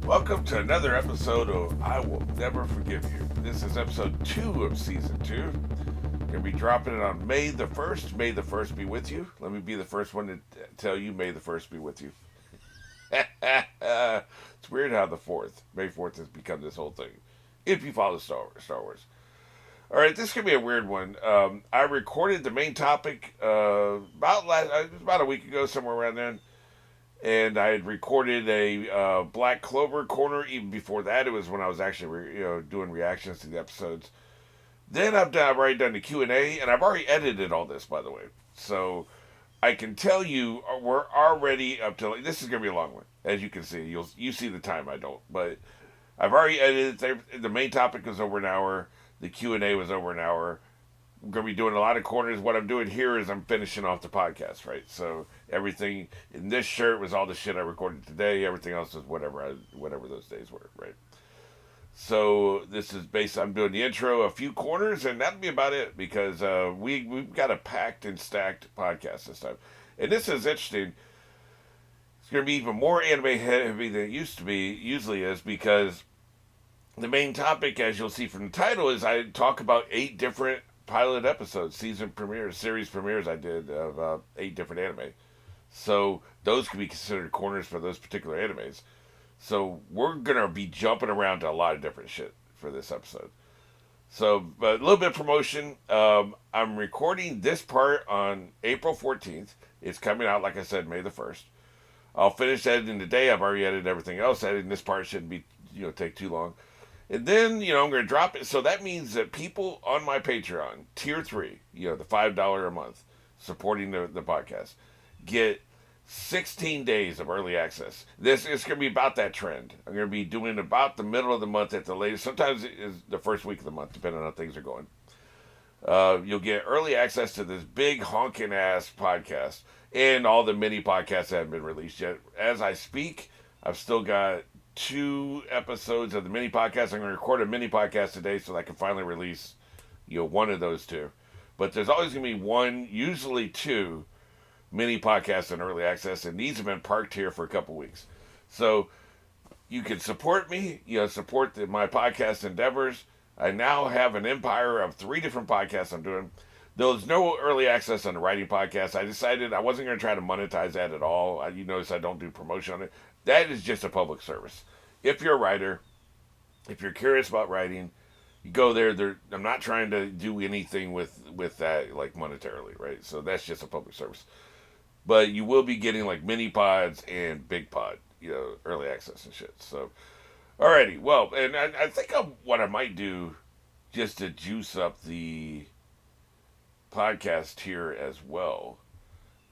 Welcome to another episode of I Will Never Forgive You. This is episode 2 of season 2. Going to be dropping it on May the 1st. May the 1st be with you. Let me be the first one to tell you May the 1st be with you. It's weird how the 4th, May 4th, has become this whole thing. If you follow Star Wars. Alright, this could be a weird one. I recorded the main topic about a week ago, somewhere around then. And I had recorded a Black Clover corner. Even before that, it was when I was actually doing reactions to the episodes. Then I've already done the Q&A, and I've already edited all this, by the way. So I can tell you we're already up to, this is going to be a long one. As you can see, you see the time, I don't. But I've already edited, the main topic was over an hour. The Q&A was over an hour. I'm going to be doing a lot of corners. What I'm doing here is I'm finishing off the podcast, right? So everything in this shirt was all the shit I recorded today. Everything else was whatever those days were, right? So this is I'm doing the intro, a few corners, and that'll be about it because we've got a packed and stacked podcast this time. And this is interesting. It's going to be even more anime heavy than it usually is, because the main topic, as you'll see from the title, is I talk about 8 different pilot episodes, series premieres I did of 8 different anime. So those could be considered corners for those particular animes. So we're going to be jumping around to a lot of different shit for this episode. So, but a little bit of promotion. I'm recording this part on April 14th. It's coming out, like I said, May the 1st. I'll finish editing today. I've already edited everything else. Editing this part shouldn't be, take too long. And then, I'm going to drop it. So that means that people on my Patreon, tier 3, the $5 a month, supporting the podcast, get 16 days of early access. It's going to be about that trend. I'm going to be doing about the middle of the month at the latest. Sometimes it is the first week of the month, depending on how things are going. You'll get early access to this big honking ass podcast and all the mini podcasts that haven't been released yet. As I speak, I've still got 2 episodes of the mini podcast. I'm going to record a mini podcast today so that I can finally release, one of those 2. But there's always going to be 1, usually 2, mini podcasts in early access, and these have been parked here for a couple weeks. So you can support me, support my podcast endeavors. I now have an empire of 3 different podcasts I'm doing. There's no early access on the writing podcast. I decided I wasn't going to try to monetize that at all. You notice I don't do promotion on it. That is just a public service. If you're a writer, if you're curious about writing, you go there. I'm not trying to do anything with that, like, monetarily, right? So that's just a public service. But you will be getting, like, mini pods and big pod, early access and shit. So, alrighty. Well, and I think what I might do, just to juice up the podcast here as well,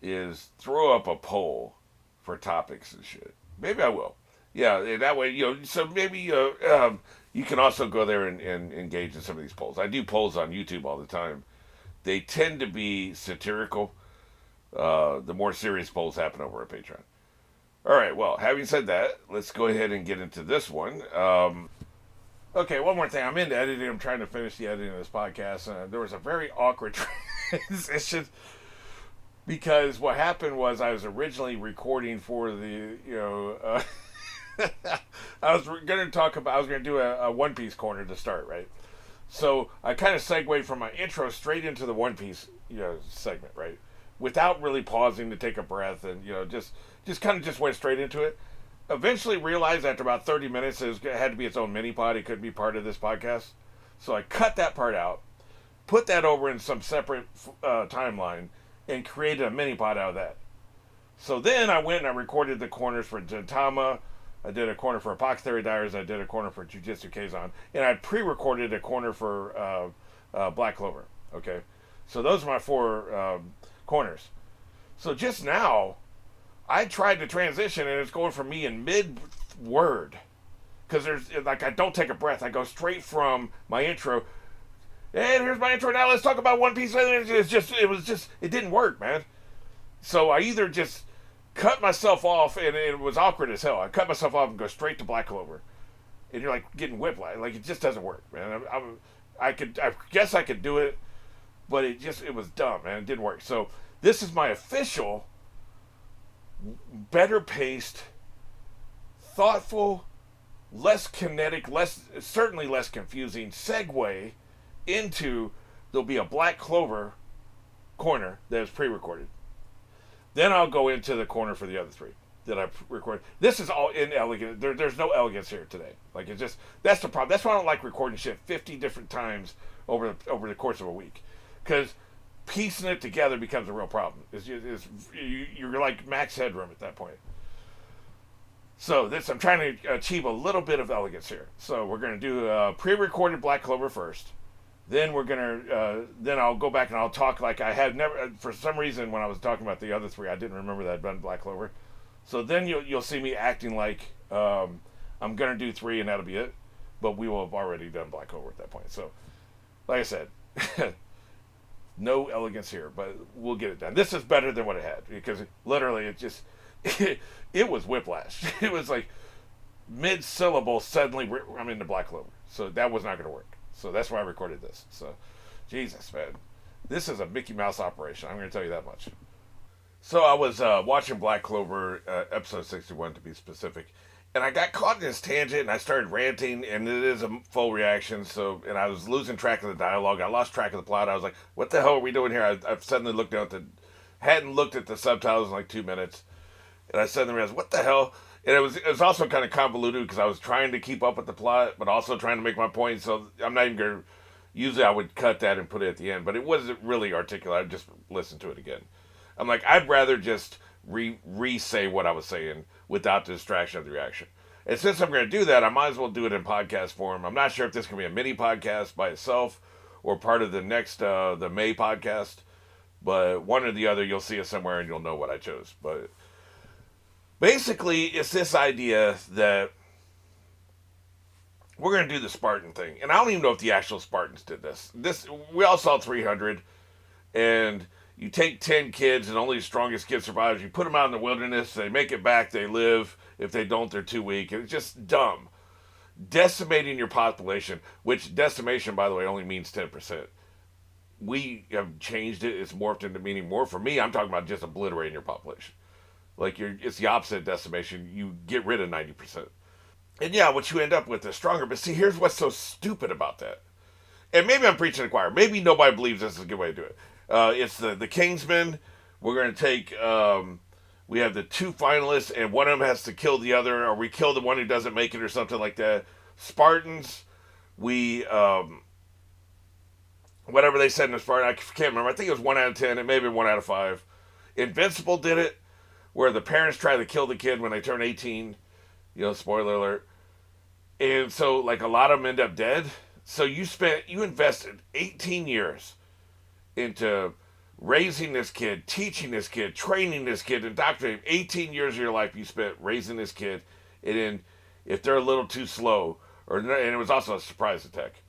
is throw up a poll for topics and shit. Maybe I will. Yeah, that way, so maybe you can also go there and engage in some of these polls. I do polls on YouTube all the time. They tend to be satirical. The more serious polls happen over at Patreon. All right, well, having said that, let's go ahead and get into this one. Okay, one more thing. I'm into editing. I'm trying to finish the editing of this podcast. There was a very awkward transition. Because what happened was I was originally recording for the, I was going to do a One Piece corner to start, right? So I kind of segued from my intro straight into the One Piece, segment, right? Without really pausing to take a breath and, just kind of just went straight into it. Eventually realized after about 30 minutes it had to be its own mini pod. It couldn't be part of this podcast. So I cut that part out, put that over in some separate timeline, and created a mini pod out of that. So then I went and I recorded the corners for Gintama. I did a corner for Apothecary Diaries. I did a corner for Jujutsu Kaisen. And I pre-recorded a corner for Black Clover. Okay? So those are my 4 corners. So just now, I tried to transition and it's going for me in mid-word. Because I don't take a breath. I go straight from my intro. And here's my intro. Now let's talk about One Piece. It didn't work, man. So I either just cut myself off, and it was awkward as hell. I cut myself off and go straight to Black Clover. And you're like getting whiplash. Like, it just doesn't work, man. I guess I could do it, but it was dumb, man. It didn't work. So this is my official, better paced, thoughtful, less kinetic, less certainly less confusing segue into there'll be a Black Clover corner that is pre-recorded. Then I'll go into the corner for the other three that I recorded. This is all inelegant. There's no elegance here today. Like it's just that's the problem. That's why I don't like recording shit 50 different times over the course of a week, because piecing it together becomes a real problem. You're like max headroom at that point. So this I'm trying to achieve a little bit of elegance here. So we're going to do pre-recorded Black Clover first. Then we're gonna. Then I'll go back and I'll talk like I had never. For some reason, when I was talking about the other three, I didn't remember that I'd done Black Clover. So then you'll see me acting like I'm gonna do three and that'll be it. But we will have already done Black Clover at that point. So, like I said, no elegance here, but we'll get it done. This is better than what it had because literally it just it was whiplash. It was like mid syllable suddenly I'm into Black Clover. So that was not gonna work. So that's why I recorded this. So, Jesus, man. This is a Mickey Mouse operation. I'm going to tell you that much. So I was watching Black Clover, episode 61 to be specific, and I got caught in this tangent and I started ranting, and it is a full reaction. So, and I was losing track of the dialogue. I lost track of the plot. I was like, what the hell are we doing here? I've suddenly looked down at hadn't looked at the subtitles in like 2 minutes, and I suddenly realized, what the hell? And it was also kind of convoluted because I was trying to keep up with the plot, but also trying to make my point. So I'm not even going to. Usually I would cut that and put it at the end, but it wasn't really articulate. I'd just listen to it again. I'm like, I'd rather just re-say what I was saying without the distraction of the reaction. And since I'm going to do that, I might as well do it in podcast form. I'm not sure if this can be a mini podcast by itself or part of the next the May podcast, but one or the other, you'll see it somewhere and you'll know what I chose. But basically, it's this idea that we're going to do the Spartan thing. And I don't even know if the actual Spartans did this. We all saw 300, and you take 10 kids, and only the strongest kid survives. You put them out in the wilderness, they make it back, they live. If they don't, they're too weak. And it's just dumb. Decimating your population, which decimation, by the way, only means 10%. We have changed it. It's morphed into meaning more. For me, I'm talking about just obliterating your population. Like it's the opposite of decimation. You get rid of 90%. And yeah, what you end up with is stronger. But see, here's what's so stupid about that. And maybe I'm preaching to the choir. Maybe nobody believes this is a good way to do it. It's the Kingsmen. We're going to take. We have the two finalists, and one of them has to kill the other, or we kill the one who doesn't make it, or something like that. Spartans. We. Whatever they said in the Spartan, I can't remember. I think it was 1 out of 10. It may have been 1 out of 5. Invincible did it, where the parents try to kill the kid when they turn 18. Spoiler alert. And so, like, a lot of them end up dead. So you invested 18 years into raising this kid, teaching this kid, training this kid, indoctrinating. 18 years of your life you spent raising this kid. And then, if they're a little too slow, and it was also a surprise attack,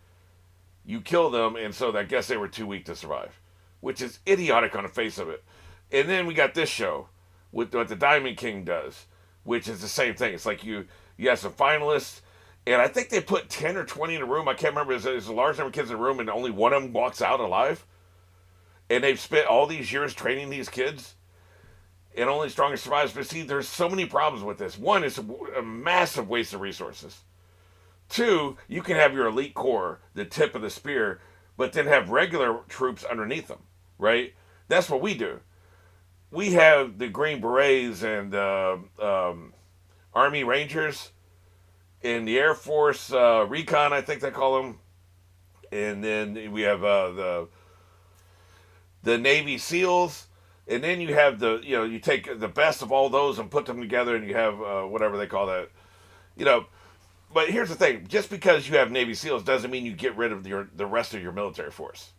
you kill them, and so I guess they were too weak to survive, which is idiotic on the face of it. And then we got this show with what the Diamond King does, which is the same thing. It's like you have some finalists, and I think they put 10 or 20 in a room. I can't remember. There's a large number of kids in a room, and only one of them walks out alive. And they've spent all these years training these kids, and only the strongest survives. But see, there's so many problems with this. One, it's a massive waste of resources. Two, you can have your elite corps, the tip of the spear, but then have regular troops underneath them, right? That's what we do. We have the Green Berets and Army Rangers in the Air Force Recon, I think they call them. And then we have the Navy SEALs. And then you have you take the best of all those and put them together, and you have whatever they call that. But here's the thing. Just because you have Navy SEALs doesn't mean you get rid of the rest of your military force.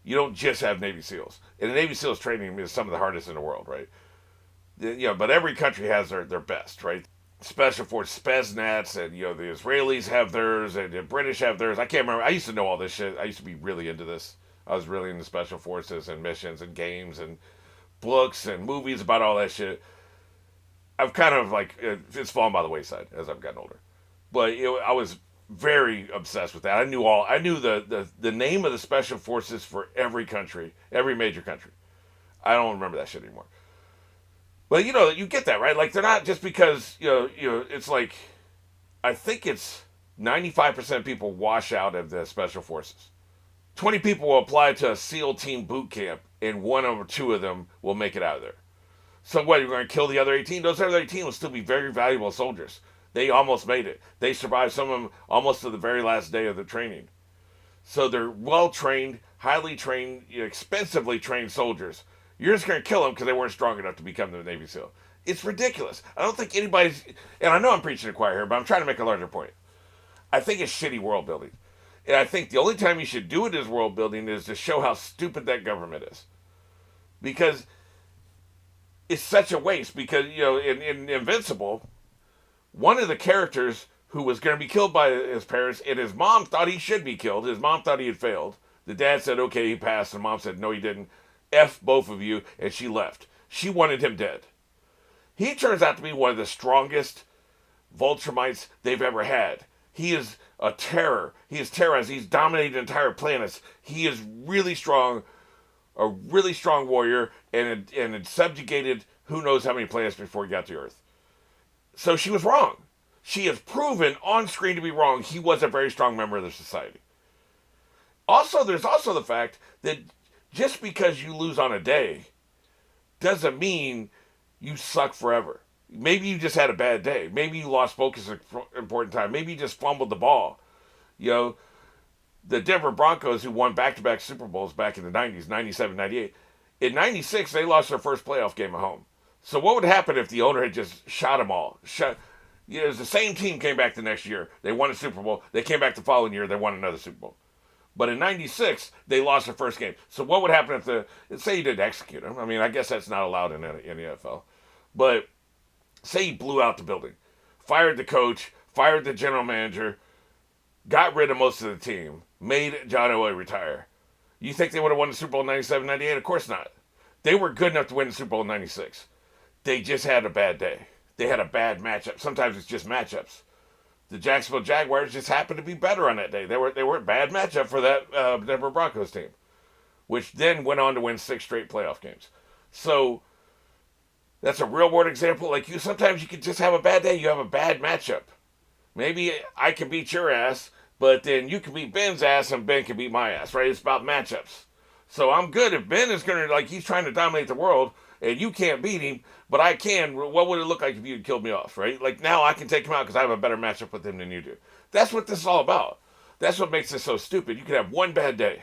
You don't just have Navy SEALs. And the Navy SEALs training is some of the hardest in the world, right? But every country has their best, right? Special Force Spetsnaz, and the Israelis have theirs, and the British have theirs. I can't remember. I used to know all this shit. I used to be really into this. I was really into special forces and missions and games and books and movies about all that shit. I've kind of it's fallen by the wayside as I've gotten older. But I was very obsessed with that. I knew the name of the special forces for every country, every major country. I don't remember that shit anymore. But you get that, right? Like, they're not just because it's like I think it's 95% of people wash out of the special forces. 20 people will apply to a SEAL team boot camp, and one or two of them will make it out of there. So what, you're going to kill the other 18? Those other 18 will still be very valuable soldiers. They almost made it. They survived, some of them almost to the very last day of the training. So they're well-trained, highly trained, expensively trained soldiers. You're just going to kill them because they weren't strong enough to become the Navy SEAL. It's ridiculous. I don't think anybody's... And I know I'm preaching to the choir here, but I'm trying to make a larger point. I think it's shitty world building. And I think the only time you should do it as world building is to show how stupid that government is. Because it's such a waste. Because, in Invincible, one of the characters who was going to be killed by his parents, and his mom thought he should be killed. His mom thought he had failed. The dad said, okay, he passed. And mom said, no, he didn't. F both of you. And she left. She wanted him dead. He turns out to be one of the strongest Vultramites they've ever had. He is a terror. He is terrorized. He's dominated entire planets. He is really strong, a really strong warrior, and had subjugated who knows how many planets before he got to Earth. So she was wrong. She has proven on screen to be wrong. He was a very strong member of the society. Also, there's also the fact that just because you lose on a day doesn't mean you suck forever. Maybe you just had a bad day. Maybe you lost focus at an important time. Maybe you just fumbled the ball. The Denver Broncos, who won back-to-back Super Bowls back in the 90s, 97, 98. In 96, they lost their first playoff game at home. So what would happen if the owner had just shot them all? It was the same team came back the next year. They won a Super Bowl. They came back the following year. They won another Super Bowl. But in 96, they lost their first game. So what would happen if say you didn't execute them? I mean, I guess that's not allowed in the NFL. But say he blew out the building, fired the coach, fired the general manager, got rid of most of the team, made John Elway retire. You think they would have won the Super Bowl in 97, 98? Of course not. They were good enough to win the Super Bowl in 96. They just had a bad day. They had a bad matchup. Sometimes it's just matchups. The Jacksonville Jaguars just happened to be better on that day. They were a bad matchup for that Denver Broncos team, which then went on to win 6 straight playoff games. So that's a real world example. Like sometimes you can just have a bad day. You have a bad matchup. Maybe I can beat your ass, but then you can beat Ben's ass and Ben can beat my ass, right? It's about matchups. So I'm good if Ben is going to, he's trying to dominate the world and you can't beat him, but I can. What would it look like if you had killed me off, right? Now I can take him out because I have a better matchup with him than you do. That's what this is all about. That's what makes this so stupid. You can have one bad day.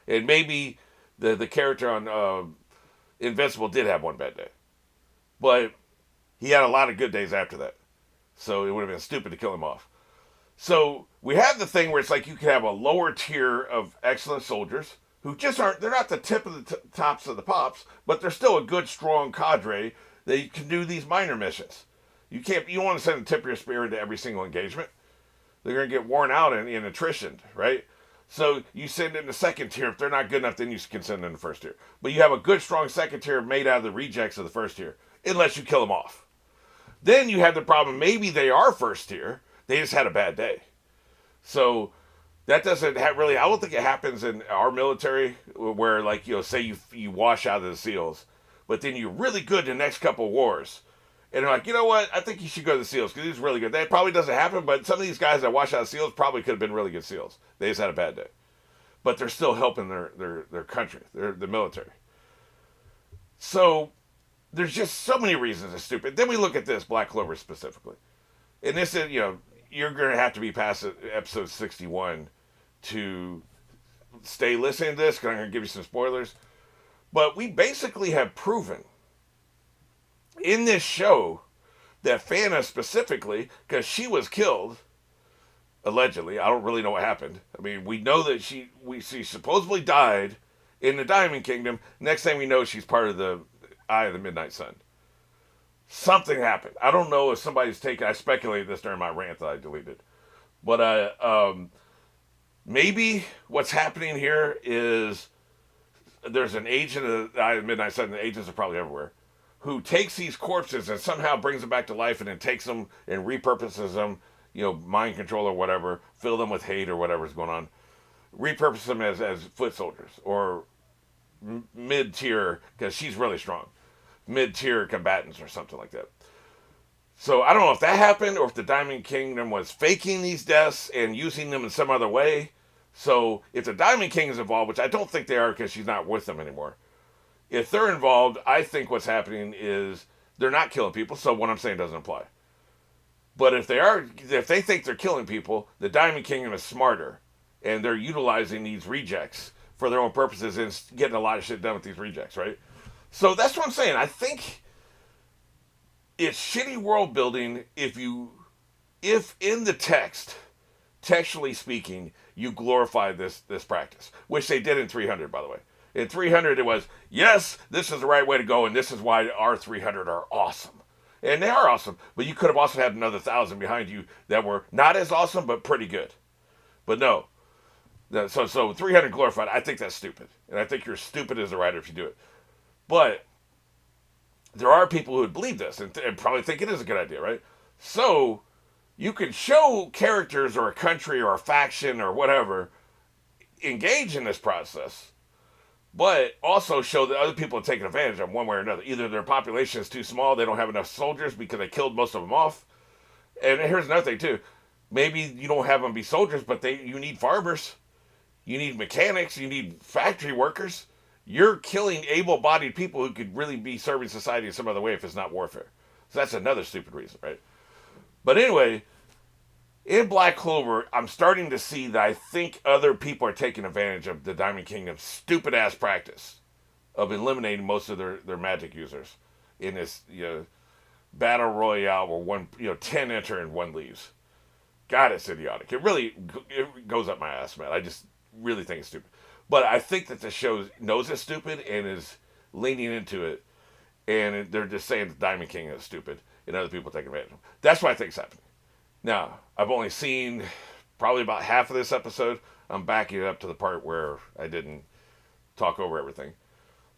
And maybe the character on Invincible did have one bad day. But he had a lot of good days after that. So it would have been stupid to kill him off. So we have the thing where it's like you can have a lower tier of excellent soldiers who just aren't, they're not the tip of the tops of the pops, but they're still a good, strong cadre that can do these minor missions. You don't want to send the tip of your spear into every single engagement. They're going to get worn out in attrition, right? So you send in the second tier. If they're not good enough, then you can send in the first tier. But you have a good, strong second tier made out of the rejects of the first tier, unless you kill them off. Then you have the problem, maybe they are first tier, they just had a bad day. So that doesn't really, I don't think it happens in our military where say you wash out of the SEALs, but then you're really good in the next couple of wars. And they're like, you know what, I think you should go to the SEALs because he's really good. That probably doesn't happen, but some of these guys that wash out of SEALs probably could have been really good SEALs. They just had a bad day. But they're still helping their country, the military. So there's just so many reasons it's stupid. Then we look at this, Black Clover specifically. And this is, you're going to have to be past episode 61 to stay listening to this, because I'm going to give you some spoilers. But we basically have proven in this show that Fana specifically, because she was killed, allegedly, I don't really know what happened. I mean, we know that she supposedly died in the Diamond Kingdom. Next thing we know, she's part of the Eye of the Midnight Sun. Something happened. I don't know if somebody's taken. I speculated this during my rant that I deleted, but maybe what's happening here is there's an agent of the Eye of the Midnight Sun. The agents are probably everywhere, who takes these corpses and somehow brings them back to life, and then takes them and repurposes them. Mind control or whatever, fill them with hate or whatever's going on, repurpose them as foot soldiers or mid-tier, because she's really strong, mid-tier combatants or something like that. So I don't know if that happened or if the Diamond Kingdom was faking these deaths and using them in some other way. So if the Diamond King is involved, which I don't think they are because she's not with them anymore, if they're involved, I think what's happening is they're not killing people, so what I'm saying doesn't apply. But if they think they're killing people, the Diamond Kingdom is smarter, and they're utilizing these rejects for their own purposes and getting a lot of shit done with these rejects, right? So that's what I'm saying. I think it's shitty world building if in the text, textually speaking, you glorify this practice, which they did in 300, by the way. In 300, it was, yes, this is the right way to go, and this is why our 300 are awesome. And they are awesome, but you could have also had another 1,000 behind you that were not as awesome, but pretty good. But no. So 300 glorified, I think that's stupid. And I think you're stupid as a writer if you do it. But there are people who would believe this and probably think it is a good idea, right? So you can show characters or a country or a faction or whatever engage in this process, but also show that other people are taking advantage of them one way or another. Either their population is too small, they don't have enough soldiers because they killed most of them off. And here's another thing too. Maybe you don't have them be soldiers, but you need farmers. You need mechanics. You need factory workers. You're killing able-bodied people who could really be serving society in some other way if it's not warfare. So that's another stupid reason, right? But anyway, in Black Clover, I'm starting to see that I think other people are taking advantage of the Diamond Kingdom's stupid-ass practice of eliminating most of their magic users in this battle royale where 10 enter and 1 leaves. God, it's idiotic. It goes up my ass, man. I just really think it's stupid. But I think that the show knows it's stupid and is leaning into it, and they're just saying the Diamond King is stupid and other people take advantage of it. That's what I think is happening. Now, I've only seen probably about half of this episode. I'm backing it up to the part where I didn't talk over everything.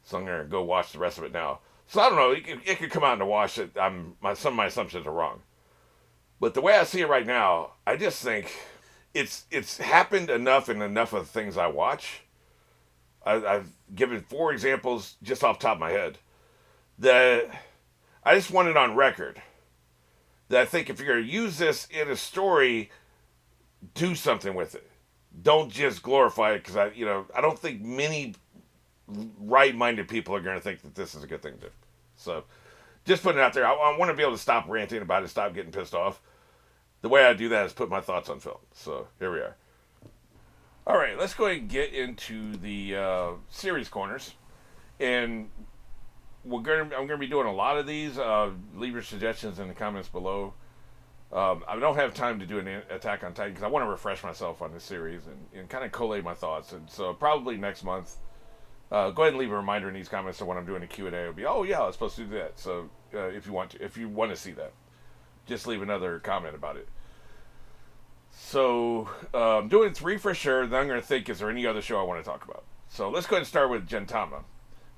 So I'm going to go watch the rest of it now. So I don't know. It could come out in the wash. Some of my assumptions are wrong. But the way I see it right now, I just think it's happened enough in enough of the things I watch. I've given 4 examples just off the top of my head that I just want it on record. That I think if you're going to use this in a story, do something with it. Don't just glorify it, because I don't think many right-minded people are going to think that this is a good thing to do. So, just putting it out there. I want to be able to stop ranting about it, stop getting pissed off. The way I do that is put my thoughts on film. So, here we are. All right, let's go ahead and get into the series corners. And I'm going to be doing a lot of these. Leave your suggestions in the comments below. I don't have time to do an Attack on Titan because I want to refresh myself on this series and kind of collate my thoughts. And so probably next month, go ahead and leave a reminder in these comments so when I'm doing a Q&A, it'll be, oh yeah, I was supposed to do that. So if you want to see that, just leave another comment about it. So I'm doing 3 for sure. Then I'm going to think, is there any other show I want to talk about? So let's go ahead and start with Gintama.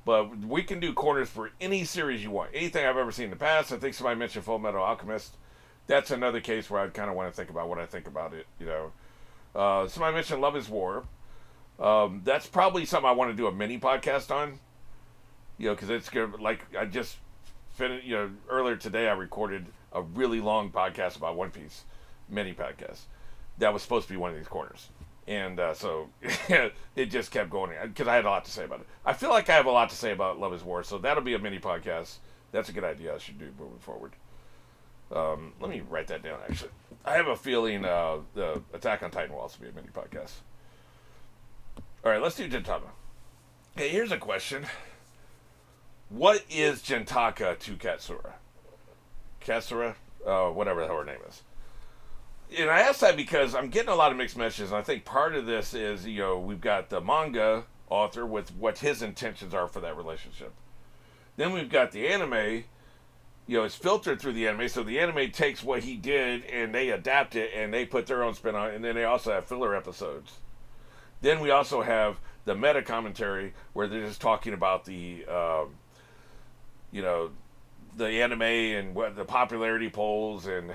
But we can do corners for any series you want. Anything I've ever seen in the past. I think somebody mentioned Fullmetal Alchemist. That's another case where I kind of want to think about what I think about it. Somebody mentioned Love is War. That's probably something I want to do a mini podcast on. Because it's good. Like I just finished. Earlier today I recorded a really long podcast about One Piece, mini podcast. That was supposed to be one of these corners. And so it just kept going because I had a lot to say about it. I feel like I have a lot to say about Love is War, so that'll be a mini podcast. That's a good idea I should do moving forward. Let me write that down, actually. I have a feeling the Attack on Titan will also be a mini podcast. All right, let's do Gintama. Hey, here's a question. What is Gintaka to Katsura? Katsura? Whatever the hell her name is. And I ask that because I'm getting a lot of mixed messages, and I think part of this is, we've got the manga author with what his intentions are for that relationship. Then we've got the anime, it's filtered through the anime, so the anime takes what he did, and they adapt it, and they put their own spin on it, and then they also have filler episodes. Then we also have the meta commentary, where they're just talking about the anime and what the popularity polls, and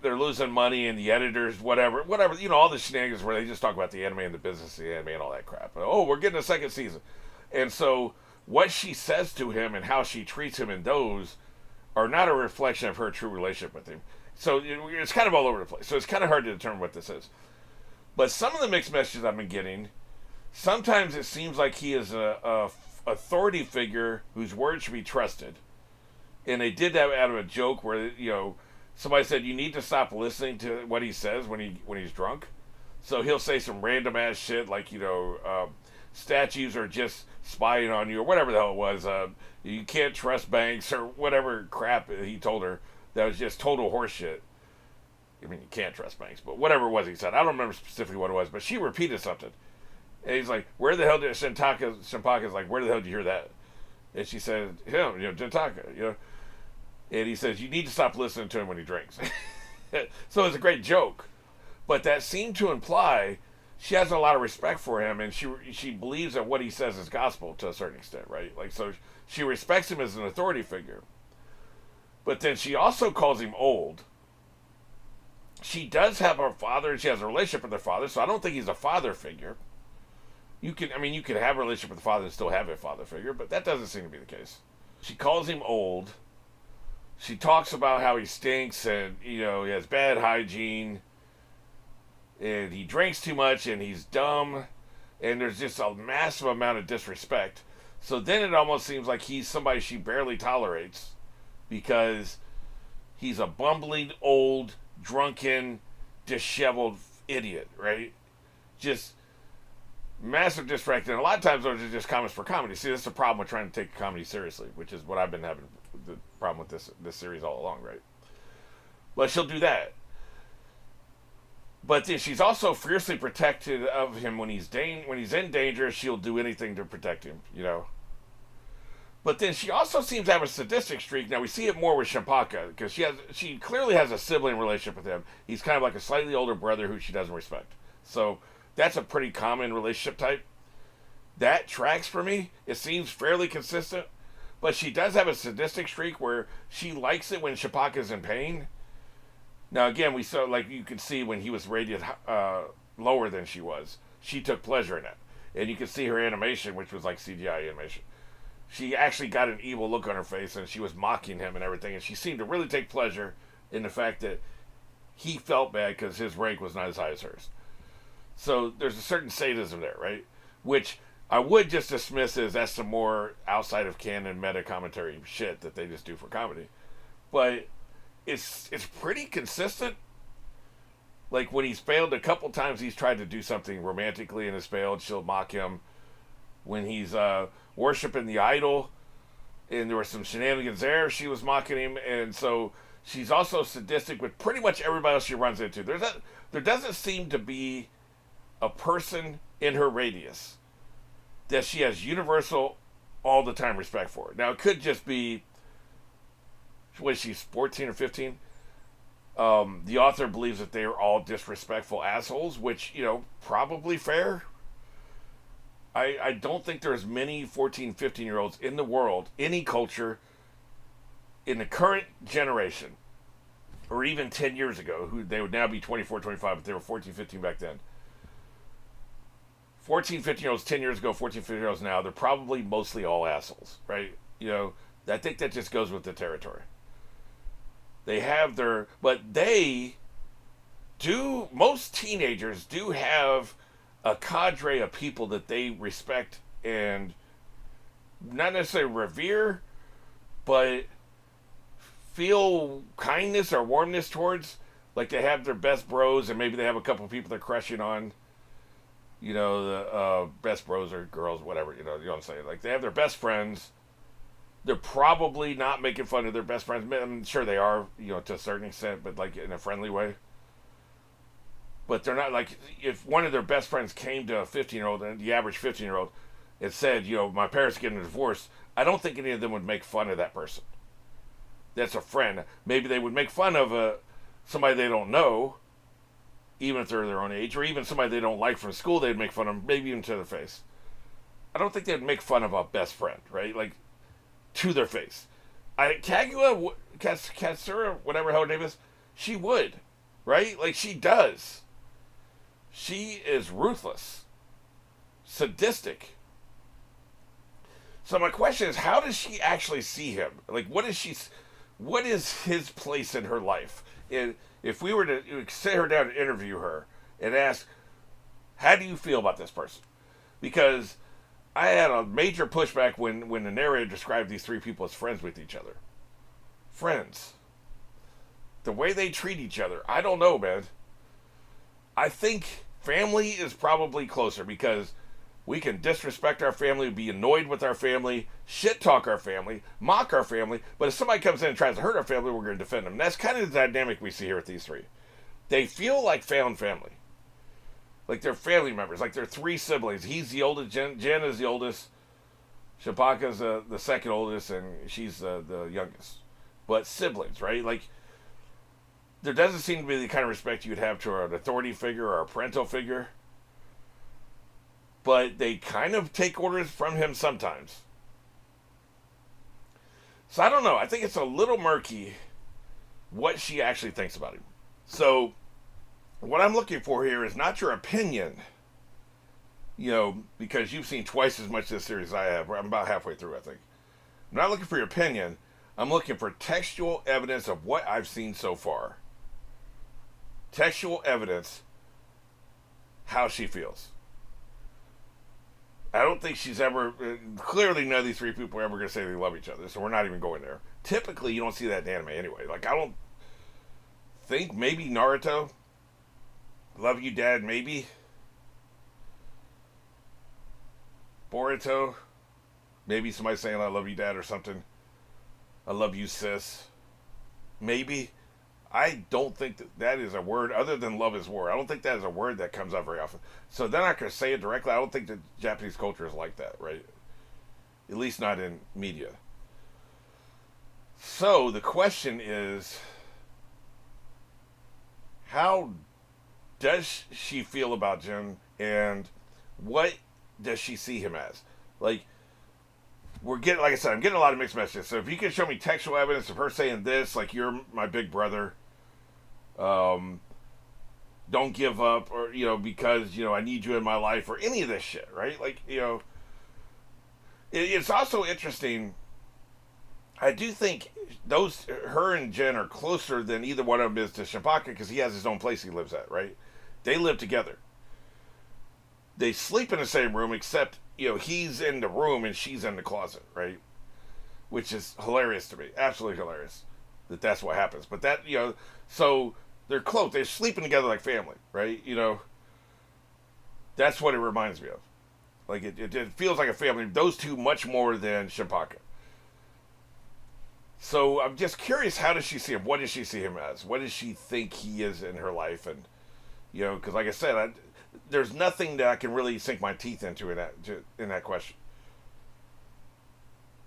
they're losing money and the editors, whatever, all the shenanigans where they just talk about the anime and the business of the anime and all that crap. Oh, we're getting a second season. And so what she says to him and how she treats him in those are not a reflection of her true relationship with him. So it's kind of all over the place. So it's kind of hard to determine what this is. But some of the mixed messages I've been getting, sometimes it seems like he is a authority figure whose word should be trusted. And they did that out of a joke where, somebody said you need to stop listening to what he says when he's drunk. So he'll say some random ass shit like, statues are just spying on you or whatever the hell it was. You can't trust banks or whatever crap he told her that was just total horseshit. I mean, you can't trust banks, but whatever it was he said. I don't remember specifically what it was, but she repeated something. And he's like, where the hell did Shimpaka's like, where the hell did you hear that? And she said, him, Gintaka, And he says, you need to stop listening to him when he drinks. So it's a great joke. But that seemed to imply she has a lot of respect for him, and she believes that what he says is gospel to a certain extent, right? Like, so she respects him as an authority figure. But then she also calls him old. She does have a father, and she has a relationship with her father, so I don't think he's a father figure. You can have a relationship with the father and still have a father figure, but that doesn't seem to be the case. She calls him old. She talks about how he stinks and, he has bad hygiene. And he drinks too much and he's dumb. And there's just a massive amount of disrespect. So then it almost seems like he's somebody she barely tolerates. Because he's a bumbling, old, drunken, disheveled idiot, right? Just massive disrespect. And a lot of times those are just comments for comedy. See, that's the problem with trying to take comedy seriously, which is what I've been having the problem with this series all along, right? But she'll do that. But she's also fiercely protective of him when he's in danger. She'll do anything to protect him, But then she also seems to have a sadistic streak. Now we see it more with Shimpaka because she clearly has a sibling relationship with him. He's kind of like a slightly older brother who she doesn't respect. So that's a pretty common relationship type. That tracks for me. It seems fairly consistent. But she does have a sadistic streak where she likes it when Shimpaka's in pain. Now, again, we saw, like you could see when he was rated lower than she was. She took pleasure in it. And you could see her animation, which was like CGI animation. She actually got an evil look on her face, and she was mocking him and everything. And she seemed to really take pleasure in the fact that he felt bad because his rank was not as high as hers. So there's a certain sadism there, right? Which I would just dismiss as that's some more outside of canon meta commentary shit that they just do for comedy. But it's pretty consistent. Like when he's failed a couple times, he's tried to do something romantically and has failed. She'll mock him. When he's worshiping the idol, and there were some shenanigans there, she was mocking him. And so she's also sadistic with pretty much everybody else she runs into. There doesn't seem to be a person in her radius that she has universal all the time respect for. Now it could just be, what, she's 14 or 15. The author believes that they are all disrespectful assholes, which, probably fair. I don't think there's many 14, 15-year-olds in the world, any culture, in the current generation, or even 10 years ago, who they would now be 24, 25, but they were 14, 15 back then. 14, 15-year-olds 10 years ago, 14, 15-year-olds now, they're probably mostly all assholes, right? I think that just goes with the territory. They have most teenagers do have a cadre of people that they respect and not necessarily revere, but feel kindness or warmness towards. Like they have their best bros, and maybe they have a couple of people they're crushing on. The best bros or girls, whatever, you know what I'm saying? Like they have their best friends. They're probably not making fun of their best friends. I'm sure they are, to a certain extent, but like in a friendly way. But they're not like, if one of their best friends came to a 15-year-old, and the average 15-year-old, and said, my parents are getting a divorce, I don't think any of them would make fun of that person. That's a friend. Maybe they would make fun of somebody they don't know, even if they're their own age, or even somebody they don't like from school, they'd make fun of, maybe even to their face. I don't think they'd make fun of a best friend, right? Like, to their face. Katsura, whatever her name is, she would, right? Like, she does. She is ruthless, sadistic. So my question is, how does she actually see him? Like, what is she what is his place in her life? And if we were to sit her down and interview her and ask, how do you feel about this person? Because I had a major pushback when the narrator described these three people as friends with each other. Friends. The way they treat each other, I don't know, man. I think family is probably closer because we can disrespect our family, be annoyed with our family, shit talk our family, mock our family, but if somebody comes in and tries to hurt our family, we're going to defend them. That's kind of the dynamic we see here with these three. They feel like found family. Like they're family members, like they're three siblings. He's the oldest, Jen is the oldest, Shipaka's the second oldest, and she's the youngest. But siblings, right? Like, there doesn't seem to be the kind of respect you'd have to an authority figure or a parental figure. But they kind of take orders from him sometimes. So I don't know. I think it's a little murky what she actually thinks about him. So what I'm looking for here is not your opinion, because you've seen twice as much of this series as I have. I'm about halfway through, I think. I'm not looking for your opinion. I'm looking for textual evidence of what I've seen so far. Textual evidence, how she feels. I don't think she's ever, clearly none of these three people are ever going to say they love each other, so we're not even going there. Typically, you don't see that in anime anyway. Like, I don't think, maybe Naruto, love you, Dad, maybe. Boruto, maybe somebody saying I love you, Dad, or something. I love you, sis. Maybe. I don't think that is a word other than love is war. I don't think that is a word that comes up very often. So they're not going to say it directly. I don't think the Japanese culture is like that, right? At least not in media. So the question is, how does she feel about Jin, and what does she see him as? Like, like I said, I'm getting a lot of mixed messages. So if you can show me textual evidence of her saying this, like, you're my big brother, don't give up, or, because, I need you in my life, or any of this shit, right? Like, it's also interesting. I do think her and Jen are closer than either one of them is to Shipaka, because he has his own place he lives at, right? They live together. They sleep in the same room, except, he's in the room and she's in the closet, right? Which is hilarious to me. Absolutely hilarious that's what happens. But that, so they're close. They're sleeping together like family, right? That's what it reminds me of. Like, it feels like a family. Those two much more than Shipaka. So I'm just curious, how does she see him? What does she see him as? What does she think he is in her life? And, because like I said, there's nothing that I can really sink my teeth into in that question.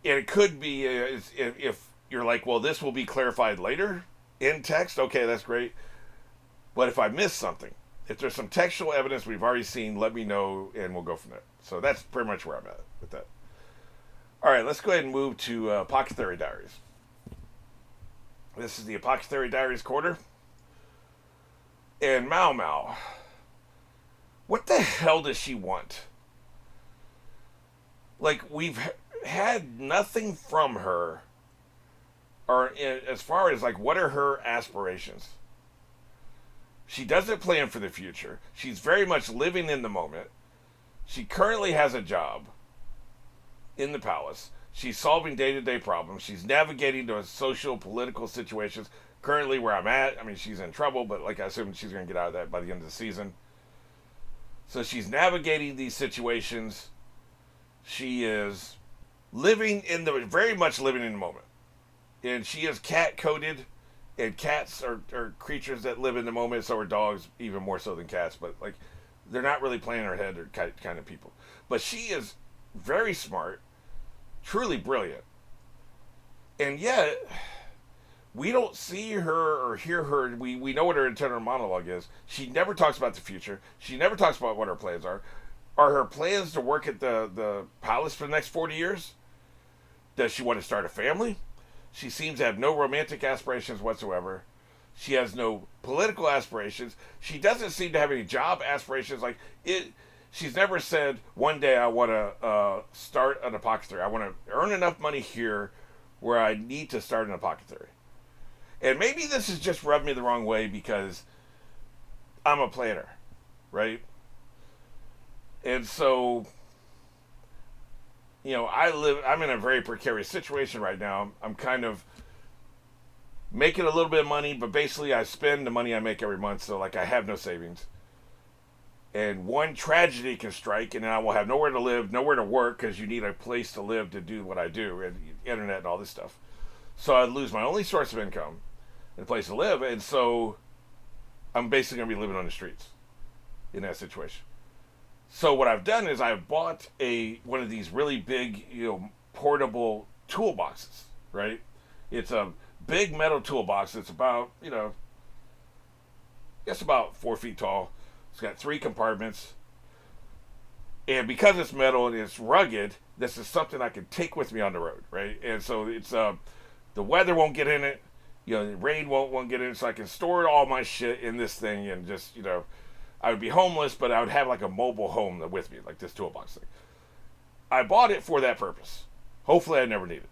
And it could be, if you're like, well, this will be clarified later in text, okay, that's great. But if I missed something, if there's some textual evidence we've already seen, let me know, and we'll go from there. So that's pretty much where I'm at with that. All right, let's go ahead and move to Apothecary Diaries. This is the Apothecary Diaries quarter. And Mao Mao, what the hell does she want? Like, we've had nothing from her, or as far as, like, what are her aspirations? She doesn't plan for the future. She's very much living in the moment. She currently has a job in the palace. She's solving day-to-day problems. She's navigating those social, political situations. Currently, where I'm at, I mean, she's in trouble, but, like, I assume she's going to get out of that by the end of the season. So she's navigating these situations. She is very much living in the moment. And she is cat-coded, and cats are creatures that live in the moment, so are dogs, even more so than cats. But, like, they're not really playing in her head or kind of people. But she is very smart, truly brilliant. And yet, we don't see her or hear her. We know what her internal monologue is. She never talks about the future. She never talks about what her plans are. Are her plans to work at the palace for the next 40 years? Does she want to start a family? She seems to have no romantic aspirations whatsoever. She has no political aspirations. She doesn't seem to have any job aspirations. She's never said, one day I want to start an apothecary. I want to earn enough money here where I need to start an apothecary. And maybe this has just rubbed me the wrong way because I'm a planner, right? And so, I'm in a very precarious situation right now. I'm kind of making a little bit of money, but basically I spend the money I make every month. So, like, I have no savings. And one tragedy can strike, and then I will have nowhere to live, nowhere to work, because you need a place to live to do what I do, and internet and all this stuff. So I'd lose my only source of income and a place to live, and so I'm basically going to be living on the streets in that situation. So what I've done is I've bought one of these really big, portable toolboxes, right? It's a big metal toolbox. It's about, it's about 4 feet tall. It's got 3 compartments. And because it's metal and it's rugged, this is something I can take with me on the road, right? And so it's the weather won't get in it. The rain won't get in it. So I can store all my shit in this thing and just, I would be homeless, but I would have like a mobile home with me, like this toolbox thing. I bought it for that purpose. Hopefully I never need it.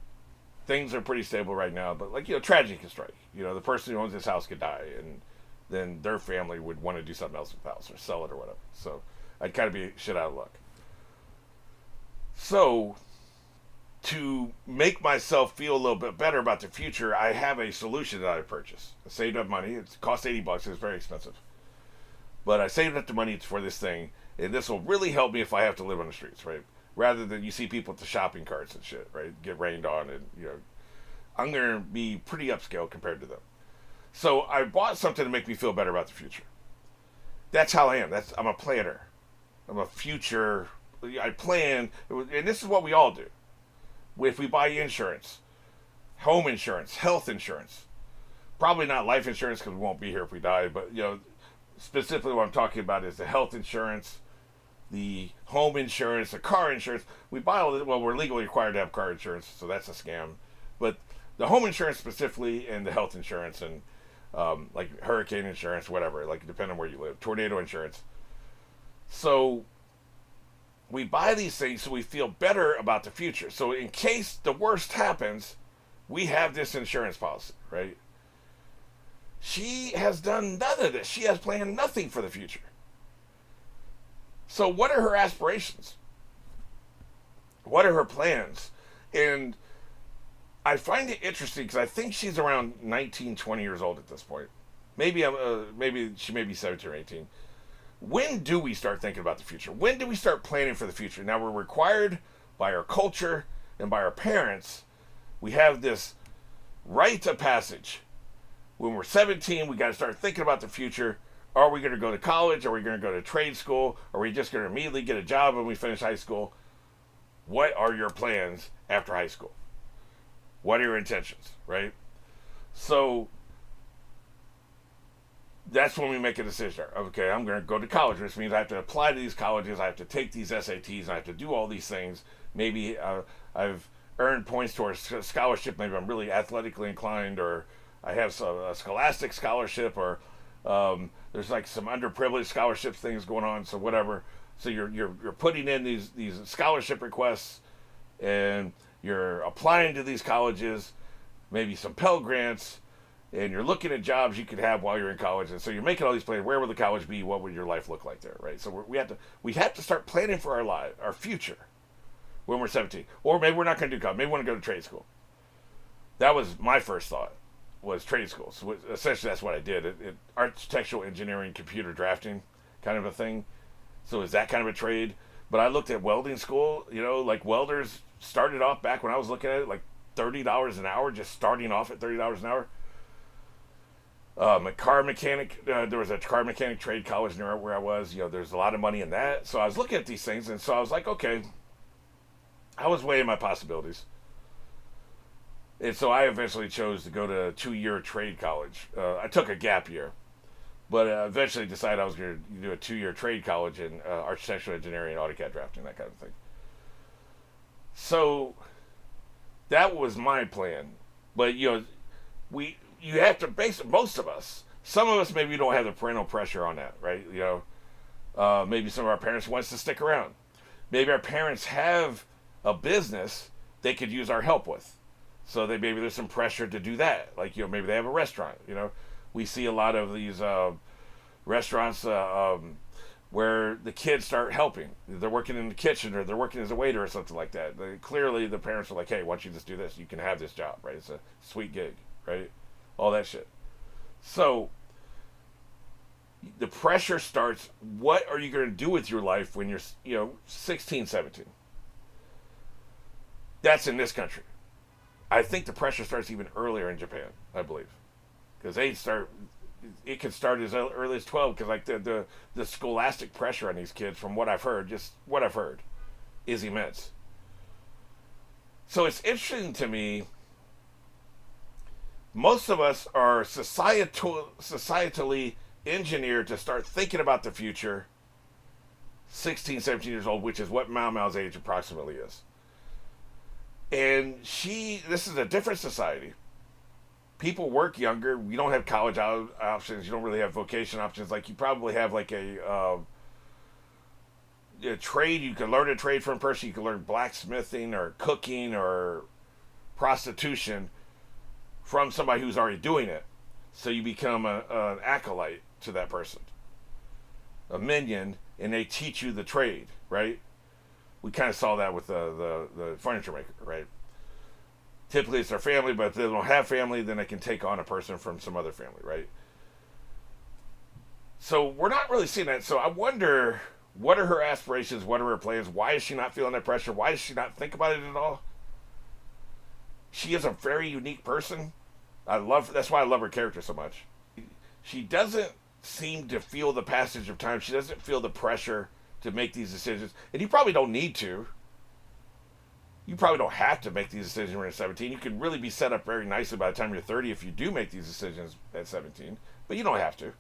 Things are pretty stable right now, but tragedy can strike. The person who owns this house could die, and then their family would want to do something else with the house or sell it or whatever. So I'd kind of be shit out of luck. So to make myself feel a little bit better about the future, I have a solution that I purchased. I saved up money. It cost $80. It's very expensive. But I saved up the money for this thing, and this will really help me if I have to live on the streets, right? Rather than you see people with the shopping carts and shit, right? Get rained on, and, I'm going to be pretty upscale compared to them. So I bought something to make me feel better about the future. That's how I am. I'm a planner. I'm a future. I plan, and this is what we all do. If we buy insurance, home insurance, health insurance, probably not life insurance because we won't be here if we die, but, specifically what I'm talking about is the health insurance, the home insurance, the car insurance. We buy all this. Well, we're legally required to have car insurance, so that's a scam. But the home insurance specifically, and the health insurance, and like hurricane insurance, whatever, like depending on where you live, tornado insurance. So we buy these things so we feel better about the future. So in case the worst happens, we have this insurance policy, right? She has done none of this. She has planned nothing for the future. So what are her aspirations? What are her plans? And I find it interesting because I think she's around 19, 20 years old at this point. Maybe she may be 17 or 18. When do we start thinking about the future? When do we start planning for the future? Now, we're required by our culture and by our parents. We have this rite of passage. When we're 17, we got to start thinking about the future. Are we going to go to college? Are we going to go to trade school? Are we just going to immediately get a job when we finish high school? What are your plans after high school? What are your intentions, right? So that's when we make a decision. Okay, I'm going to go to college, which means I have to apply to these colleges. I have to take these SATs. I have to do all these things. Maybe I've earned points towards scholarship. Maybe I'm really athletically inclined, or I have a scholastic scholarship, or there's like some underprivileged scholarship things going on. So whatever. So you're putting in these scholarship requests, and you're applying to these colleges, maybe some Pell Grants, and you're looking at jobs you could have while you're in college. And so you're making all these plans. Where will the college be? What would your life look like there, right? So we have to start planning for our future when we're 17. Or maybe we're not going to do college. Maybe we want to go to trade school. That was my first thought, was trade school. So essentially that's what I did. Architectural engineering, computer drafting kind of a thing. So is that kind of a trade? But I looked at welding school, like welders started off back when I was looking at it, like $30 an hour, just starting off at $30 an hour. A car mechanic, there was a car mechanic trade college near where I was. There's a lot of money in that. So I was looking at these things, and so I was like, okay, I was weighing my possibilities. And so I eventually chose to go to a 2-year trade college. I took a gap year, but eventually decided I was going to do a 2-year trade college in architectural engineering, AutoCAD drafting, that kind of thing. So that was my plan. But, you have to most of us, some of us maybe don't have the parental pressure on that, right? Maybe some of our parents want us to stick around. Maybe our parents have a business they could use our help with. So maybe there's some pressure to do that. Like, maybe they have a restaurant. We see a lot of these restaurants where the kids start helping. They're working in the kitchen, or they're working as a waiter or something like that. Clearly, the parents are like, hey, why don't you just do this? You can have this job, right? It's a sweet gig, right? All that shit. So the pressure starts. What are you going to do with your life when you're 16, 17? That's in this country. I think the pressure starts even earlier in Japan, I believe, because it can start as early as 12, because like the scholastic pressure on these kids, from what I've heard, is immense. So it's interesting to me. Most of us are societally engineered to start thinking about the future 16, 17 years old, which is what Mao Mao's age approximately is. And this is a different society. People work younger. You don't have college options. You don't really have vocation options. Like, you probably have like a trade. You can learn a trade from a person. You can learn blacksmithing or cooking or prostitution from somebody who's already doing it. So you become an acolyte to that person, a minion, and they teach you the trade, right? We kind of saw that with the furniture maker, right? Typically it's their family, but if they don't have family, then they can take on a person from some other family, right? So we're not really seeing that. So I wonder, what are her aspirations? What are her plans? Why is she not feeling that pressure? Why does she not think about it at all? She is a very unique person. That's why I love her character so much. She doesn't seem to feel the passage of time. She doesn't feel the pressure to make these decisions. And you probably don't need to. You probably don't have to make these decisions when you're 17. You can really be set up very nicely by the time you're 30 if you do make these decisions at 17. But you don't have to.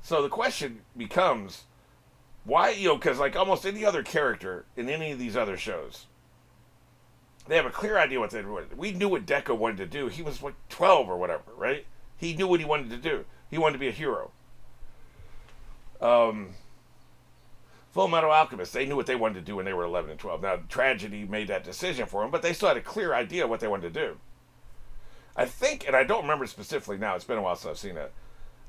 So the question becomes, why, because like almost any other character in any of these other shows, they have a clear idea what they wanted. We knew what Deco wanted to do. He was like 12 or whatever, right? He knew what he wanted to do. He wanted to be a hero. Fullmetal Alchemist, they knew what they wanted to do when they were 11 and 12. Now, tragedy made that decision for them, but they still had a clear idea of what they wanted to do. I think, and I don't remember specifically now, it's been a while since I've seen it,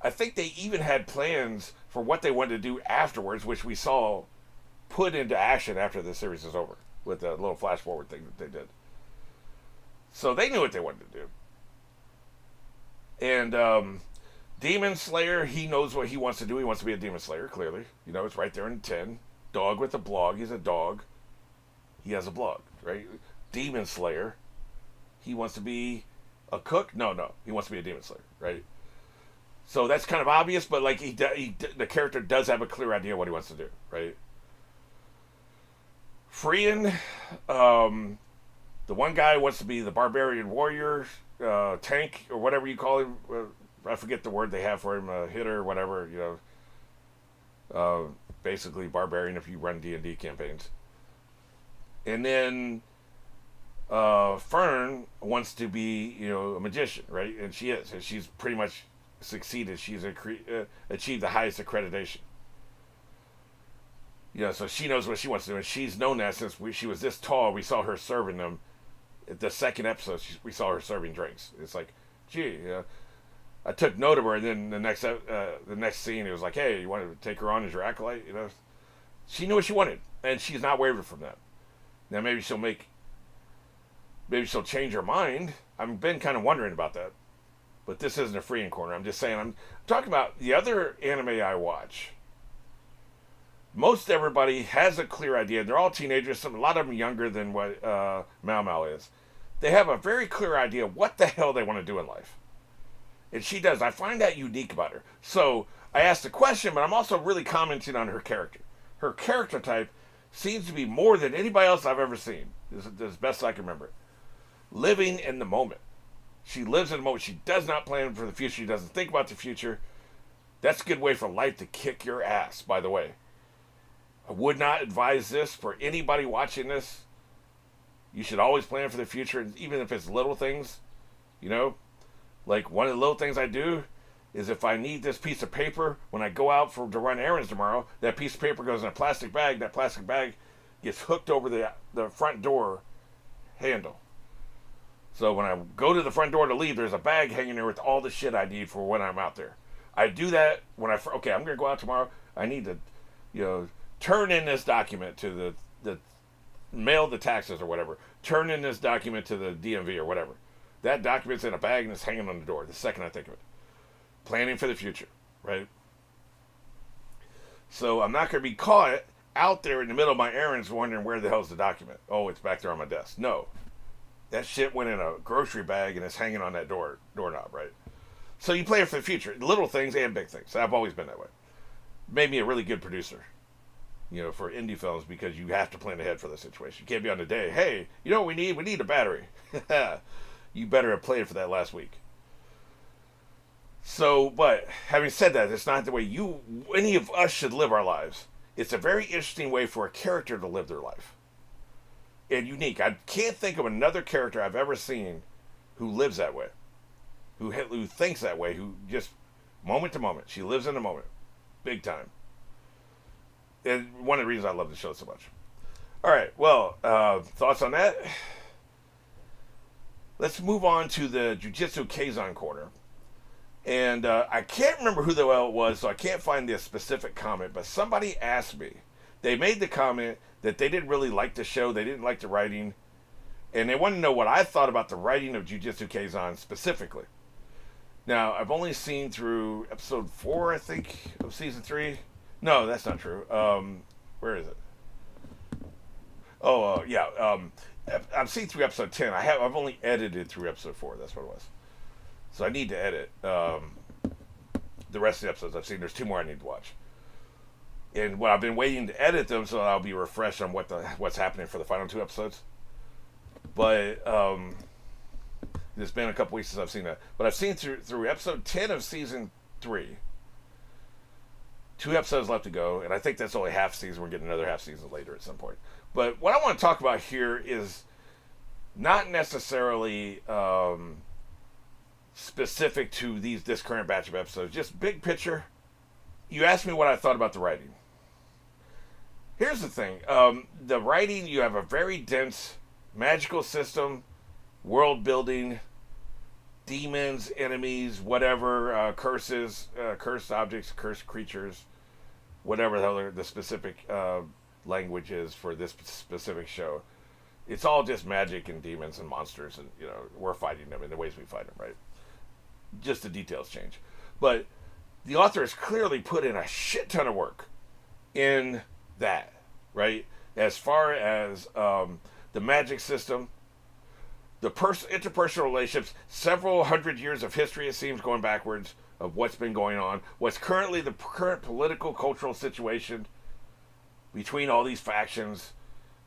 I think they even had plans for what they wanted to do afterwards, which we saw put into action after the series is over, with a little flash forward thing that they did. So they knew what they wanted to do. And Demon Slayer, he knows what he wants to do. He wants to be a Demon Slayer, clearly. It's right there in 10. Dog with a blog. He's a dog. He has a blog, right? Demon Slayer, he wants to be a cook? No. He wants to be a Demon Slayer, right? So that's kind of obvious, but like the character does have a clear idea what he wants to do, right? Frieren, the one guy wants to be the barbarian warrior, tank, or whatever you call him. I forget the word they have for him, hitter, whatever, basically barbarian if you run D&D campaigns. And then Fern wants to be, a magician, right? And she is, and she's pretty much succeeded. She's achieved the highest accreditation. So she knows what she wants to do, and she's known that since she was this tall. We saw her serving them. The second episode, we saw her serving drinks. It's like, gee, I took note of her, and then the next scene, it was like, hey, you want to take her on as your acolyte? She knew what she wanted, and she's not wavered from that. Now maybe she'll change her mind. I've been kind of wondering about that, but this isn't a Frieren corner. I'm just saying, I'm talking about the other anime I watch. Most everybody has a clear idea. They're all teenagers. A lot of them younger than what Mao Mao is. They have a very clear idea what the hell they want to do in life. And she does. I find that unique about her. So I asked the question, but I'm also really commenting on her character. Her character type seems to be more than anybody else I've ever seen, as best I can remember. Living in the moment. She lives in the moment. She does not plan for the future. She doesn't think about the future. That's a good way for life to kick your ass, by the way. I would not advise this for anybody watching this. You should always plan for the future, even if it's little things, Like, one of the little things I do is if I need this piece of paper when I go out to run errands tomorrow, that piece of paper goes in a plastic bag. That plastic bag gets hooked over the front door handle. So when I go to the front door to leave, there's a bag hanging there with all the shit I need for when I'm out there. I do that when I'm going to go out tomorrow. I need to, turn in this document to the mail the taxes or whatever. Turn in this document to the DMV or whatever. That document's in a bag and it's hanging on the door the second I think of it. Planning for the future, right? So I'm not going to be caught out there in the middle of my errands wondering where the hell's the document. Oh, it's back there on my desk. No. That shit went in a grocery bag and it's hanging on that doorknob, right? So you plan for the future. Little things and big things. I've always been that way. Made me a really good producer, for indie films, because you have to plan ahead for the situation. You can't be on the day, hey, you know what we need? We need a battery. You better have planned for that last week. So, but having said that, it's not the way any of us should live our lives. It's a very interesting way for a character to live their life. And unique. I can't think of another character I've ever seen who lives that way. Who thinks that way, who just moment to moment. She lives in the moment. Big time. And one of the reasons I love the show so much. Alright, well, thoughts on that? Let's move on to the Jujutsu Kaisen corner. And I can't remember who the hell it was, so I can't find the specific comment, but somebody asked me. They made the comment that they didn't really like the show, they didn't like the writing, and they wanted to know what I thought about the writing of Jujutsu Kaisen specifically. Now, I've only seen through episode 4, I think, of season 3. No, that's not true. Where is it? Oh, yeah. I've seen through episode 10. I've only edited through episode 4. That's what it was. So I need to edit the rest of the episodes I've seen. There's 2 more I need to watch. And I've been waiting to edit them so I'll be refreshed on what's happening for the final 2 episodes. But it's been a couple weeks since I've seen that. But I've seen through episode 10 of season 3. 2 episodes left to go, and I think that's only half season. We're getting another half season later at some point. But what I want to talk about here is not necessarily specific to this current batch of episodes, just big picture. You asked me what I thought about the writing. Here's the thing. The writing, you have a very dense magical system, world building, demons, enemies, whatever, curses, cursed objects, cursed creatures, whatever the hell the specific language is for this specific show. It's all just magic and demons and monsters, and we're fighting them in the ways we fight them, right? Just the details change. But the author has clearly put in a shit ton of work in that, right? As far as the magic system, the interpersonal relationships, several hundred years of history, it seems, going backwards, of what's been going on, what's currently the current political, cultural situation between all these factions.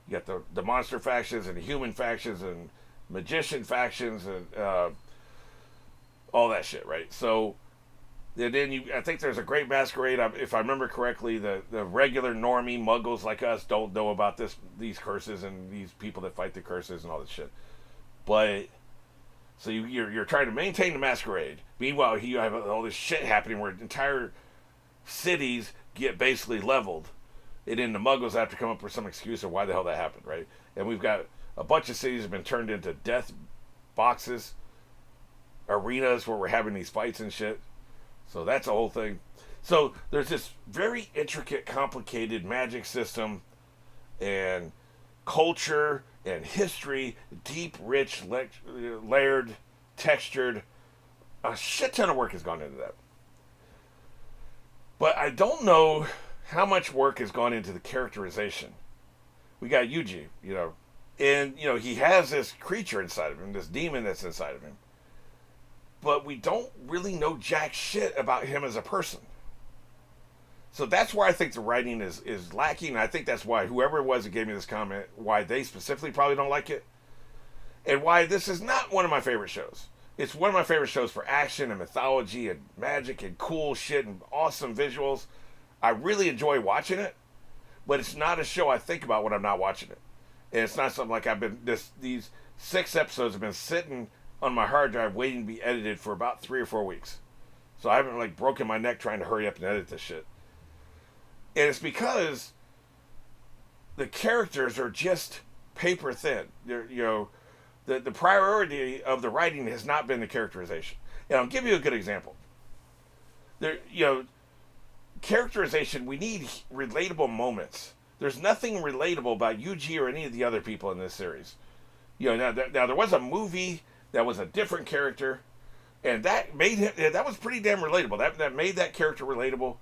You got the monster factions and the human factions and magician factions and all that shit, right? So, and then I think there's a great masquerade. If I remember correctly, the regular normie muggles like us don't know about these curses and these people that fight the curses and all this shit. But so you're trying to maintain the masquerade. Meanwhile, you have all this shit happening where entire cities get basically leveled, and then the muggles have to come up with some excuse of why the hell that happened, right? And we've got a bunch of cities have been turned into death boxes, arenas where we're having these fights and shit. So that's a whole thing. So there's this very intricate, complicated magic system and culture and history, deep, rich, layered, textured. A shit ton of work has gone into that. But I don't know how much work has gone into the characterization. We got Yuji, and, he has this creature inside of him, this demon that's inside of him. But we don't really know jack shit about him as a person. So that's where I think the writing is lacking. I think that's why whoever it was that gave me this comment, why they specifically probably don't like it. And why this is not one of my favorite shows. It's one of my favorite shows for action and mythology and magic and cool shit and awesome visuals. I really enjoy watching it. But it's not a show I think about when I'm not watching it. And it's not something like these 6 episodes have been sitting on my hard drive waiting to be edited for about 3 or 4 weeks. So I haven't broken my neck trying to hurry up and edit this shit. And it's because the characters are just paper thin. They're, The priority of the writing has not been the characterization. And I'll give you a good example. There, characterization, we need relatable moments. There's nothing relatable about Yuji or any of the other people in this series. Now there was a movie that was a different character, and that made him, that was pretty damn relatable. That made that character relatable.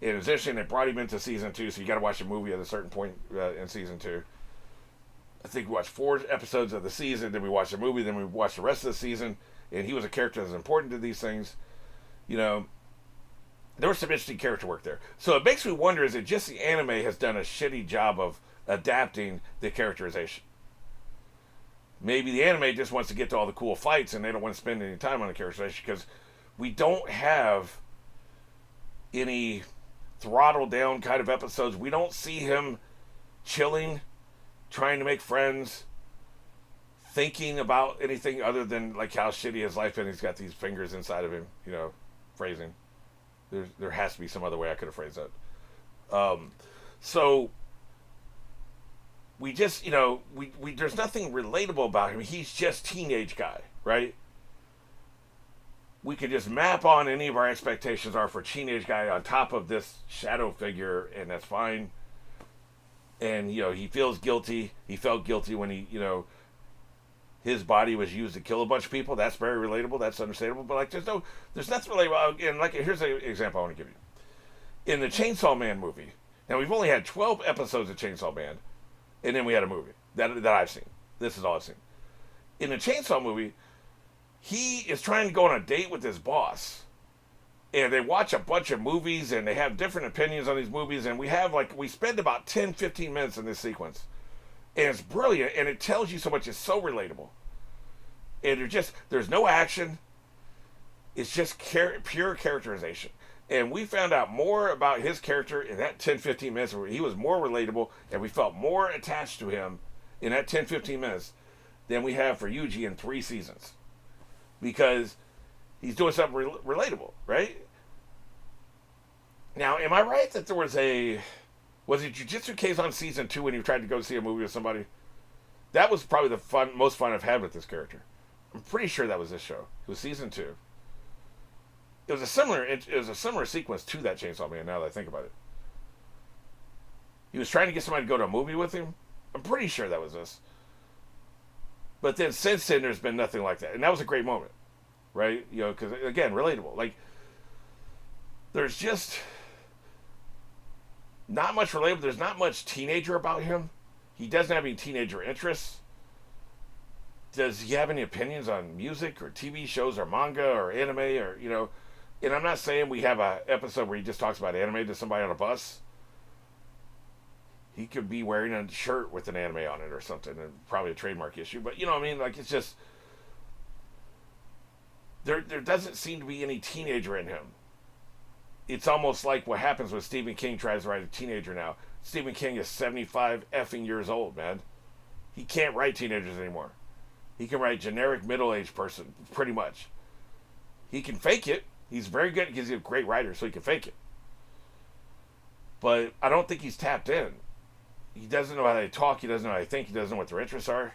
And it was interesting. They brought him into season 2, so you got to watch the movie at a certain point in season 2. I think we watched 4 episodes of the season, then we watched the movie, then we watched the rest of the season, and he was a character that's important to these things. There was some interesting character work there. So it makes me wonder, is it just the anime has done a shitty job of adapting the characterization? Maybe the anime just wants to get to all the cool fights and they don't want to spend any time on the characterization, because we don't have any throttle down kind of episodes. We don't see him chilling, trying to make friends, thinking about anything other than like how shitty his life is. He's got these fingers inside of him, phrasing. There has to be some other way I could have phrased that. So we just, we there's nothing relatable about him. He's just teenage guy, right? We could just map on any of our expectations are for teenage guy on top of this shadow figure, and that's fine. And, he feels guilty. He felt guilty when he, his body was used to kill a bunch of people. That's very relatable. That's understandable. But, like, there's nothing relatable. And, like, here's an example I want to give you. In the Chainsaw Man movie, now we've only had 12 episodes of Chainsaw Man, and then we had a movie that I've seen. This is all I've seen. In the Chainsaw movie, he is trying to go on a date with his boss. And they watch a bunch of movies, and they have different opinions on these movies. And we spend about 10, 15 minutes in this sequence. And it's brilliant, and it tells you so much. It's so relatable. And there's no action. It's just pure characterization. And we found out more about his character in that 10, 15 minutes where he was more relatable, and we felt more attached to him in that 10, 15 minutes than we have for Yuji in 3 seasons. Because he's doing something relatable, right? Now, am I right that there was was it Jujutsu Kaisen season 2 when you tried to go see a movie with somebody? That was probably the most fun I've had with this character. I'm pretty sure that was this show. It was season 2. It was a similar sequence to that Chainsaw Man, now that I think about it. He was trying to get somebody to go to a movie with him. I'm pretty sure that was this. But then since then, there's been nothing like that. And that was a great moment, right? Because, again, relatable. Like, there's just not much relatable. There's not much teenager about him. He doesn't have any teenager interests. Does he have any opinions on music or TV shows or manga or anime or, And I'm not saying we have an episode where he just talks about anime to somebody on a bus. He could be wearing a shirt with an anime on it or something, and probably a trademark issue. But, like, it's just, there doesn't seem to be any teenager in him. It's almost like what happens when Stephen King tries to write a teenager now. Stephen King is 75 effing years old, man. He can't write teenagers anymore. He can write generic middle-aged person, pretty much. He can fake it. He's very good because he's a great writer, so he can fake it. But I don't think he's tapped in. He doesn't know how they talk. He doesn't know how they think. He doesn't know what their interests are.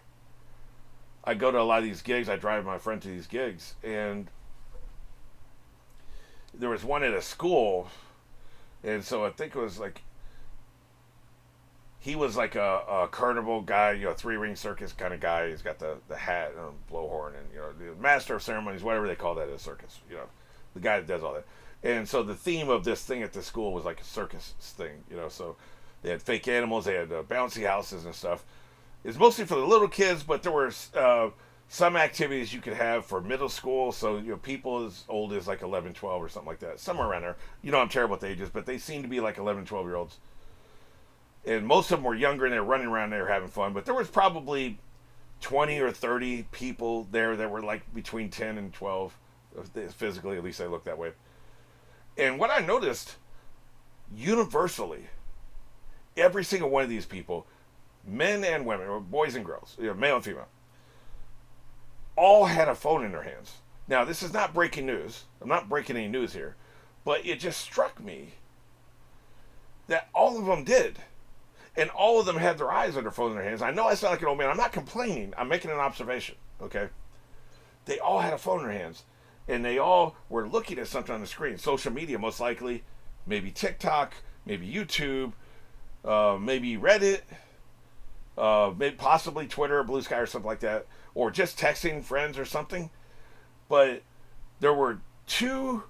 I go to a lot of these gigs. I drive my friend to these gigs. And there was one at a school. And so I think it was like, he was like a carnival guy, 3-ring circus kind of guy. He's got the hat and blowhorn and, the master of ceremonies, whatever they call that at a circus, the guy that does all that. And so the theme of this thing at the school was like a circus thing, so they had fake animals, they had bouncy houses and stuff. It's mostly for the little kids, but there were some activities you could have for middle school. So, people as old as like 11, 12 or something like that, somewhere around there. I'm terrible with ages, but they seem to be like 11, 12-year-olds. And most of them were younger and they were running around there having fun. But there was probably 20 or 30 people there that were like between 10 and 12. Physically, at least they looked that way. And what I noticed, universally, every single one of these people, men and women, or boys and girls, male and female, all had a phone in their hands. Now, this is not breaking news. I'm not breaking any news here. But it just struck me that all of them did. And all of them had their eyes on their phone in their hands. I know I sound like an old man. I'm not complaining. I'm making an observation. Okay? They all had a phone in their hands. And they all were looking at something on the screen. Social media, most likely. Maybe TikTok. Maybe YouTube. Maybe Reddit. Maybe possibly Twitter or Blue Sky or something like that. Or just texting friends or something. But there were two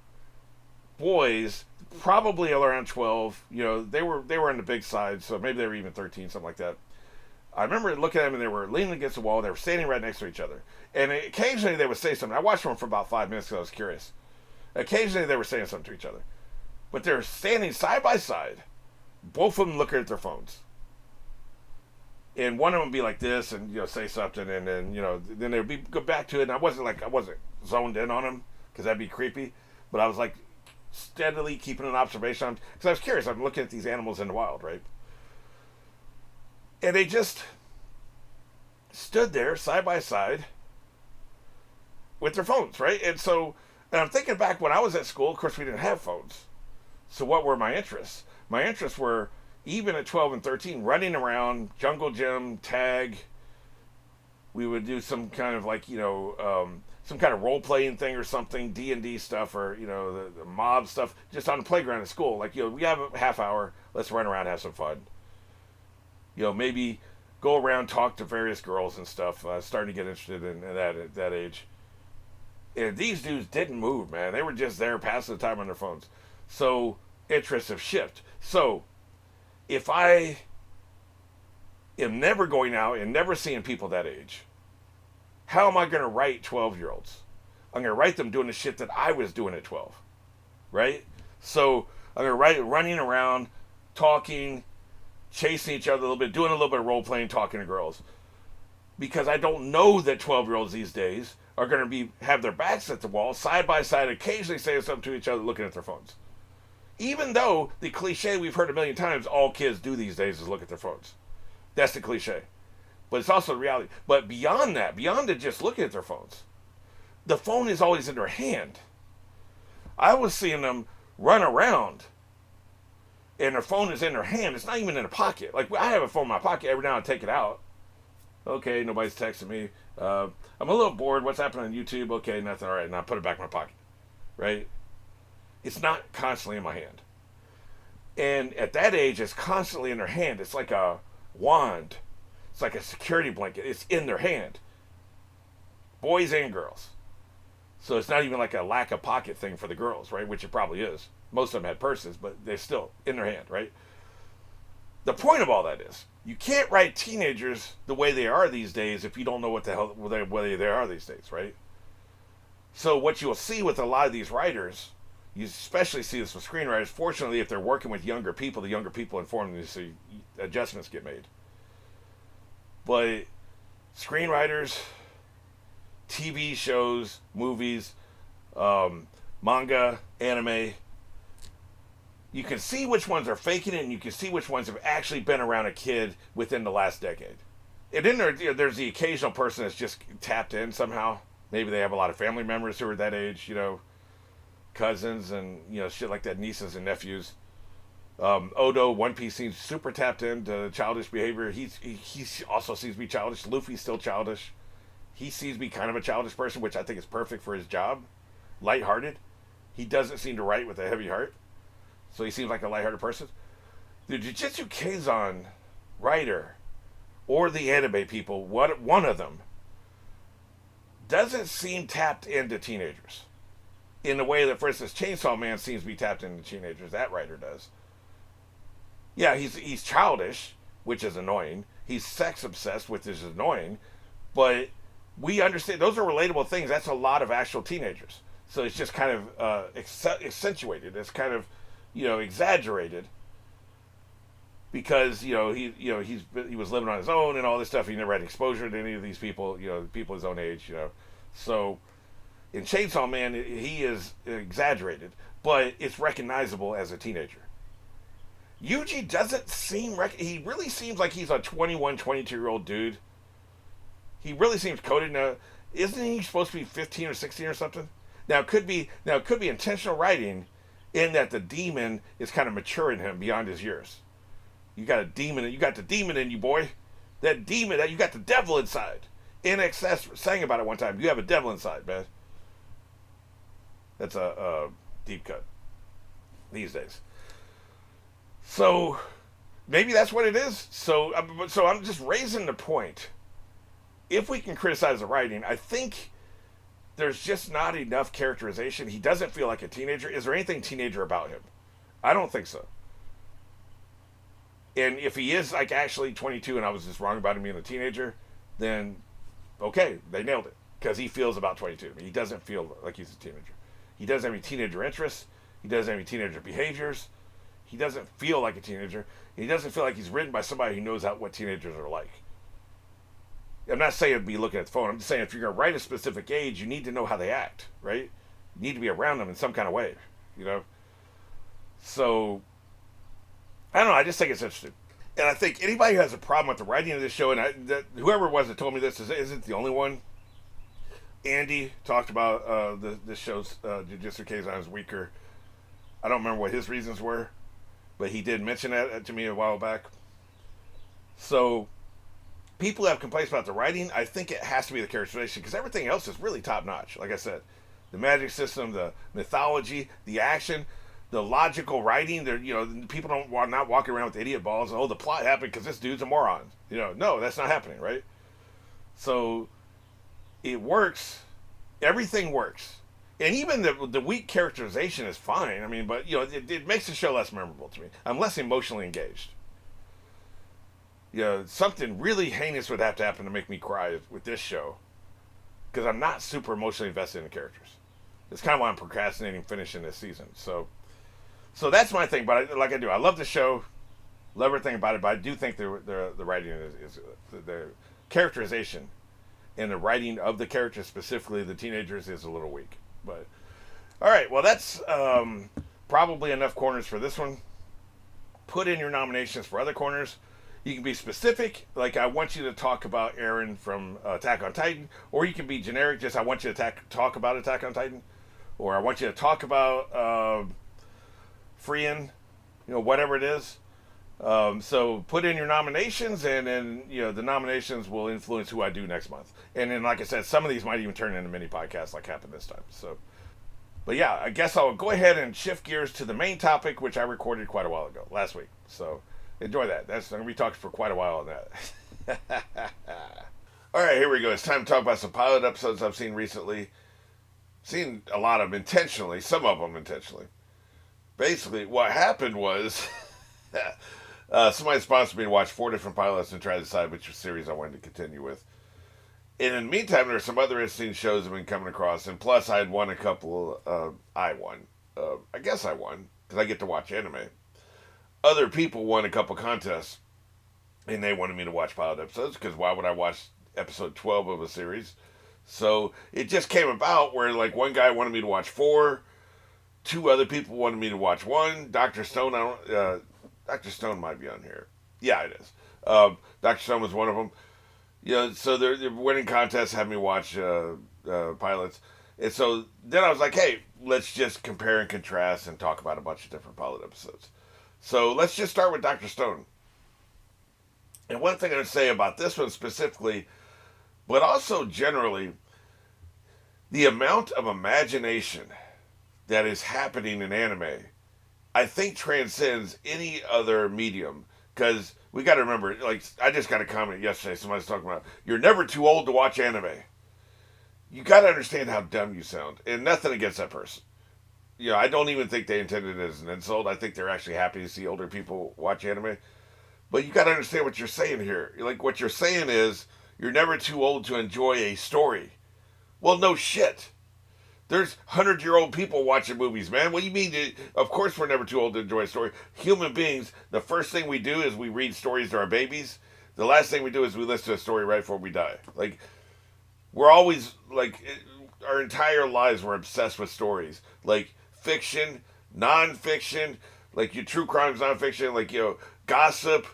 boys, probably around 12. You know, they were on the big side, so maybe they were even 13, something like that. I remember looking at them, and they were leaning against the wall. They were standing right next to each other. And occasionally they would say something. I watched them for about 5 minutes because I was curious. Occasionally they were saying something to each other. But they're standing side by side, both of them looking at their phones. And one of them would be like this and, you know, say something, and then, you know, then they would go back to it. And I wasn't zoned in on them because that'd be creepy. But I was like steadily keeping an observation on them because I was curious. I'm looking at these animals in the wild, right? And they just stood there side by side with their phones, right? And I'm thinking back when I was at school, of course, we didn't have phones. So what were my interests? My interests were, even at 12 and 13, running around, jungle gym, tag. We would do some kind of like, you know, some kind of role-playing thing or something, D&D stuff, or, you know, the mob stuff, just on the playground at school. Like, you know, we have a half hour, let's run around, have some fun. You know, maybe go around, talk to various girls and stuff. Starting to get interested in that at that age. And these dudes didn't move, man. They were just there passing the time on their phones. So interests have shifted. So if I am never going out and never seeing people that age, how am I going to write 12-year-olds? I'm going to write them doing the shit that I was doing at 12, right? So I'm going to write running around, talking, chasing each other a little bit, doing a little bit of role-playing, talking to girls. Because I don't know that 12-year-olds these days are going to have their backs at the wall, side by side, occasionally saying something to each other, looking at their phones. Even though the cliche we've heard a million times, all kids do these days is look at their phones. That's the cliche. But it's also the reality. But beyond that, beyond it just looking at their phones, the phone is always in their hand. I was seeing them run around and their phone is in their hand. It's not even in a pocket. Like, I have a phone in my pocket. Every now and then I take it out. Okay, nobody's texting me. I'm a little bored. What's happening on YouTube? Okay, nothing. All right, and I put it back in my pocket. Right? It's not constantly in my hand. And at that age, it's constantly in their hand. It's like a wand. It's like a security blanket. It's in their hand. Boys and girls. So it's not even like a lack of pocket thing for the girls, right? Which it probably is. Most of them had purses, but they're still in their hand, right? The point of all that is, you can't write teenagers the way they are these days if you don't know what the hell whether they are these days, right? So what you'll see with a lot of these writers, you especially see this with screenwriters. Fortunately, if they're working with younger people, the younger people inform them, so adjustments get made. But screenwriters, TV shows, movies, manga, anime, you can see which ones are faking it, and you can see which ones have actually been around a kid within the last decade. And then there's the occasional person that's just tapped in somehow. Maybe they have a lot of family members who are that age, you know, cousins and, you know, shit like that, nieces and nephews. Odo, One Piece, seems super tapped into childish behavior. He also seems to be childish. Luffy's still childish. He seems to be kind of a childish person, which I think is perfect for his job. Lighthearted. He doesn't seem to write with a heavy heart. So he seems like a lighthearted person. The Jujutsu Kaisen writer, or the anime people, one of them, doesn't seem tapped into teenagers. In the way that, for instance, Chainsaw Man seems to be tapped into teenagers. That writer does. Yeah, he's childish, which is annoying. He's sex obsessed, which is annoying. But we understand those are relatable things. That's a lot of actual teenagers. So it's just kind of accentuated. It's kind of, you know, exaggerated because, you know, he was living on his own and all this stuff. He never had exposure to any of these people, you know, people his own age, you know. So in Chainsaw Man, he is exaggerated, but it's recognizable as a teenager. Yuji doesn't seem he really seems like he's a 21, 22-year-old dude. He really seems coded now. Isn't he supposed to be 15 or 16 or something? Now it could be intentional writing in that the demon is kind of maturing him beyond his years. You got a demon. You got the demon in you, boy. That demon. That you got the devil inside. NXS sang about it one time. You have a devil inside, man. That's a deep cut these days. So maybe that's what it is. So I'm just raising the point. If we can criticize the writing, I think there's just not enough characterization. He doesn't feel like a teenager. Is there anything teenager about him? I don't think so. And if he is like actually 22 and I was just wrong about him being a teenager, then okay, they nailed it. Because he feels about 22. He doesn't feel like he's a teenager. He doesn't have any teenager interests. He doesn't have any teenager behaviors. He doesn't feel like a teenager. He doesn't feel like he's written by somebody who knows what teenagers are like. I'm not saying be looking at the phone. I'm just saying if you're going to write a specific age, you need to know how they act, right? You need to be around them in some kind of way, you know? So, I don't know. I just think it's interesting. And I think anybody who has a problem with the writing of this show, and whoever it was that told me this isn't the only one. Andy talked about this show's Jujutsu Kaisen is weaker. I don't remember what his reasons were, but he did mention that to me a while back. So, people have complaints about the writing. I think it has to be the characterization because everything else is really top notch. Like I said, the magic system, the mythology, the action, the logical writing. People not walking around with idiot balls. Oh, the plot happened because this dude's a moron. No, that's not happening, right? So it works. Everything works, and even the weak characterization is fine. I mean, but it makes the show less memorable to me. I'm less emotionally engaged. Something really heinous would have to happen to make me cry with this show, because I'm not super emotionally invested in the characters. It's kind of why I'm procrastinating finishing this season. So that's my thing. But I do. I love the show, love everything about it. But I do think the writing is the characterization and the writing of the characters, specifically the teenagers, is a little weak. But all right, well that's probably enough corners for this one. Put in your nominations for other corners. You can be specific, like I want you to talk about Eren from Attack on Titan, or you can be generic, just I want you to talk about Attack on Titan, or I want you to talk about Frieren, whatever it is. So put in your nominations, and then the nominations will influence who I do next month. And then, like I said, some of these might even turn into mini podcasts, like happened this time. So, but yeah, I guess I'll go ahead and shift gears to the main topic, which I recorded quite a while ago, last week. So. Enjoy that. I'm going to be talking for quite a while on that. All right, here we go. It's time to talk about some pilot episodes I've seen recently. Seen a lot of them intentionally, some of them intentionally. Basically, what happened was somebody sponsored me to watch 4 different pilots and try to decide which series I wanted to continue with. And in the meantime, there are some other interesting shows I've been coming across. And plus, I had won a couple. I won. I guess I won, because I get to watch anime. Other people won a couple contests, and they wanted me to watch pilot episodes, because why would I watch episode 12 of a series? So it just came about where, like, one guy wanted me to watch 4, 2 other people wanted me to watch 1. Dr. Stone, Dr. Stone might be on here. Yeah, it is. Dr. Stone was one of them. So they're winning contests, having me watch pilots. And so then I was like, hey, let's just compare and contrast and talk about a bunch of different pilot episodes. So let's just start with Dr. Stone. And one thing I would say about this one specifically, but also generally, the amount of imagination that is happening in anime, I think transcends any other medium. Because we got to remember, like, I just got a comment yesterday, somebody's talking about, you're never too old to watch anime. You got to understand how dumb you sound. And nothing against that person. I don't even think they intended it as an insult. I think they're actually happy to see older people watch anime. But you got to understand what you're saying here. Like, what you're saying is, you're never too old to enjoy a story. Well, no shit. There's 100-year-old people watching movies, man. What do you mean? Of course we're never too old to enjoy a story. Human beings, the first thing we do is we read stories to our babies. The last thing we do is we listen to a story right before we die. Like, we're always, like, our entire lives we're obsessed with stories. Like, fiction, non-fiction, like your true crimes, non-fiction, like, gossip.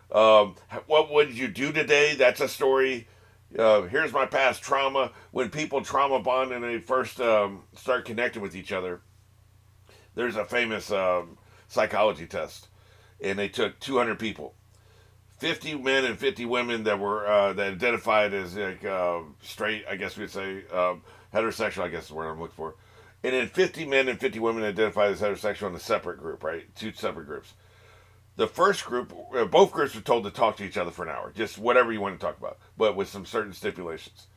What would you do today? That's a story. Here's my past trauma. When people trauma bond and they first start connecting with each other, there's a famous psychology test. and they took 200 people, 50 men and 50 women that were that identified as like straight, I guess we'd say, heterosexual, I guess is the word I'm looking for, and then 50 men and 50 women identified as heterosexual in a separate group, right? Two separate groups. The first group, both groups were told to talk to each other for an hour, just whatever you want to talk about, but with some certain stipulations.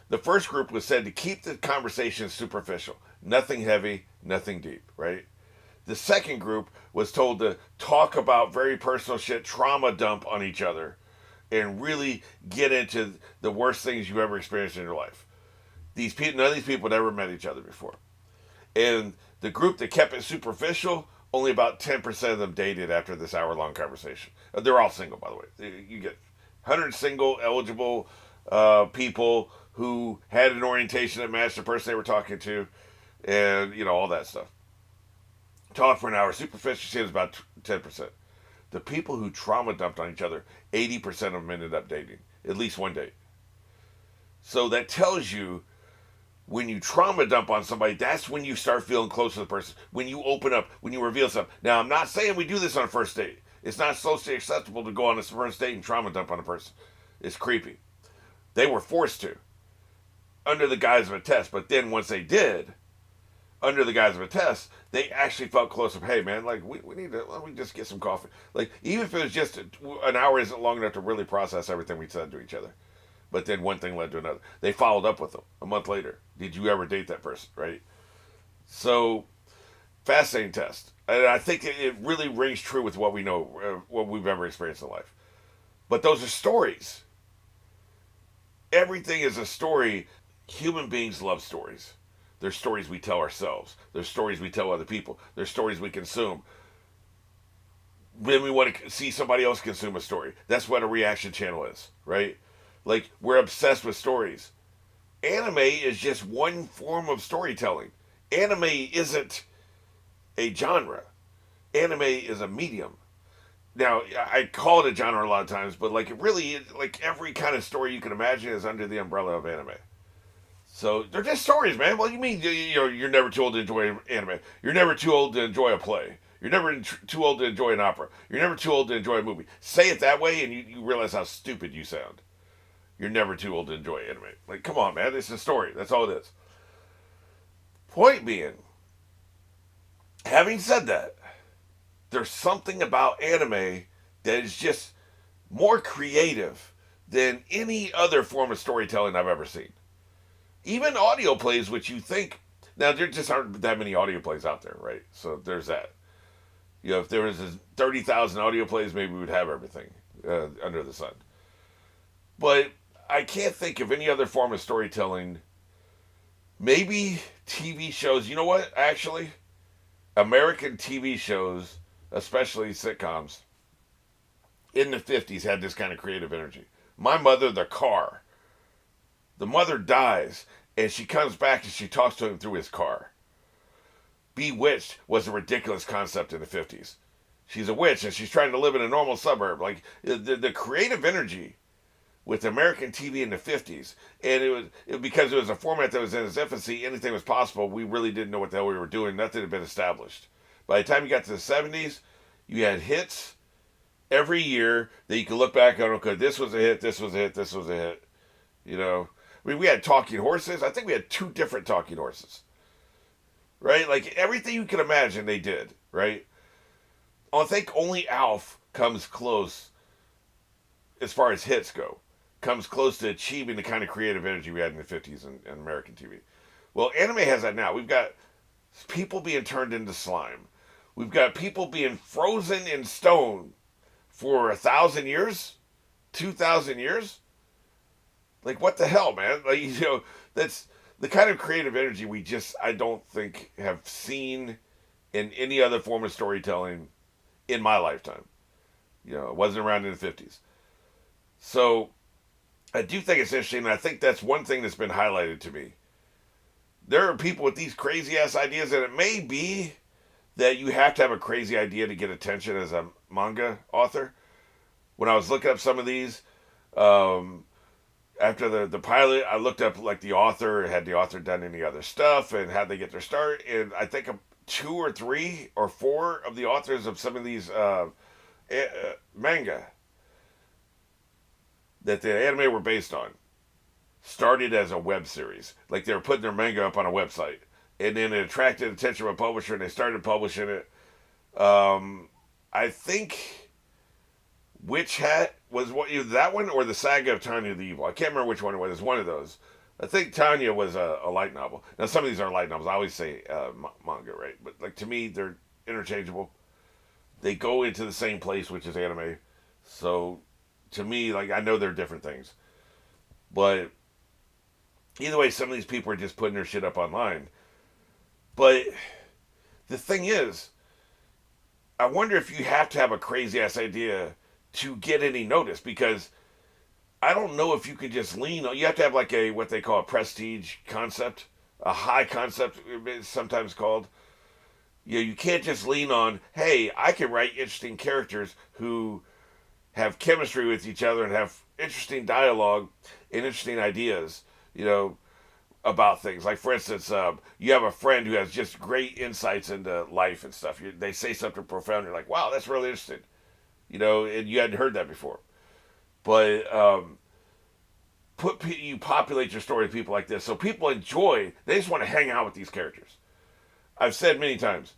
The first group was said to keep the conversation superficial, nothing heavy, nothing deep, right? The second group was told to talk about very personal shit, trauma dump on each other, and really get into the worst things you ever experienced in your life. These people, none of these people had ever met each other before. And the group that kept it superficial, only about 10% of them dated after this hour-long conversation. They're all single, by the way. You get 100 single, eligible people who had an orientation that matched the person they were talking to, and, you know, all that stuff. Talk for an hour. Superficial shit is about 10%. The people who trauma dumped on each other, 80% of them ended up dating. At least one date. So that tells you when you trauma dump on somebody, that's when you start feeling close to the person. When you open up, when you reveal something. Now, I'm not saying we do this on a first date. It's not socially acceptable to go on a first date and trauma dump on a person. It's creepy. They were forced to, under the guise of a test. But then once they did, under the guise of a test, they actually felt closer. Hey, man, like, we need to, let me just get some coffee. Like, even if it was just an hour isn't long enough to really process everything we said to each other. But then one thing led to another. They followed up with them a month later. Did you ever date that person, right? So, fascinating test. And I think it really rings true with what we know, what we've ever experienced in life. But those are stories. Everything is a story. Human beings love stories. There's stories we tell ourselves. There's stories we tell other people. There's stories we consume. When we want to see somebody else consume a story. That's what a reaction channel is, right? Like, we're obsessed with stories. Anime is just one form of storytelling. Anime isn't a genre. Anime is a medium. Now, I call it a genre a lot of times, but like it really, like every kind of story you can imagine is under the umbrella of anime. So they're just stories, man. Well, you mean you're never too old to enjoy anime? You're never too old to enjoy a play. You're never too old to enjoy an opera. You're never too old to enjoy a movie. Say it that way, and you realize how stupid you sound. You're never too old to enjoy anime. Like, come on, man. It's a story. That's all it is. Point being, having said that, there's something about anime that is just more creative than any other form of storytelling I've ever seen. Even audio plays, which you think, now there just aren't that many audio plays out there, right? So there's that. You know, if there was 30,000 audio plays, maybe we would have everything under the sun. But I can't think of any other form of storytelling. Maybe TV shows. You know what, actually? American TV shows, especially sitcoms, in the 50s had this kind of creative energy. My Mother, the car. The mother dies, and she comes back and she talks to him through his car. Bewitched was a ridiculous concept in the 50s. She's a witch, and she's trying to live in a normal suburb. Like, the creative energy with American TV in the 50s, and because it was a format that was in its infancy, anything was possible. We really didn't know what the hell we were doing. Nothing had been established. By the time you got to the 70s, you had hits every year that you could look back on. Okay, this was a hit, this was a hit, this was a hit. You know, I mean, we had talking horses. I think we had 2 different talking horses, right? Like, everything you can imagine, they did, right? I think only Alf comes close as far as hits go. Comes close to achieving the kind of creative energy we had in the 50s in American TV. Well, anime has that now. We've got people being turned into slime. We've got people being frozen in stone for 1,000 years, 2,000 years. Like, what the hell, man? Like, you know, that's the kind of creative energy I don't think have seen in any other form of storytelling in my lifetime. You know, it wasn't around in the 50s. So, I do think it's interesting, and I think that's one thing that's been highlighted to me. There are people with these crazy-ass ideas, and it may be that you have to have a crazy idea to get attention as a manga author. When I was looking up some of these, after the pilot, I looked up, like, the author, had the author done any other stuff, and how'd they get their start, and I think two or three or four of the authors of some of these manga that the anime were based on started as a web series. Like they were putting their manga up on a website, and then it attracted attention of a publisher, and they started publishing it. I think Witch Hat was what either that one or the Saga of Tanya the Evil. I can't remember which one it was. It's one of those. I think Tanya was a light novel. Now some of these are light novels. I always say manga, right? But like to me, they're interchangeable. They go into the same place, which is anime. So to me, like I know they're different things, but either way, some of these people are just putting their shit up online. But the thing is, I wonder if you have to have a crazy ass idea to get any notice, because I don't know if you could just lean on. You have to have like a what they call a prestige concept, a high concept. It's sometimes called. You can't just lean on. Hey, I can write interesting characters who have chemistry with each other and have interesting dialogue and interesting ideas. About things. Like, for instance, you have a friend who has just great insights into life and stuff. They say something profound. You're like, wow, that's really interesting. And you hadn't heard that before. But you populate your story with people like this. So people enjoy, they just want to hang out with these characters. I've said many times,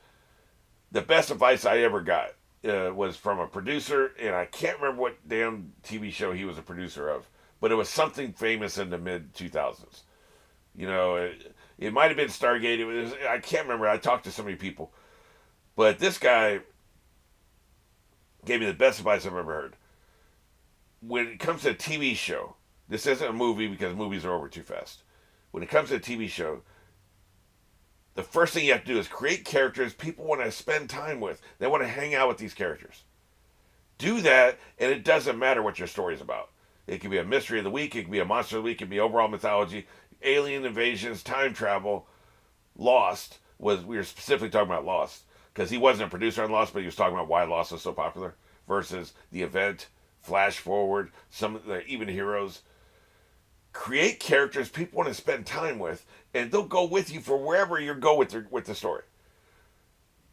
the best advice I ever got was from a producer, and I can't remember what damn TV show he was a producer of, but it was something famous in the mid-2000s. It might have been Stargate. I can't remember. I talked to so many people. But this guy gave me the best advice I've ever heard. When it comes to a TV show, this isn't a movie because movies are over too fast. When it comes to a TV show, the first thing you have to do is create characters people want to spend time with. They want to hang out with these characters. Do that, and it doesn't matter what your story is about. It can be a mystery of the week. It can be a monster of the week. It can be overall mythology. Alien invasions, time travel. Lost we were specifically talking about Lost because he wasn't a producer on Lost, but he was talking about why Lost was so popular versus the event, flash forward, some of the even heroes. Create characters people want to spend time with, and they'll go with you for wherever you go with the story.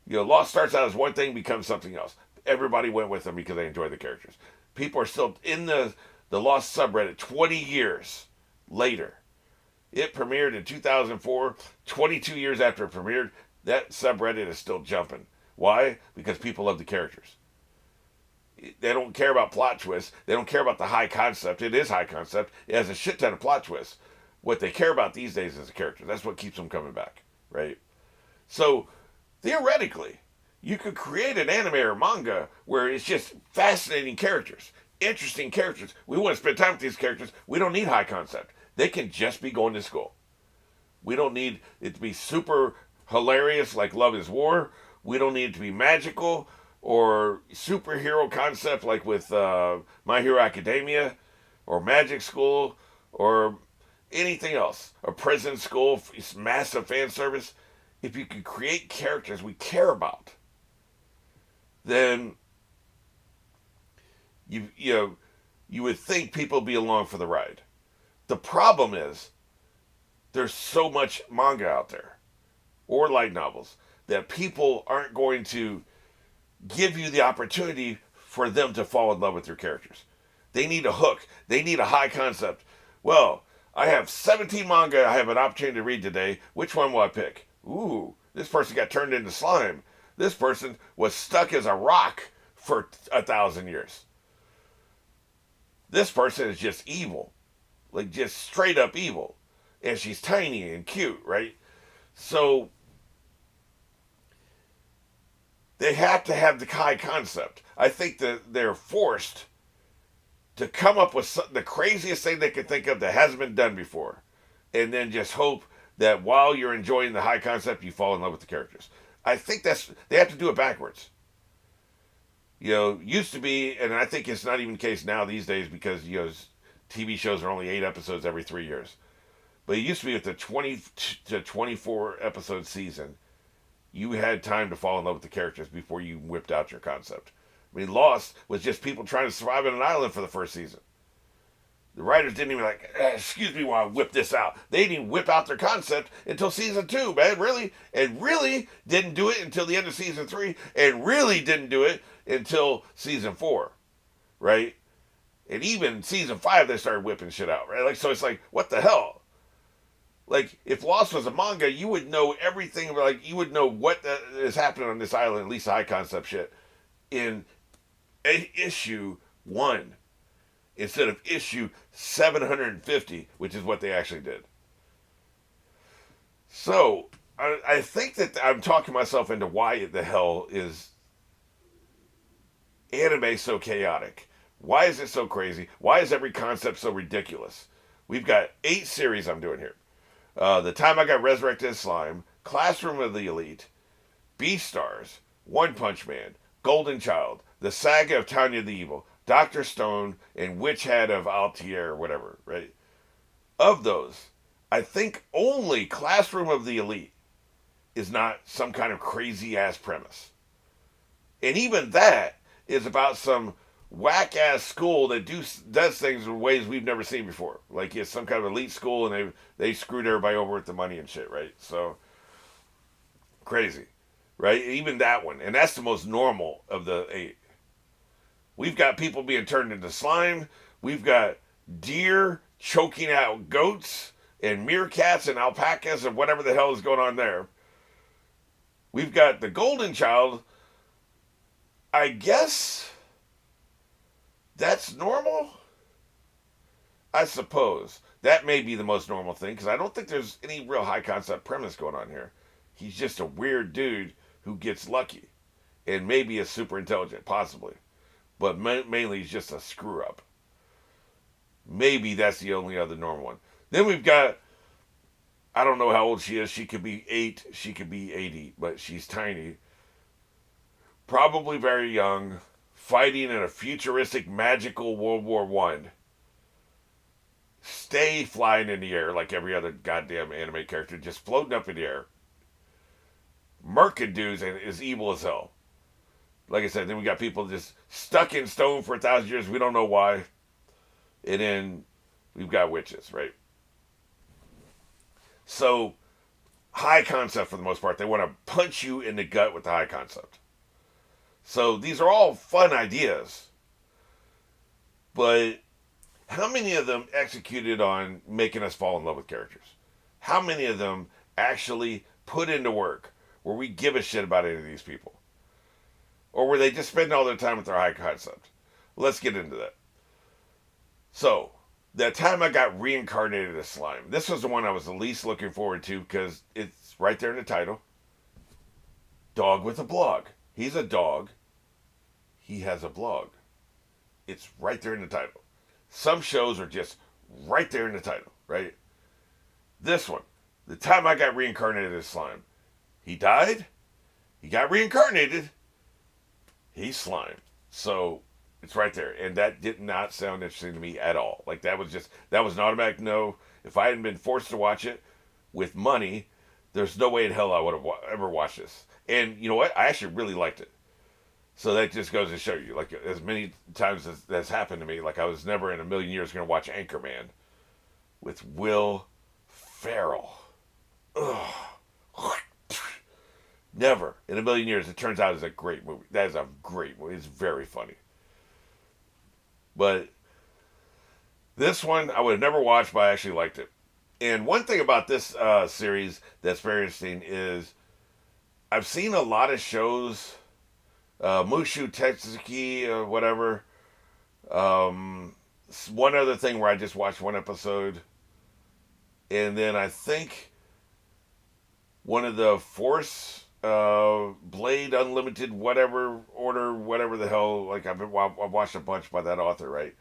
Lost starts out as one thing, becomes something else. Everybody went with them because they enjoyed the characters. People are still in the Lost subreddit 20 years later. It premiered in 2004. 22 years after it premiered, that subreddit is still jumping. Why? Because people love the characters. They don't care about plot twists. They don't care about the high concept. It is high concept. It has a shit ton of plot twists. What they care about these days is the characters. That's what keeps them coming back, right? So, theoretically, you could create an anime or manga where it's just fascinating characters, interesting characters. We want to spend time with these characters. We don't need high concept. They can just be going to school. We don't need it to be super hilarious like Love is War. We don't need it to be magical or superhero concept like with My Hero Academia or Magic School or anything else. A prison school, massive fan service. If you could create characters we care about, then you would think people would be along for the ride. The problem is there's so much manga out there or light novels that people aren't going to give you the opportunity for them to fall in love with your characters. They need a hook. They need a high concept. Well, I have 17 manga I have an opportunity to read today. Which one will I pick? Ooh, this person got turned into slime. This person was stuck as a rock for 1,000 years. This person is just evil. Like just straight up evil. And she's tiny and cute, right? So they have to have the high concept. I think that they're forced to come up with the craziest thing they can think of that hasn't been done before. And then just hope that while you're enjoying the high concept, you fall in love with the characters. I think they have to do it backwards. Used to be, and I think it's not even the case now these days because, TV shows are only 8 episodes every 3 years. But it used to be with the 20 to 24 episode season, you had time to fall in love with the characters before you whipped out your concept. I mean, Lost was just people trying to survive on an island for the first season. The writers didn't even excuse me while I whip this out. They didn't even whip out their concept until season 2, man. Really? And really didn't do it until the end of season 3. And really didn't do it until season 4. Right? And even season 5, they started whipping shit out. Right? So it's like, what the hell? If Lost was a manga, you would know everything. You would know what is happening on this island, at least high concept shit, in issue 1 instead of issue 750, which is what they actually did. So, I think that I'm talking myself into why the hell is anime so chaotic. Why is it so crazy? Why is every concept so ridiculous? We've got 8 series I'm doing here. The Time I Got Resurrected as Slime, Classroom of the Elite, Beastars, One Punch Man, Golden Child, The Saga of Tanya the Evil, Dr. Stone, and Witch Hat of Altair, or whatever, right? Of those, I think only Classroom of the Elite is not some kind of crazy-ass premise. And even that is about some whack-ass school that does things in ways we've never seen before. It's some kind of elite school, and they screwed everybody over with the money and shit, right? So, crazy, right? Even that one. And that's the most normal of the 8. We've got people being turned into slime. We've got deer choking out goats and meerkats and alpacas and whatever the hell is going on there. We've got the Golden Child. I guess that's normal? I suppose. That may be the most normal thing, because I don't think there's any real high concept premise going on here. He's just a weird dude who gets lucky. And maybe is super intelligent, possibly. But mainly he's just a screw up. Maybe that's the only other normal one. Then we've got, I don't know how old she is. She could be 8, she could be 80, but she's tiny. Probably very young. Fighting in a futuristic magical World War I. Stay flying in the air like every other goddamn anime character, just floating up in the air. Murking dudes and is evil as hell. Like I said, then we got people just stuck in stone for 1,000 years. We don't know why. And then we've got witches, right? So, high concept for the most part. They want to punch you in the gut with the high concept. So, these are all fun ideas. But how many of them executed on making us fall in love with characters? How many of them actually put into work where we give a shit about any of these people? Or were they just spending all their time with their high concept? Let's get into that. So, that Time I Got Reincarnated as Slime. This was the one I was the least looking forward to because it's right there in the title. Dog with a blog. He's a dog. He has a blog. It's right there in the title. Some shows are just right there in the title, right? This one, The Time I Got Reincarnated as Slime. He died. He got reincarnated. He's slime. So it's right there. And that did not sound interesting to me at all. That was an automatic no. If I hadn't been forced to watch it with money, there's no way in hell I would have ever watched this. And you know what? I actually really liked it. So that just goes to show you, as many times as that's happened to me, I was never in a million years going to watch Anchorman with Will Ferrell. Ugh. Never in a million years. It turns out it's a great movie. That is a great movie. It's very funny. But this one I would have never watched, but I actually liked it. And one thing about this series that's very interesting is I've seen a lot of shows, Mushu Tetsuki, whatever. One other thing where I just watched one episode. And then I think one of the Force Blade Unlimited whatever order, whatever the hell, I've watched a bunch by that author, right?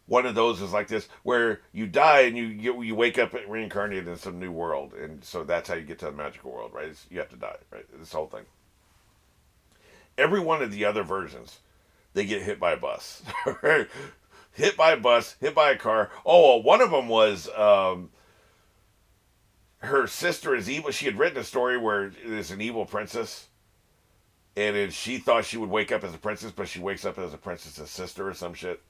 One of those is like this, where you die and you wake up reincarnated in some new world, and so that's how you get to the magical world, right? You have to die, right? This whole thing. Every one of the other versions, they get hit by a bus. Hit by a bus, hit by a car. Oh, one of them was her sister is evil. She had written a story where there's an evil princess, and she thought she would wake up as a princess, but she wakes up as a princess's sister or some shit.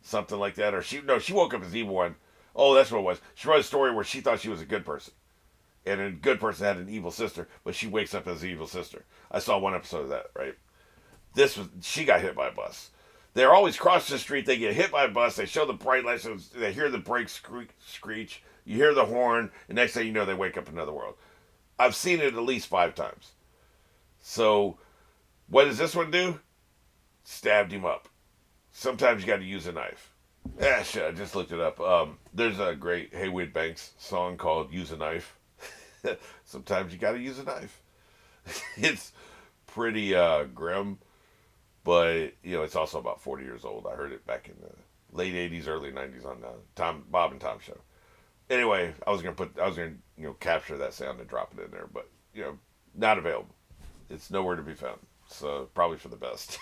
something like that. Or she woke up as evil one. Oh, that's what it was. She wrote a story where she thought she was a good person, and a good person had an evil sister, but she wakes up as an evil sister. I saw one episode of that. Right. She got hit by a bus. They're always crossing the street. They get hit by a bus. They show the bright lights. They hear the brakes screech. You hear the horn. And next thing you know, they wake up in another world. I've seen it at least 5 times. So, what does this one do? Stabbed him up. Sometimes you got to use a knife. Shit, I just looked it up. There's a great Haywood Banks song called Use a Knife. Sometimes you got to use a knife. It's pretty grim. But, it's also about 40 years old. I heard it back in the late 80s, early 90s on the Bob and Tom show. Anyway, I was going to capture that sound and drop it in there. But, not available. It's nowhere to be found. So, probably for the best.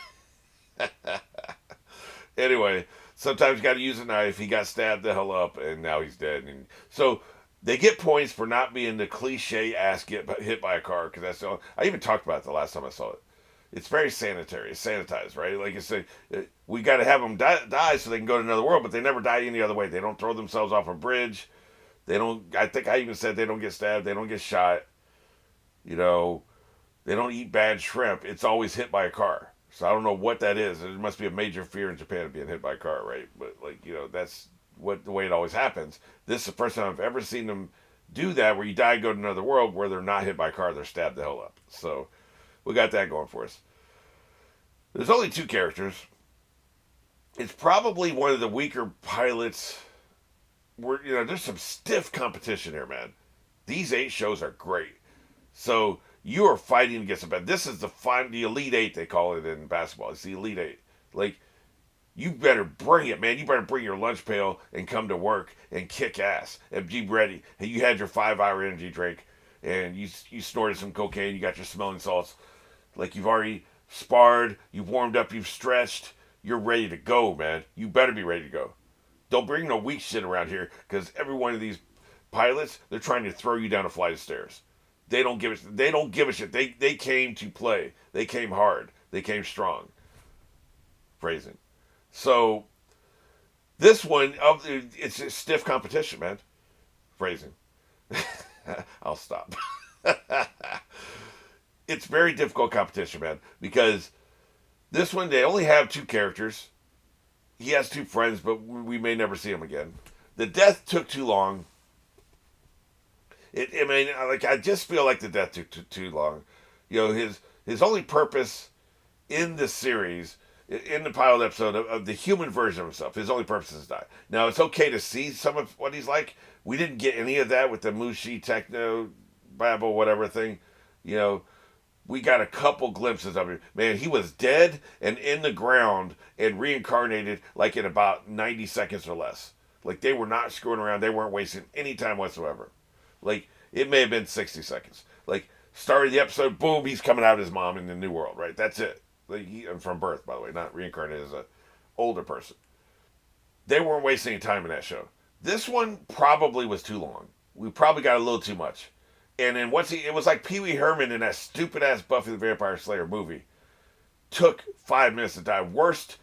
Anyway, sometimes you got to use a knife. He got stabbed the hell up, and now he's dead. And so, they get points for not being the cliche ass get hit by a car. Because that's the only, I even talked about it the last time I saw it. It's very sanitary. It's sanitized, right? Like I say, we got to have them die so they can go to another world, but they never die any other way. They don't throw themselves off a bridge. They don't, I think I even said they don't get stabbed. They don't get shot. They don't eat bad shrimp. It's always hit by a car. So I don't know what that is. There must be a major fear in Japan of being hit by a car, right? But, that's the way it always happens. This is the first time I've ever seen them do that, where you die and go to another world where they're not hit by a car. They're stabbed the hell up. So we got that going for us. There's only 2 characters. It's probably one of the weaker pilots. There's some stiff competition here, man. These 8 shows are great. So you are fighting against them. This is the Elite 8, they call it in basketball. It's the Elite 8. Like, you better bring it, man. You better bring your lunch pail and come to work and kick ass and be ready. And you had your 5-hour energy drink and you snorted some cocaine. You got your smelling salts. Like, you've already sparred, you've warmed up, you've stretched, you're ready to go, man. You better be ready to go. Don't bring no weak shit around here, because every one of these pilots, they're trying to throw you down a flight of stairs. They don't give a shit. They came to play. They came hard. They came strong. Phrasing. So, this one, it's a stiff competition, man. Phrasing. I'll stop. It's very difficult competition, man, because this one, they only have 2 characters. He has 2 friends, but we may never see him again. The death took too long. I just feel like the death took too long. His only purpose in this series, in the pilot episode of the human version of himself, his only purpose is to die. Now, it's okay to see some of what he's like. We didn't get any of that with the Mushi Techno Babble whatever thing. We got a couple glimpses of him. Man, he was dead and in the ground and reincarnated like in about 90 seconds or less. Like, they were not screwing around. They weren't wasting any time whatsoever. Like, it may have been 60 seconds. Like, started the episode, boom, he's coming out of his mom in the new world, right? That's it. Like, from birth, by the way, not reincarnated as an older person. They weren't wasting any time in that show. This one probably was too long. We probably got a little too much. And then it was like Pee Wee Herman in that stupid ass Buffy the Vampire Slayer movie. Took 5 minutes to die. Worst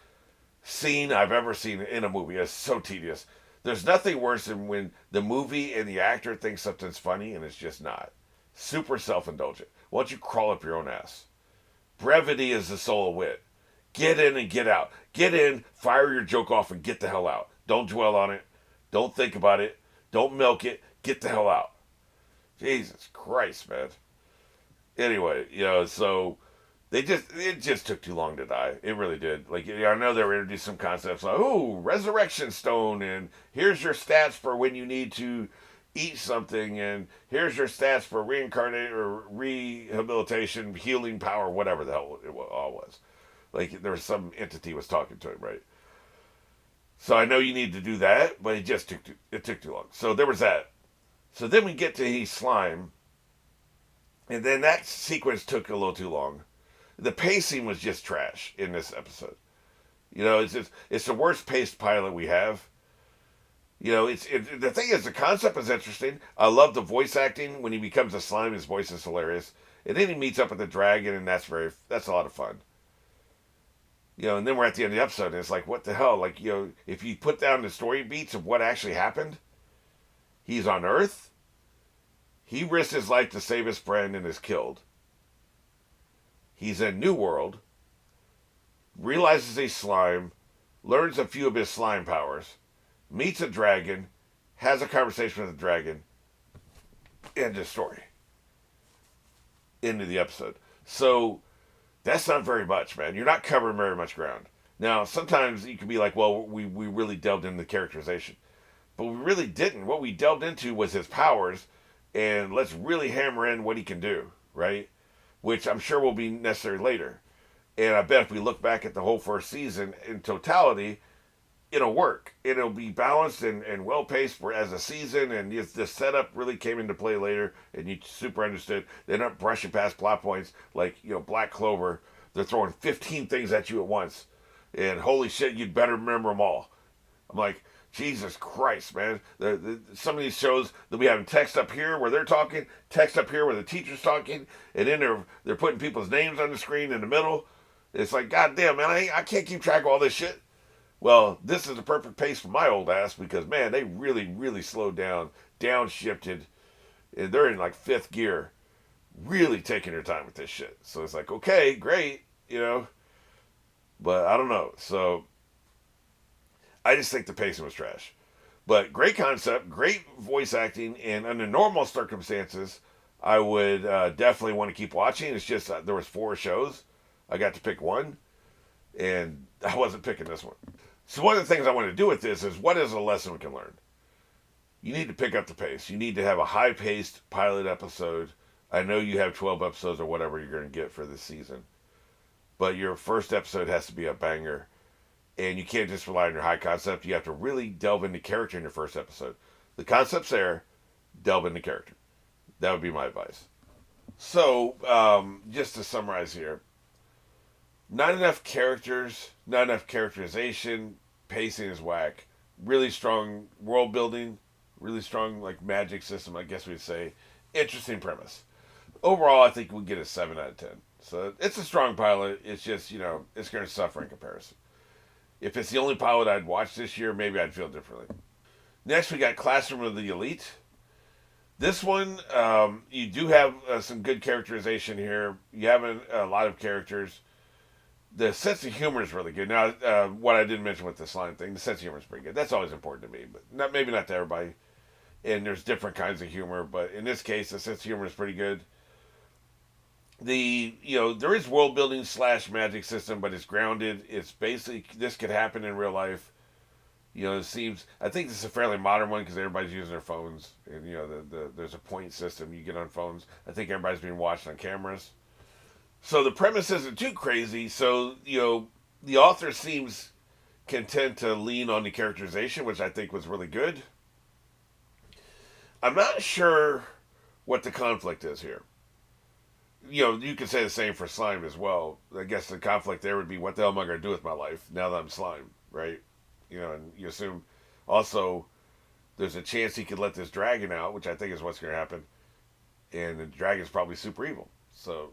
scene I've ever seen in a movie. It's so tedious. There's nothing worse than when the movie and the actor thinks something's funny and it's just not. Super self-indulgent. Why don't you crawl up your own ass? Brevity is the soul of wit. Get in and get out. Get in, fire your joke off, and get the hell out. Don't dwell on it. Don't think about it. Don't milk it. Get the hell out. Jesus Christ, man. Anyway, so it just took too long to die. It really did. Like, I know they were introducing some concepts like, resurrection stone, and here's your stats for when you need to eat something, and here's your stats for reincarnate or rehabilitation, healing power, whatever the hell it all was. Like, there was some entity was talking to him, right? So I know you need to do that, but it took too long. So there was that. So then we get to he's slime, and then that sequence took a little too long. The pacing was just trash in this episode. It's the worst paced pilot we have. The thing is, the concept is interesting. I love the voice acting. When he becomes a slime, his voice is hilarious. And then he meets up with the dragon, and that's a lot of fun. And then we're at the end of the episode, and it's like, what the hell? Like, if you put down the story beats of what actually happened, he's on Earth. He risked his life to save his friend and is killed. He's in New World, realizes he's slime, learns a few of his slime powers, meets a dragon, has a conversation with the dragon, end of story. End of the episode. So that's not very much, man. You're not covering very much ground. Now, sometimes you can be like, well, we really delved into the characterization. But we really didn't. What we delved into was his powers, and let's really hammer in what he can do, right? Which I'm sure will be necessary later. And I bet if we look back at the whole first season in totality, it'll work. It'll be balanced and well paced as a season, and the setup really came into play later, and you super understood. They're not brushing past plot points like Black Clover. They're throwing 15 things at you at once, and holy shit, you'd better remember them all. I'm like, Jesus Christ, man. Some of these shows, they'll be having text up here where they're talking, text up here where the teacher's talking, and then they're putting people's names on the screen in the middle. It's like, God damn, man, I can't keep track of all this shit. Well, this is the perfect pace for my old ass because, man, they really, really slowed down, downshifted, and they're in like fifth gear, really taking their time with this shit. So it's like, okay, great, but I don't know. So I just think the pacing was trash. But great concept, great voice acting, and under normal circumstances, I would definitely want to keep watching. It's just there was 4 shows. I got to pick one, and I wasn't picking this one. So one of the things I want to do with this is what is a lesson we can learn? You need to pick up the pace. You need to have a high-paced pilot episode. I know you have 12 episodes or whatever you're going to get for this season, but your first episode has to be a banger. And you can't just rely on your high concept. You have to really delve into character in your first episode. The concept's there. Delve into character. That would be my advice. So, just to summarize here. Not enough characters. Not enough characterization. Pacing is whack. Really strong world building. Really strong magic system, I guess we'd say. Interesting premise. Overall, I think we'll get a 7 out of 10. So, it's a strong pilot. It's just, it's going to suffer in comparison. If it's the only pilot I'd watch this year, maybe I'd feel differently. Next, we got Classroom of the Elite. This one, you do have some good characterization here. You have a lot of characters. The sense of humor is really good. Now, what I didn't mention with the slime thing, the sense of humor is pretty good. That's always important to me, but maybe not to everybody. And there's different kinds of humor, but in this case, the sense of humor is pretty good. There is world building / magic system, but it's grounded. It's basically this could happen in real life. It seems. I think this is a fairly modern one because everybody's using their phones, and there's a point system you get on phones. I think everybody's being watched on cameras. So the premise isn't too crazy. So the author seems content to lean on the characterization, which I think was really good. I'm not sure what the conflict is here. You could say the same for slime as well. I guess the conflict there would be, what the hell am I going to do with my life now that I'm slime, right? And you assume also there's a chance he could let this dragon out, which I think is what's going to happen. And the dragon's probably super evil. So,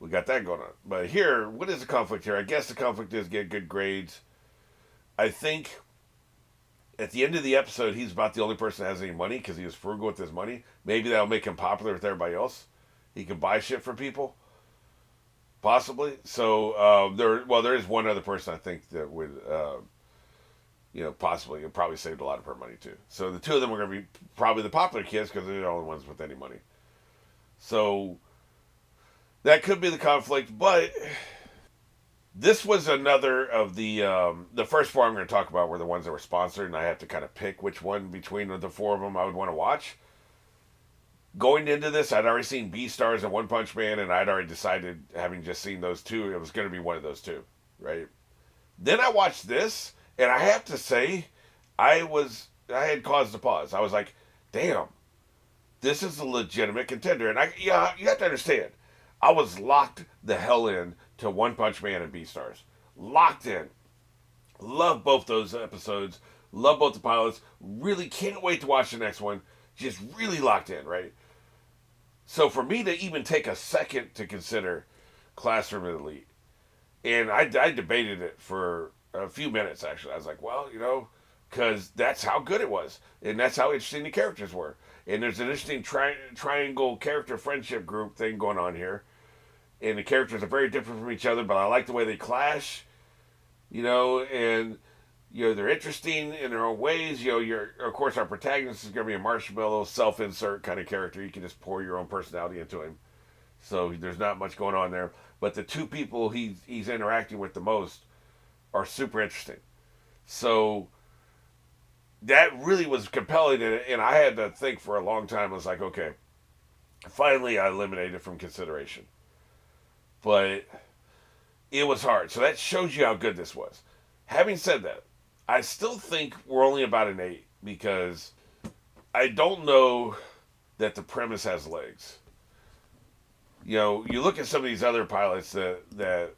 we got that going on. But here, what is the conflict here? I guess the conflict is get good grades. I think at the end of the episode, he's about the only person that has any money because he was frugal with his money. Maybe that'll make him popular with everybody else. He can buy shit from people, possibly. So there is one other person I think that would, possibly, it probably saved a lot of her money too. So the two of them are going to be probably the popular kids because they're the only ones with any money. So that could be the conflict, but this was another of the first 4 I'm going to talk about were the ones that were sponsored, and I have to kind of pick which one between the 4 of them I would want to watch. Going into this, I'd already seen Beastars and One Punch Man, and I'd already decided, having just seen those 2, it was going to be one of those 2, right? Then I watched this, and I have to say, I had cause to pause. I was like, damn, this is a legitimate contender. And you have to understand, I was locked the hell in to One Punch Man and Beastars. Locked in. Love both those episodes. Love both the pilots. Really can't wait to watch the next one. Just really locked in, right? So for me to even take a second to consider Classroom of the Elite, And I debated it for a few minutes, actually. I was like, well, because that's how good it was. And that's how interesting the characters were. And there's an interesting triangle character friendship group thing going on here. And the characters are very different from each other, but I like the way they clash, and they're interesting in their own ways. Of course, our protagonist is going to be a marshmallow, self-insert kind of character. You can just pour your own personality into him. So there's not much going on there. But the two people he's interacting with the most are super interesting. So that really was compelling, and I had to think for a long time. I was like, okay, finally I eliminated it from consideration. But it was hard. So that shows you how good this was. Having said that, I still think we're only about an 8 because I don't know that the premise has legs. You look at some of these other pilots that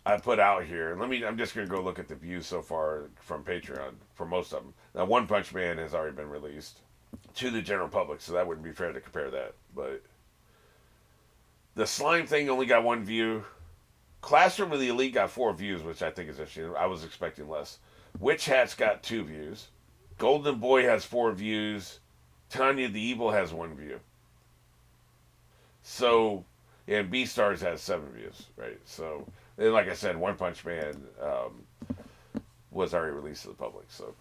I put out here. I'm just going to go look at the views so far from Patreon for most of them. Now, One Punch Man has already been released to the general public, so that wouldn't be fair to compare that. But the slime thing only got 1 view. Classroom of the Elite got 4 views, which I think is interesting. I was expecting less. Witch Hat's got 2 views. Golden Boy has 4 views. Tanya the Evil has 1 view. So, and Beastars has 7 views, right? So, and like I said, One Punch Man was already released to the public. So,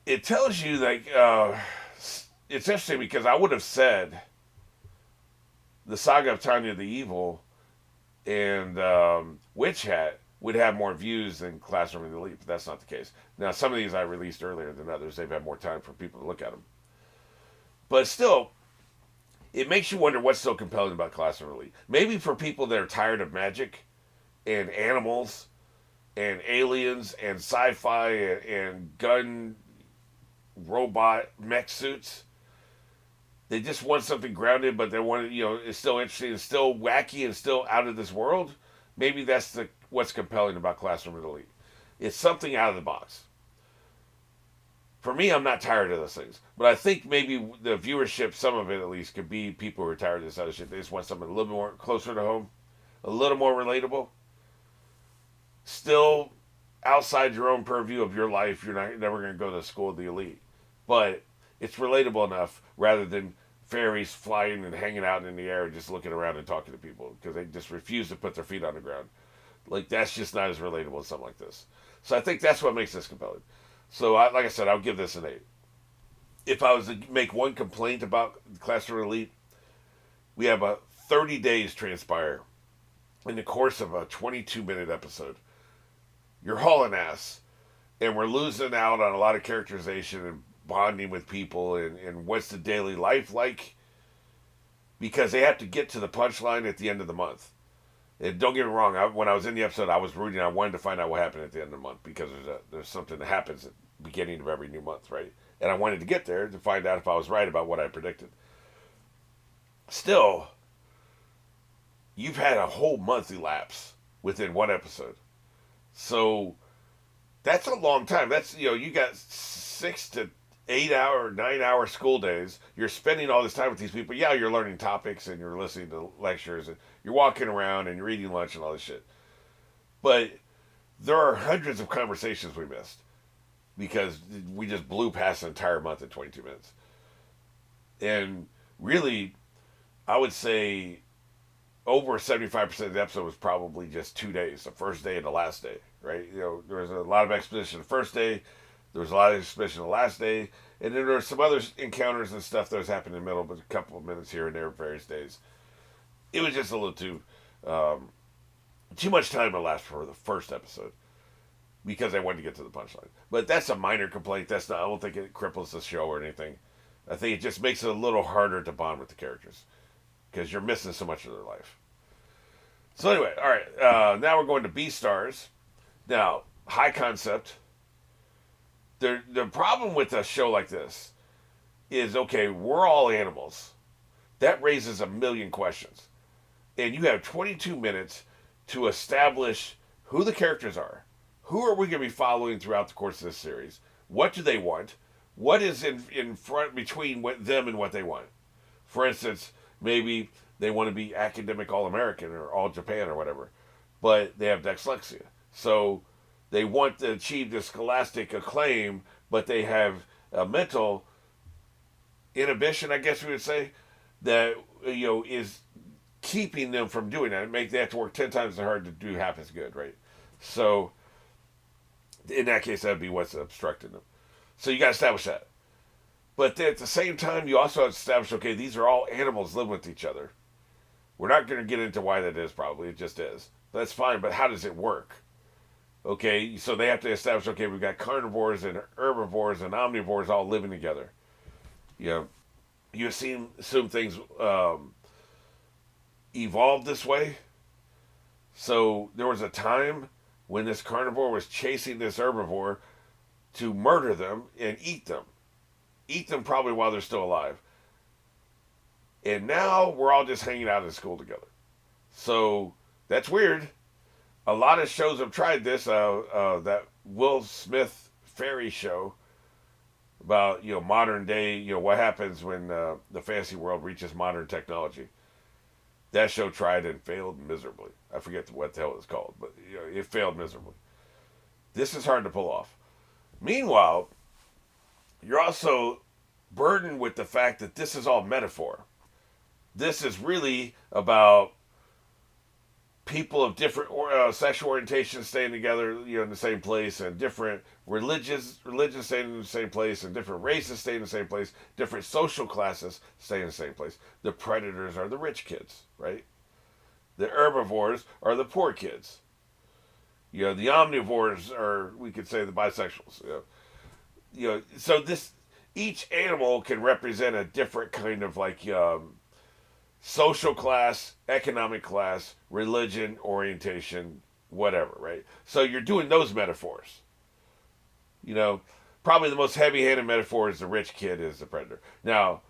it tells you, it's interesting because I would have said the Saga of Tanya the Evil and Witch Hat would have more views than Classroom of the Elite, but that's not the case. Now, some of these I released earlier than others. They've had more time for people to look at them. But still, it makes you wonder what's so compelling about Classroom of the Elite. Maybe for people that are tired of magic and animals and aliens and sci-fi and gun robot mech suits. They just want something grounded, but they want it's still interesting, it's still wacky, and still out of this world. Maybe that's what's compelling about Classroom of the Elite. It's something out of the box. For me, I'm not tired of those things. But I think maybe the viewership, some of it at least, could be people who are tired of this other shit. They just want something a little more closer to home, a little more relatable. Still outside your own purview of your life. You're never going to go to the school of the elite. But it's relatable enough rather than fairies flying and hanging out in the air and just looking around and talking to people because they just refuse to put their feet on the ground. That's just not as relatable as something like this. So I think that's what makes this compelling. So, like I said, I'll give this an 8. If I was to make one complaint about Classroom Elite, we have 30 days transpire in the course of a 22-minute episode. You're hauling ass, and we're losing out on a lot of characterization and bonding with people and what's the daily life like, because they have to get to the punchline at the end of the month. And don't get me wrong, when I was in the episode, I was rooting. I wanted to find out what happened at the end of the month because there's something that happens at the beginning of every new month, right? And I wanted to get there to find out if I was right about what I predicted. Still, you've had a whole month elapse within one episode. So that's a long time. That's, you got 6 to 8 hour, 9 hour school days. You're spending all this time with these people. Yeah, you're learning topics and you're listening to lectures and you're walking around and you're eating lunch and all this shit. But there are hundreds of conversations we missed because we just blew past an entire month in 22 minutes. And really, I would say over 75% of the episode was probably just 2 days, the first day and the last day, right? There was a lot of exposition the first day, there was a lot of exposition the last day, and then there were some other encounters and stuff that was happening in the middle, but a couple of minutes here and there various days. It was just a little too much time elapsed for the first episode because I wanted to get to the punchline. But that's a minor complaint. I don't think it cripples the show or anything. I think it just makes it a little harder to bond with the characters because you're missing so much of their life. So anyway, all right. Now we're going to Beastars. Now, high concept. The problem with a show like this is, okay, we're all animals. That raises a million questions. And you have 22 minutes to establish who the characters are. Who are we going to be following throughout the course of this series? What do they want? What is in front between them and what they want? For instance, maybe They want to be academic All-American or All-Japan or whatever, but they have dyslexia. So they want to achieve the scholastic acclaim, but they have a mental inhibition, I guess we would say, that is keeping them from doing that. They have to work 10 times as hard to do half as good, right? So in that case, that would be what's obstructing them. So you got to establish that. But then at the same time, you also have to establish, okay, these are all animals living with each other. We're not going to get into why that is, probably. It just is. That's fine, but how does it work? Okay, so they have to establish, okay, we've got carnivores and herbivores and omnivores all living together. You assume things evolved this way. So there was a time when this carnivore was chasing this herbivore to murder them and eat them. Eat them probably while they're still alive. And now we're all just hanging out in school together. So that's weird. A lot of shows have tried this. That Will Smith fairy show about modern day, what happens when the fantasy world reaches modern technology. That show tried and failed miserably. I forget what the hell it's called, but it failed miserably. This is hard to pull off. Meanwhile, you're also burdened with the fact that this is all metaphor. This is really about people of different sexual orientations staying together, in the same place, and different religions staying in the same place, and different races staying in the same place, different social classes staying in the same place. The predators are the rich kids, right? The herbivores are the poor kids. The omnivores are, we could say, the bisexuals. So each animal can represent a different kind of social class, economic class, religion, orientation, whatever, right? So you're doing those metaphors. Probably the most heavy-handed metaphor is the rich kid is the predator. Now,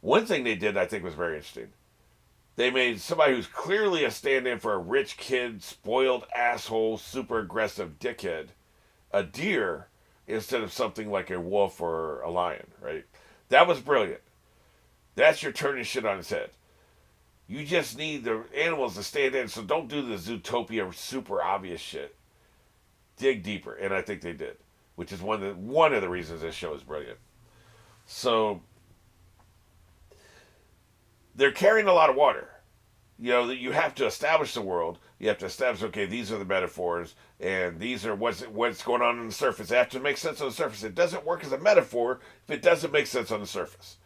one thing they did I think was very interesting. They made somebody who's clearly a stand-in for a rich kid, spoiled asshole, super aggressive dickhead, a deer, instead of something like a wolf or a lion, right? That was brilliant. That's your turning shit on its head. You just need the animals to stand in, so don't do the Zootopia super obvious shit. Dig deeper, and I think they did, which is one of the reasons this show is brilliant. So they're carrying a lot of water. You have to establish the world. You have to establish, okay, these are the metaphors, and these are what's going on the surface. It has to make sense on the surface. It doesn't work as a metaphor if it doesn't make sense on the surface.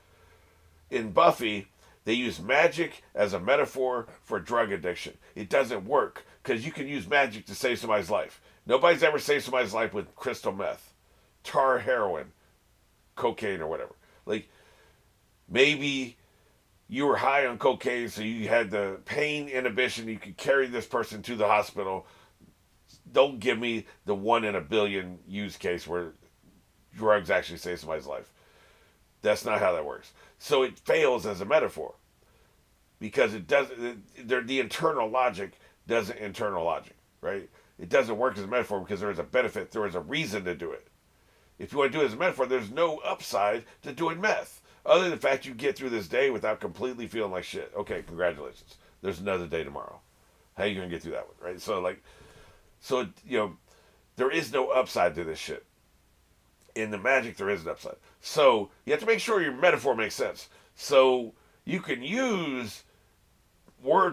In Buffy, they use magic as a metaphor for drug addiction. It doesn't work because you can use magic to save somebody's life. Nobody's ever saved somebody's life with crystal meth, tar heroin, cocaine, or whatever. Maybe you were high on cocaine, so you had the pain inhibition. You could carry this person to the hospital. Don't give me the 1 in a billion use case where drugs actually save somebody's life. That's not how that works. So it fails as a metaphor because it doesn't. The internal logic doesn't internal logic, right? It doesn't work as a metaphor because there is a benefit. There is a reason to do it. If you want to do it as a metaphor, there's no upside to doing meth. Other than the fact you get through this day without completely feeling like shit. Okay, congratulations. There's another day tomorrow. How are you going to get through that one, right? So there is no upside to this shit. In the magic, there is an upside. So you have to make sure your metaphor makes sense. So you can use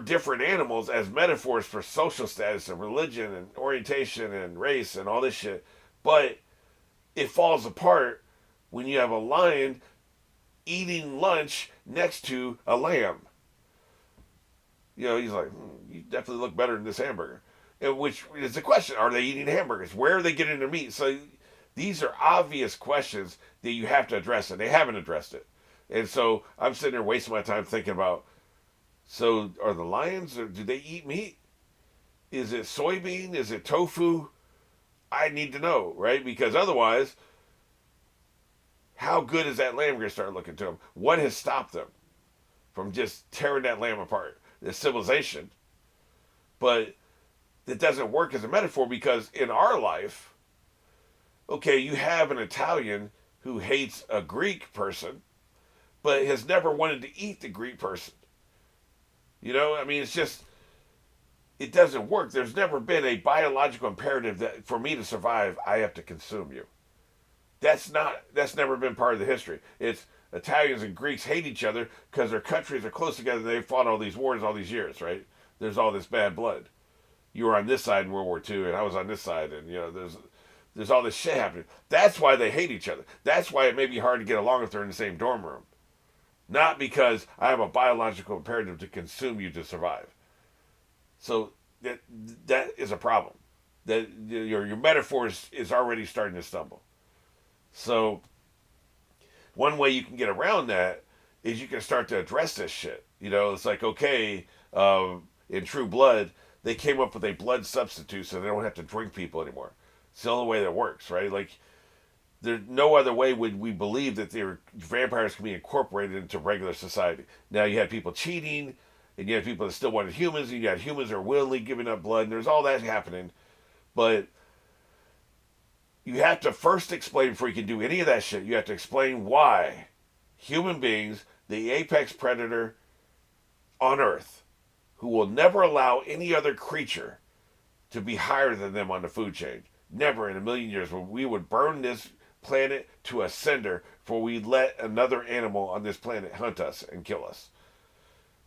different animals as metaphors for social status and religion and orientation and race and all this shit. But it falls apart when you have a lion eating lunch next to a lamb. He's like, you definitely look better than this hamburger. Which is the question, are they eating hamburgers? Where are they getting their meat? So these are obvious questions that you have to address, and they haven't addressed it. And so I'm sitting there wasting my time thinking about, so are the lions, or do they eat meat? Is it soybean? Is it tofu? I need to know, right? Because otherwise, how good is that lamb going to start looking to them? What has stopped them from just tearing that lamb apart? The civilization. But it doesn't work as a metaphor because in our life, okay, you have an Italian who hates a Greek person, but has never wanted to eat the Greek person. I mean, it's just, it doesn't work. There's never been a biological imperative that for me to survive, I have to consume you. That's never been part of the history. It's Italians and Greeks hate each other because their countries are close together. And they fought all these wars all these years, right? There's all this bad blood. You were on this side in World War II, and I was on this side, and there's all this shit happening. That's why they hate each other. That's why it may be hard to get along if they're in the same dorm room. Not because I have a biological imperative to consume you to survive. So that is a problem. That your metaphor is already starting to stumble. So one way you can get around that is you can start to address this shit. It's like, okay, in True Blood, they came up with a blood substitute so they don't have to drink people anymore. It's the only way that works, right? Like, there's no other way would we believe that vampires can be incorporated into regular society. Now, you had people cheating, and you had people that still wanted humans, and you had humans that are willingly giving up blood, and there's all that happening. But you have to first explain, before you can do any of that shit, you have to explain why human beings, the apex predator on Earth, who will never allow any other creature to be higher than them on the food chain. Never in a million years will we would burn this planet to a cinder before we let another animal on this planet hunt us and kill us.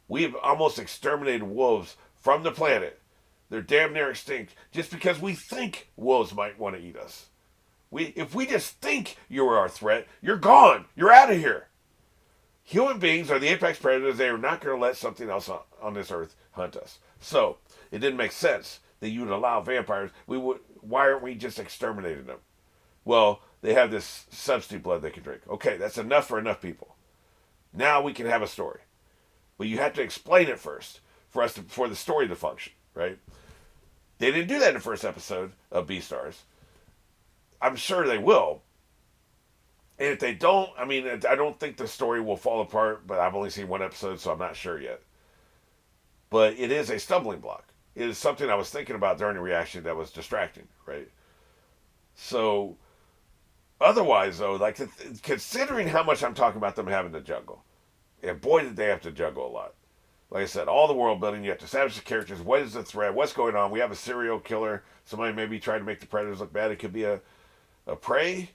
We've almost exterminated wolves from the planet. They're damn near extinct just because we think wolves might want to eat us. If we just think you're our threat, you're gone. You're out of here. Human beings are the apex predators. They are not going to let something else on this earth hunt us. So it didn't make sense that you would allow vampires. Why aren't we just exterminating them? Well, they have this substitute blood they can drink. Okay, that's enough for enough people. Now we can have a story. But you have to explain it first for the story to function, right? They didn't do that in the first episode of Beastars. I'm sure they will. And if they don't, I mean, I don't think the story will fall apart, but I've only seen one episode, so I'm not sure yet. But it is a stumbling block. It is something I was thinking about during the reaction that was distracting, right? So, otherwise, though, like, considering how much I'm talking about them having to juggle, and boy, did they have to juggle a lot. Like I said, all the world building, you have to establish the characters. What is the threat? What's going on? We have a serial killer. Somebody maybe trying to make the predators look bad. It could be a prey.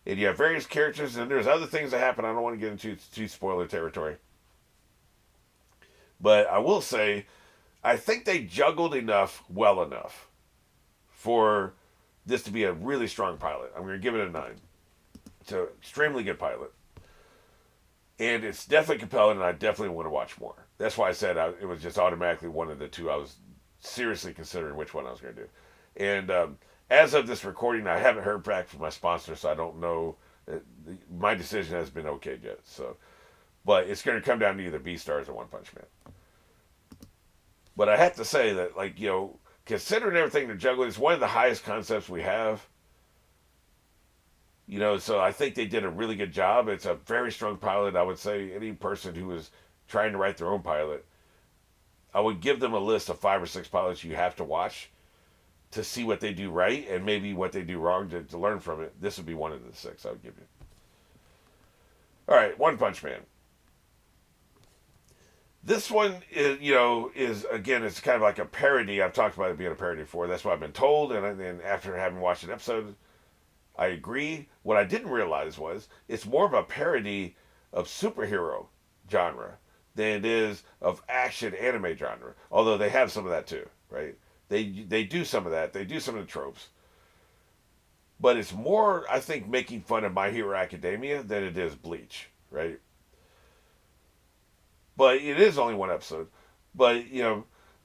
And you have various characters, and there's other things that happen. I don't want to get into too spoiler territory. But I will say, I think they juggled well enough, for this to be a really strong pilot. I'm going to give it a 9. It's an extremely good pilot. And it's definitely compelling, and I definitely want to watch more. That's why I said it was just automatically one of the two. I was seriously considering which one I was going to do. And as of this recording, I haven't heard back from my sponsor, so I don't know. My decision hasn't been okayed yet. But it's going to come down to either Beastars or One Punch Man. But I have to say that, like, considering everything they're juggling, it's one of the highest concepts we have. So I think they did a really good job. It's a very strong pilot. I would say any person who is trying to write their own pilot, I would give them a list of 5 or 6 pilots you have to watch to see what they do right and maybe what they do wrong to learn from it. This would be one of the 6 I would give you. All right, One Punch Man. This one is again, it's kind of like a parody. I've talked about it being a parody before. That's what I've been told, and then after having watched an episode, I agree. What I didn't realize was it's more of a parody of superhero genre than it is of action anime genre. Although they have some of that too, right? They do some of that. They do some of the tropes. But it's more, I think, making fun of My Hero Academia than it is Bleach, right? But it is only one episode. But,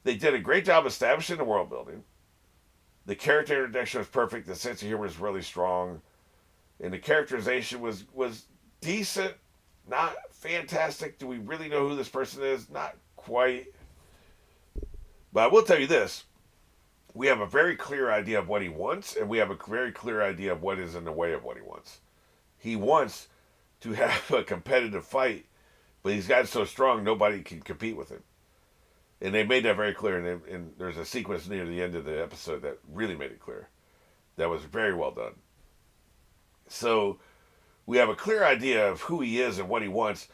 they did a great job establishing the world building. The character introduction was perfect. The sense of humor was really strong. And the characterization was decent. Not fantastic. Do we really know who this person is? Not quite. But I will tell you this. We have a very clear idea of what he wants, and we have a very clear idea of what is in the way of what he wants. He wants to have a competitive fight, but he's gotten so strong nobody can compete with him. And they made that very clear, and there's a sequence near the end of the episode that really made it clear. That was very well done. So we have a clear idea of who he is and what he wants.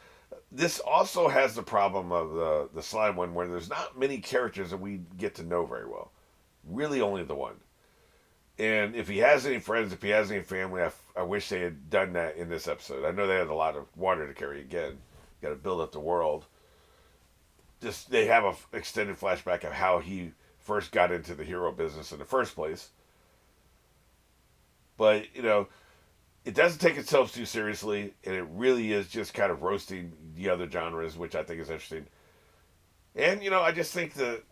this also has the problem of the slime one, where there's not many characters that we get to know very well. Really, only the one. And if he has any friends, if he has any family, I wish they had done that in this episode. I know they had a lot of water to carry again. Got to build up the world. Just they have a extended flashback of how he first got into the hero business in the first place. But it doesn't take itself too seriously, and it really is just kind of roasting the other genres, which I think is interesting. And I just think that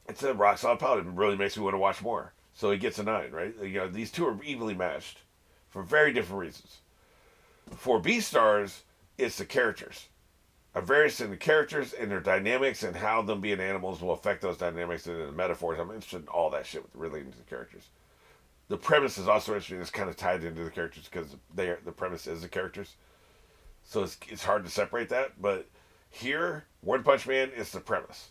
it's a rock solid pilot. It really makes me want to watch more. So he gets a 9, right? These two are evenly matched for very different reasons. For B stars, it's the characters. I'm very interested in the characters and their dynamics and how them being animals will affect those dynamics and the metaphors. I'm interested in all that shit with relating to the characters. The premise is also interesting. It's kind of tied into the characters because the premise is the characters. So it's hard to separate that. But here, One Punch Man is the premise.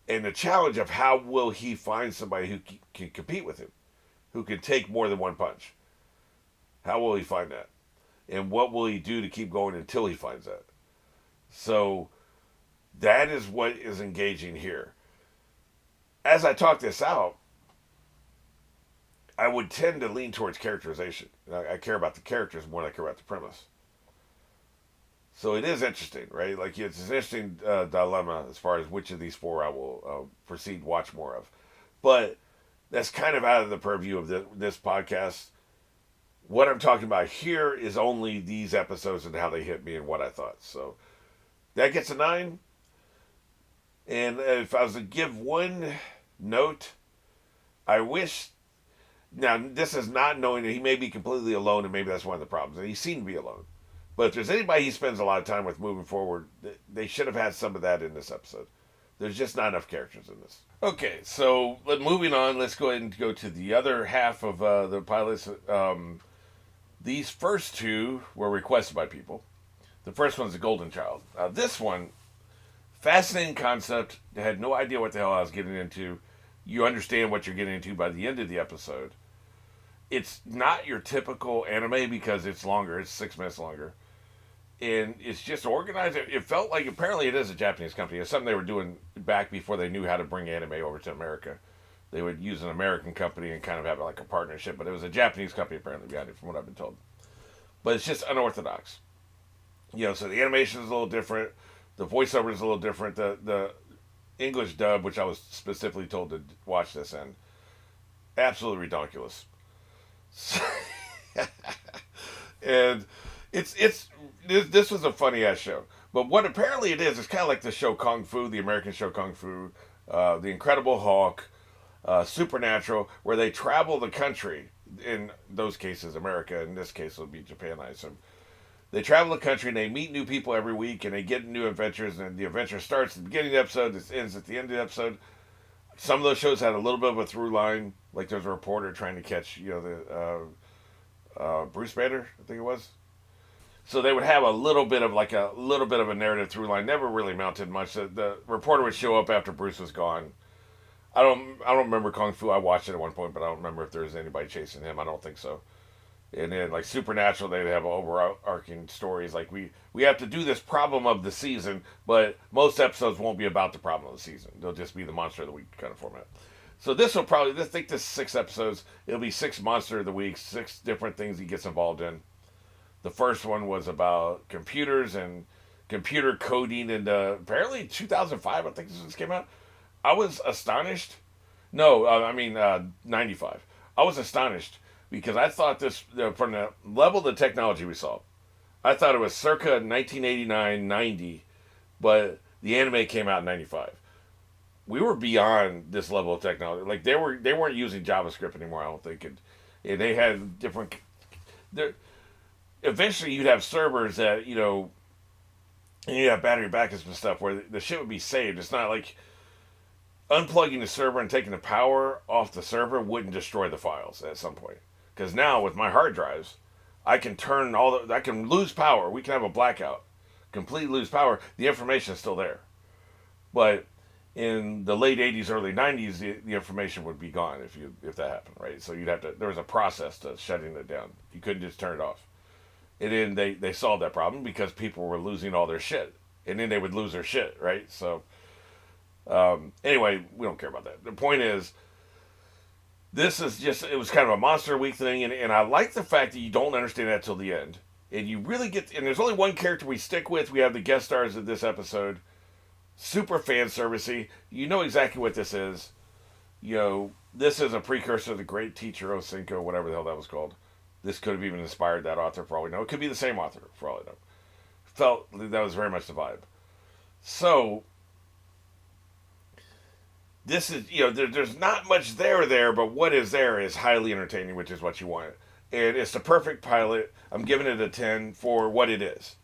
And the challenge of how will he find somebody who can compete with him, who can take more than one punch. How will he find that? And what will he do to keep going until he finds that? So that is what is engaging here. As I talk this out, I would tend to lean towards characterization. I care about the characters more than I care about the premise. So it is interesting, right? Like, it's an interesting dilemma as far as which of these four I will proceed to watch more of. But that's kind of out of the purview of this podcast. What I'm talking about here is only these episodes and how they hit me and what I thought. So that gets a 9. And if I was to give one note, I wish... Now, this is not knowing that he may be completely alone, and maybe that's one of the problems. And he seemed to be alone. But if there's anybody he spends a lot of time with moving forward, they should have had some of that in this episode. There's just not enough characters in this. Okay, so moving on, let's go ahead and go to the other half of the pilots. These first two were requested by people. The first one's The Golden Child. This one, fascinating concept. I had no idea what the hell I was getting into. You understand what you're getting into by the end of the episode. It's not your typical anime because it's longer. It's 6 minutes longer. And it's just organized. It felt like, apparently it is a Japanese company. It's something they were doing back before they knew how to bring anime over to America. They would use an American company and kind of have like a partnership, but it was a Japanese company apparently behind it, from what I've been told. But it's just unorthodox. So the animation is a little different. The voiceover is a little different. The English dub, which I was specifically told to watch this in, absolutely ridiculous. And this was a funny ass show. But what apparently it is, it's kind of like the show Kung Fu, the American show Kung Fu, The Incredible Hulk, Supernatural, where they travel the country. In those cases, America. In this case, it would be Japan, I assume. They travel the country and they meet new people every week and they get new adventures. And the adventure starts at the beginning of the episode, it ends at the end of the episode. Some of those shows had a little bit of a through line, like there's a reporter trying to catch, the Bruce Banner, I think it was. So they would have a little bit of a narrative through line. Never really mounted much. The reporter would show up after Bruce was gone. I don't remember Kung Fu. I watched it at one point, but I don't remember if there was anybody chasing him. I don't think so. And then, like Supernatural, they'd have overarching stories. Like, we have to do this problem of the season, but most episodes won't be about the problem of the season. They'll just be the monster of the week kind of format. So this will probably, I think this is 6 episodes. It'll be 6 monster of the week, 6 different things he gets involved in. The first one was about computers and computer coding in apparently 2005, I think this came out. I was astonished. No, 95. I was astonished because I thought this, from the level of the technology we saw, I thought it was circa 1989-90, but the anime came out in 95. We were beyond this level of technology. Like, they weren't using JavaScript anymore, I don't think. And they had different... Eventually, you'd have servers that, and you have battery backups and stuff where the shit would be saved. It's not like unplugging the server and taking the power off the server wouldn't destroy the files at some point. Because now, with my hard drives, I can I can lose power. We can have a blackout. Completely lose power. The information is still there. But in the late 80s, early 90s, the information would be gone if that happened, right? So there was a process to shutting it down. You couldn't just turn it off. And then they solved that problem because people were losing all their shit. And then they would lose their shit, right? So, anyway, we don't care about that. The point is, this is just, it was kind of a Monster Week thing. And I like the fact that you don't understand that till the end. And you really get, and there's only one character we stick with. We have the guest stars of this episode. Super fan servicey. You know exactly what this is. This is a precursor to the great teacher Osinko, whatever the hell that was called. This could have even inspired that author for all we know. It could be the same author for all I know. Felt that was very much the vibe. So, this is, there's not much there, but what is there is highly entertaining, which is what you want. And it's the perfect pilot. I'm giving it a 10 for what it is.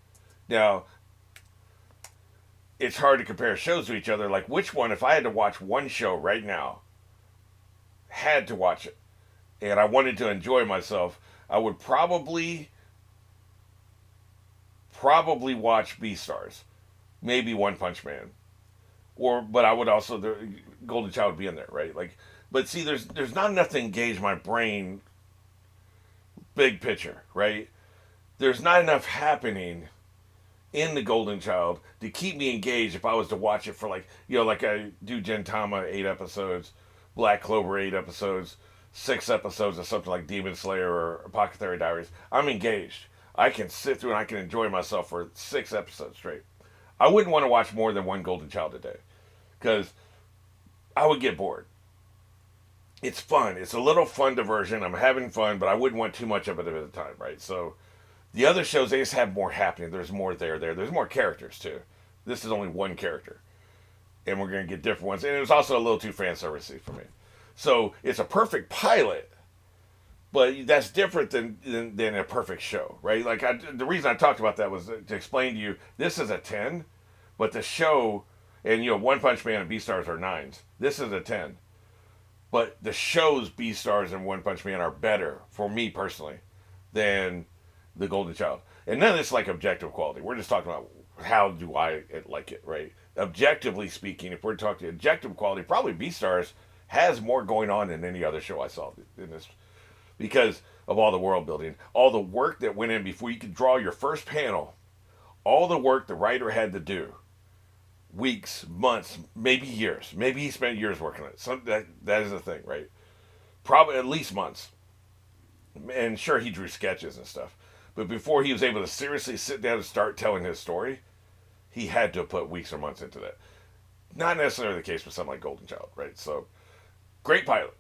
Now, it's hard to compare shows to each other. Like, which one, if I had to watch one show right now, had to watch it, and I wanted to enjoy myself, I would probably watch Beastars, maybe One Punch Man, but I would also, the Golden Child would be in there, right? Like, but see, there's not enough to engage my brain. Big picture, right? There's not enough happening in the Golden Child to keep me engaged if I was to watch it for like I do Gintama 8 episodes, Black Clover 8 episodes, 6 episodes of something like Demon Slayer or Apothecary Diaries. I'm engaged. I can sit through and I can enjoy myself for 6 episodes straight. I wouldn't want to watch more than one Golden Child a day because I would get bored. It's fun. It's a little fun diversion. I'm having fun, but I wouldn't want too much of it at a time, right? So the other shows, they just have more happening. There's more there. There's more characters, too. This is only one character. And we're going to get different ones. And it was also a little too fan servicey for me. So it's a perfect pilot, but that's different than a perfect show, right? Like, the reason I talked about that was to explain to you, this is a 10, but the show, and, One Punch Man and Beastars are 9s. This is a 10. But the show's Beastars and One Punch Man are better, for me personally, than the Golden Child. And none of this like objective quality. We're just talking about how do I like it, right? Objectively speaking, if we're talking objective quality, probably Beastars has more going on than any other show I saw in this, because of all the world building, all the work that went in before you could draw your first panel, all the work the writer had to do, weeks, months, maybe years. Maybe he spent years working on it. That is the thing, right? Probably at least months. And sure, he drew sketches and stuff. But before he was able to seriously sit down and start telling his story, he had to put weeks or months into that. Not necessarily the case with something like Golden Child, right? So, great pilot.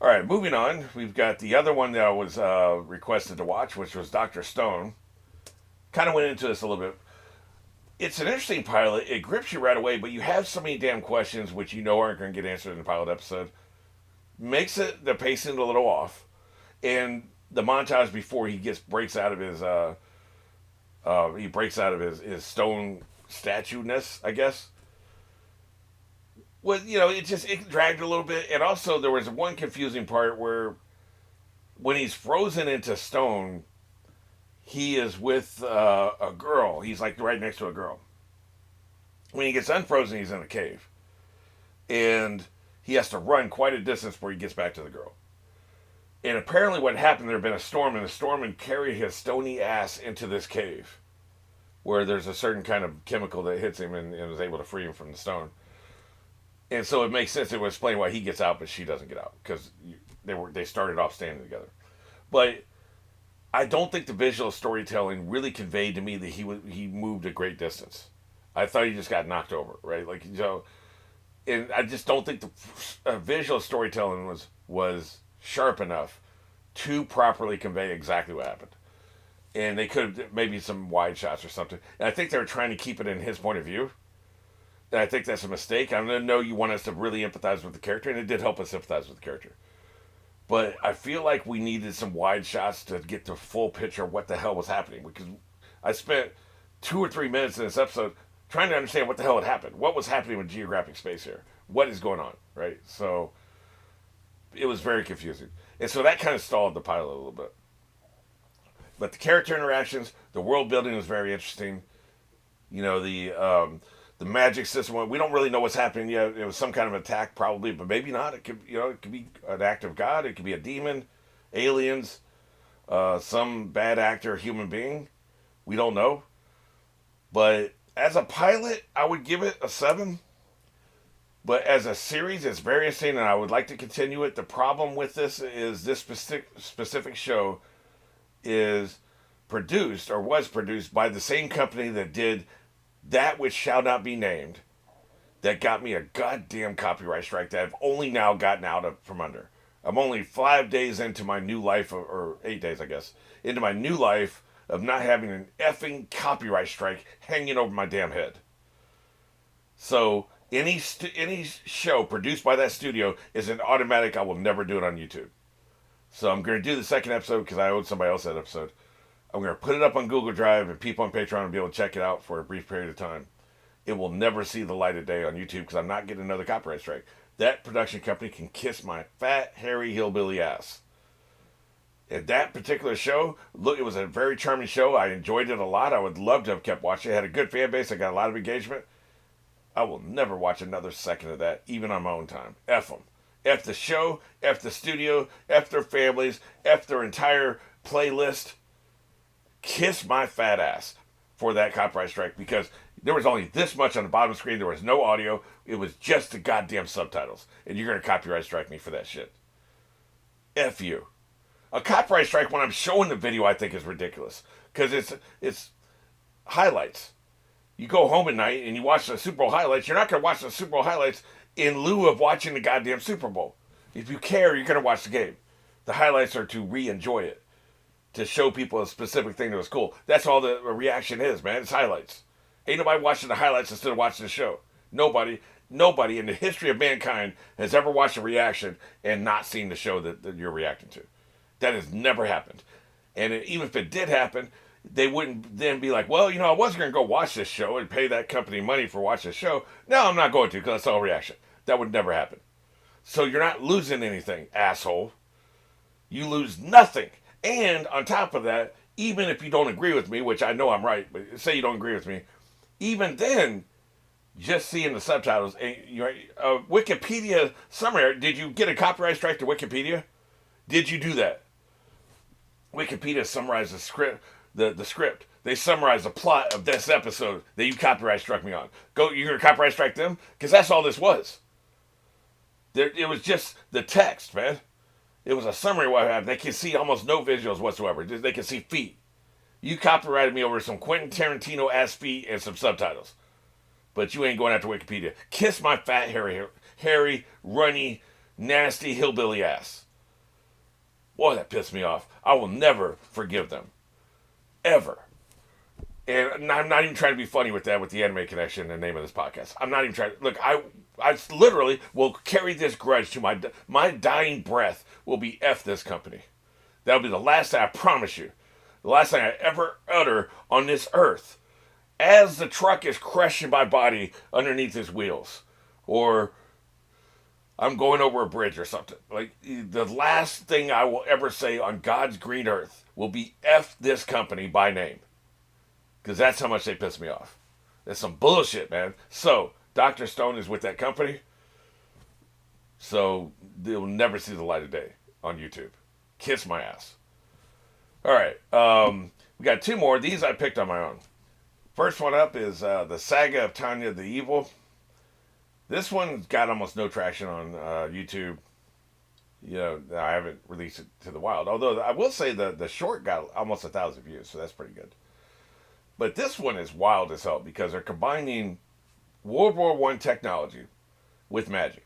All right, moving on. We've got the other one that I was requested to watch, which was Dr. Stone. Kind of went into this a little bit. It's an interesting pilot. It grips you right away, but you have so many damn questions which aren't going to get answered in the pilot episode. Makes the pacing a little off. And the montage before he breaks out of his stone statue-ness, I guess. Well, it dragged a little bit. And also there was one confusing part where when he's frozen into stone, he is with a girl. He's like right next to a girl. When he gets unfrozen, he's in a cave. And he has to run quite a distance before he gets back to the girl. And apparently what happened, there had been a storm, and the storm had carried his stony ass into this cave, where there's a certain kind of chemical that hits him and is able to free him from the stone. And so it makes sense. It would explain why he gets out, but she doesn't get out, because they started off standing together. But I don't think the visual storytelling really conveyed to me that he moved a great distance. I thought he just got knocked over, right? Like, and I just don't think the visual storytelling was sharp enough to properly convey exactly what happened. And they could have maybe some wide shots or something. And I think they were trying to keep it in his point of view. And I think that's a mistake. I know you want us to really empathize with the character, and it did help us sympathize with the character. But I feel like we needed some wide shots to get the full picture of what the hell was happening. Because I spent 2 or 3 minutes in this episode trying to understand what the hell had happened. What was happening with geographic space here? What is going on, right? So it was very confusing. And so that kind of stalled the pilot a little bit. But the character interactions, the world building was very interesting. The magic system, we don't really know what's happening yet. It was some kind of attack probably, but maybe not. It could be an act of God. It could be a demon, aliens. some bad actor, human being. We don't know. But as a pilot, I would give it a 7. But as a series, it's very interesting, and I would like to continue it. The problem with this is this specific show is produced or was produced by the same company that did That Which Shall Not Be Named, that got me a goddamn copyright strike that I've only now gotten out of from under. I'm only 5 days into my new life, or 8 days, I guess, into my new life of not having an effing copyright strike hanging over my damn head. So any show produced by that studio is an automatic. I will never do it on YouTube. So I'm going to do the second episode because I owed somebody else that episode. I'm going to put it up on Google Drive, and people on Patreon will be able to check it out for a brief period of time. It will never see the light of day on YouTube because I'm not getting another copyright strike. That production company can kiss my fat, hairy, hillbilly ass. And that particular show, look, it was a very charming show. I enjoyed it a lot. I would love to have kept watching. It had a good fan base. I got a lot of engagement. I will never watch another second of that, even on my own time. F them. F the show, F the studio, F their families, F their entire playlist. Kiss my fat ass for that copyright strike, because there was only this much on the bottom screen. There was no audio. It was just the goddamn subtitles. And you're going to copyright strike me for that shit. F you. A copyright strike when I'm showing the video, I think, is ridiculous. Because it's highlights. You go home at night and you watch the Super Bowl highlights. You're not going to watch the Super Bowl highlights in lieu of watching the goddamn Super Bowl. If you care, you're going to watch the game. The highlights are to re-enjoy it. To show people a specific thing that was cool. That's all the reaction is, man. It's highlights. Ain't nobody watching the highlights instead of watching the show. Nobody in the history of mankind has ever watched a reaction and not seen the show that you're reacting to. That has never happened. And even if it did happen, they wouldn't then be like, well, I wasn't going to go watch this show and pay that company money for watching the show. No, I'm not going to, because that's all reaction. That would never happen. So you're not losing anything, asshole. You lose nothing. And on top of that, even if you don't agree with me, which I know I'm right, but say you don't agree with me, even then, just seeing the subtitles, Wikipedia summary, did you get a copyright strike to Wikipedia? Did you do that? Wikipedia summarized the script. The script. They summarize the plot of this episode that you copyright struck me on. You're going to copyright strike them? Because that's all this was. It was just the text, man. It was a summary of what happened. They can see almost no visuals whatsoever. They can see feet. You copyrighted me over some Quentin Tarantino-ass feet and some subtitles. But you ain't going after Wikipedia. Kiss my fat, hairy, runny, nasty, hillbilly ass. Boy, that pissed me off. I will never forgive them. Ever. And I'm not even trying to be funny with that, with the anime connection, the name of this podcast. I'm not even trying to... Look, I literally will carry this grudge to my dying breath will be F this company. That'll be the last thing, I promise you. The last thing I ever utter on this earth. As the truck is crushing my body underneath its wheels. Or I'm going over a bridge or something. Like, the last thing I will ever say on God's green earth will be F this company by name. Because that's how much they piss me off. That's some bullshit, man. So, Dr. Stone is with that company. So, they'll never see the light of day on YouTube. Kiss my ass. Alright, we got 2 more. These I picked on my own. First one up is the Saga of Tanya the Evil. This one got almost no traction on YouTube. I haven't released it to the wild. Although, I will say the short got almost 1,000 views, so that's pretty good. But this one is wild as hell because they're combining World War I technology with magic.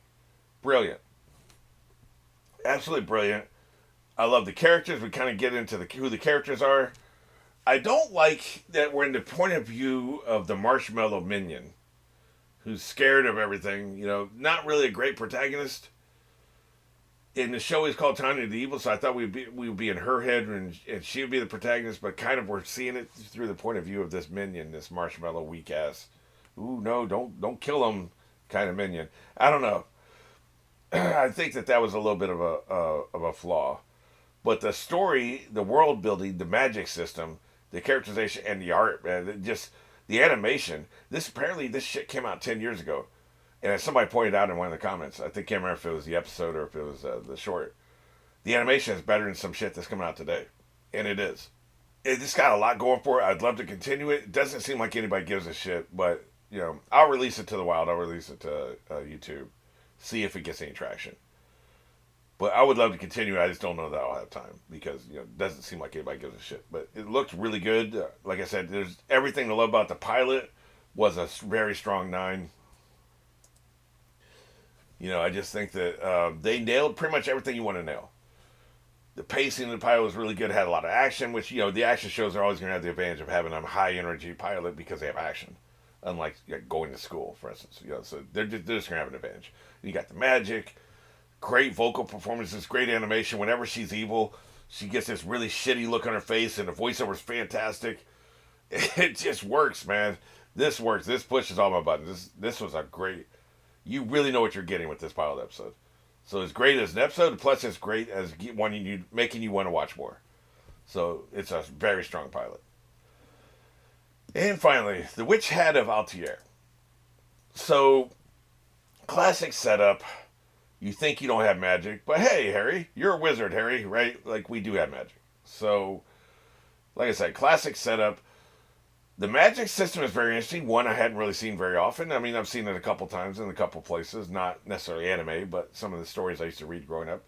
Brilliant. Absolutely brilliant. I love the characters. We kind of get into who the characters are. I don't like that we're in the point of view of the marshmallow minion, who's scared of everything. Not really a great protagonist. And the show is called Tanya the Evil, so I thought we would be in her head and she would be the protagonist, but kind of we're seeing it through the point of view of this minion, this marshmallow weak ass. Ooh, no, don't kill him kind of minion. I don't know. I think that was a little bit of a flaw. But the story, the world building, the magic system, the characterization, and the art, man, just the animation. This shit came out 10 years ago. And as somebody pointed out in one of the comments, I can't remember if it was the episode or if it was the short, the animation is better than some shit that's coming out today. and it is. It just got a lot going for it. I'd love to continue it. It doesn't seem like anybody gives a shit, but I'll release it to the wild. I'll release it to YouTube, see if it gets any traction. But I would love to continue. I just don't know that I'll have time because it doesn't seem like anybody gives a shit. But it looked really good. Like I said, there's everything to love about the pilot. Was a very strong 9. I just think that they nailed pretty much everything you want to nail. The pacing of the pilot was really good. It had a lot of action, which the action shows are always going to have the advantage of having a high energy pilot because they have action, unlike going to school, for instance. So they're just going to have an advantage. You got the magic. Great vocal performances, great animation. Whenever she's evil, she gets this really shitty look on her face, and the voiceover is fantastic. It just works, man. This works. This pushes all my buttons. This was a great. You really know what you're getting with this pilot episode. So it's great as an episode, plus it's great as making you want to watch more. So it's a very strong pilot. And finally, The Witch Hat of Altair. So, classic setup. You think you don't have magic, but hey, Harry, you're a wizard, Harry, right? Like, we do have magic. So, like I said, classic setup. The magic system is very interesting. One I hadn't really seen very often. I mean, I've seen it a couple times in a couple places. Not necessarily anime, but some of the stories I used to read growing up.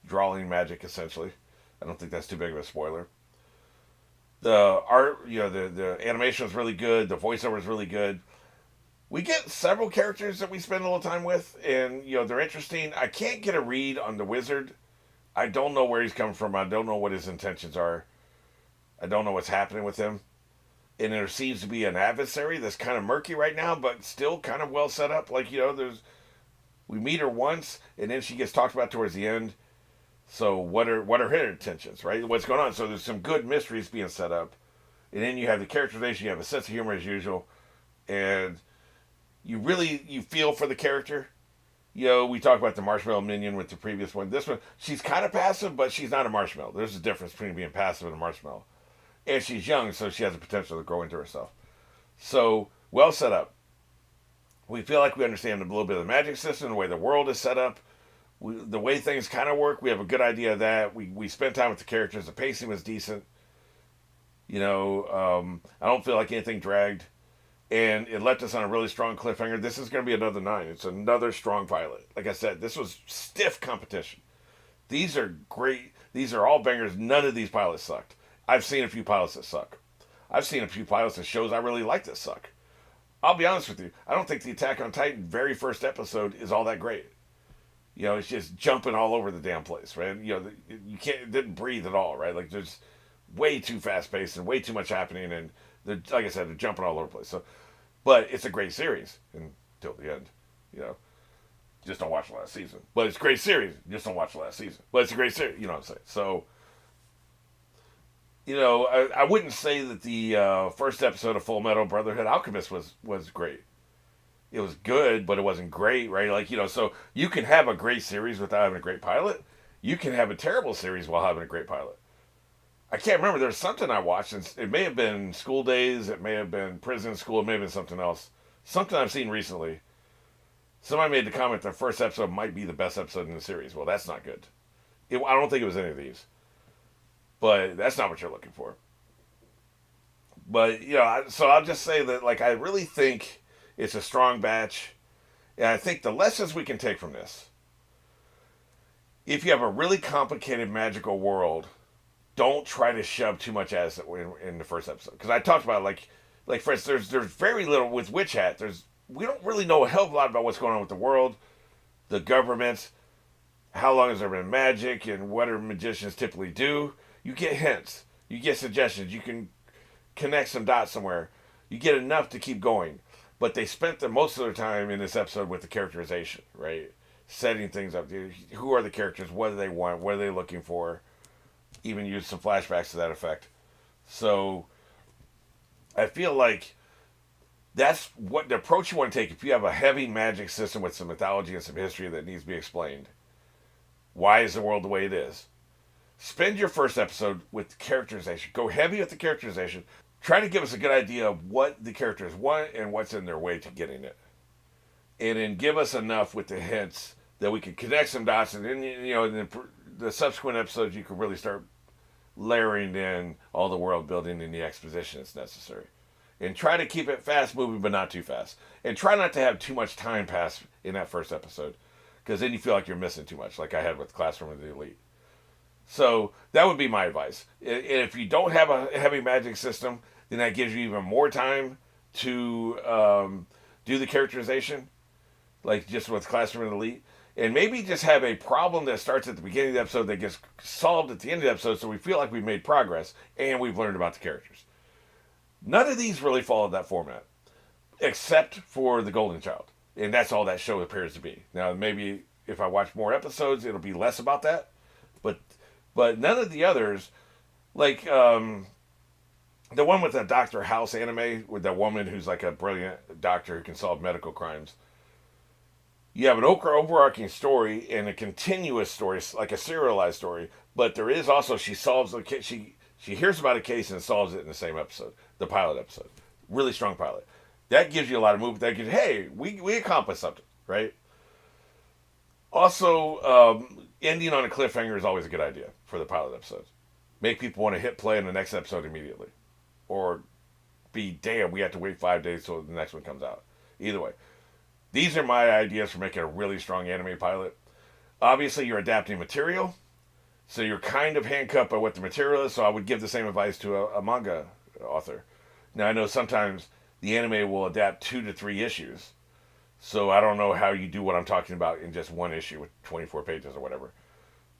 Drawing magic, essentially. I don't think that's too big of a spoiler. The art, the animation was really good. The voiceover is really good. We get several characters that we spend a little time with, and they're interesting. I can't get a read on the wizard. I don't know where he's coming from. I don't know what his intentions are. I don't know what's happening with him. And there seems to be an adversary that's kind of murky right now, but still kind of well set up. Like, we meet her once, and then she gets talked about towards the end. So what are her intentions, right? What's going on? So there's some good mysteries being set up. And then you have the characterization, you have a sense of humor as usual, and you feel for the character. We talked about the marshmallow minion with the previous one. This one, she's kind of passive, but she's not a marshmallow. There's a difference between being passive and a marshmallow. And she's young, so she has the potential to grow into herself. So, well set up. We feel like we understand a little bit of the magic system, the way the world is set up, the way things kind of work. We have a good idea of that. We spent time with the characters. The pacing was decent. I don't feel like anything dragged. And it left us on a really strong cliffhanger. This is going to be another 9. It's another strong pilot. Like I said, this was stiff competition. These are great. These are all bangers. None of these pilots sucked. I've seen a few pilots that suck. I've seen a few pilots that shows I really like that suck. I'll be honest with you. I don't think the Attack on Titan very first episode is all that great. It's just jumping all over the damn place, right? You can't, it didn't breathe at all, right? Like, there's way too fast paced and way too much happening, and like I said, they're jumping all over the place. So, but it's a great series until the end. Just don't watch the last season. But it's a great series. Just don't watch the last season. But it's a great series. You know what I'm saying? So, I wouldn't say that the first episode of Fullmetal Brotherhood Alchemist was great. It was good, but it wasn't great, right? Like, so you can have a great series without having a great pilot. You can have a terrible series while having a great pilot. I can't remember. There was something I watched, and it may have been School Days, it may have been Prison School, it may have been something else. Something I've seen recently. Somebody made the comment the first episode might be the best episode in the series. Well, that's not good. I don't think it was any of these. But that's not what you're looking for. But, so I'll just say that, like, I really think it's a strong batch. And I think the lessons we can take from this, if you have a really complicated magical world, don't try to shove too much as in the first episode. Because I talked about, like for instance, there's very little with Witch Hat. We don't really know a hell of a lot about what's going on with the world, the government, how long has there been magic, and what do magicians typically do. You get hints. You get suggestions. You can connect some dots somewhere. You get enough to keep going. But they spent most of their time in this episode with the characterization, right? Setting things up. Who are the characters? What do they want? What are they looking for? Even use some flashbacks to that effect. So, I feel like that's what the approach you want to take. If you have a heavy magic system with some mythology and some history that needs to be explained, why is the world the way it is? Spend your first episode with characterization. Go heavy with the characterization. Try to give us a good idea of what the characters want and what's in their way to getting it. And then give us enough with the hints that we can connect some dots. And then, in the subsequent episodes, you can really start layering in all the world building and the exposition that's necessary. And try to keep it fast moving, but not too fast. And try not to have too much time pass in that first episode, because then you feel like you're missing too much, like I had with Classroom of the Elite. So that would be my advice. If you don't have a heavy magic system, then that gives you even more time to do the characterization, like just with Classroom of the Elite. And maybe just have a problem that starts at the beginning of the episode that gets solved at the end of the episode, so we feel like we've made progress and we've learned about the characters. None of these really follow that format, except for The Golden Child. And that's all that show appears to be. Now, maybe if I watch more episodes, it'll be less about that. But none of the others, like the one with the Dr. House anime, with that woman who's like a brilliant doctor who can solve medical crimes. You have an overarching story and a continuous story, like a serialized story. But there is also, she solves the case. She hears about a case and solves it in the same episode, the pilot episode. Really strong pilot. That gives you a lot of movement. That gives, hey, we accomplished something, right? Also, ending on a cliffhanger is always a good idea for the pilot episodes. Make people want to hit play in the next episode immediately. Or be, damn, we have to wait 5 days till the next one comes out. Either way. These are my ideas for making a really strong anime pilot. Obviously, you're adapting material. So you're kind of handcuffed by what the material is. So I would give the same advice to a manga author. Now, I know sometimes the anime will adapt 2 to 3 issues. So I don't know how you do what I'm talking about in just one issue with 24 pages or whatever.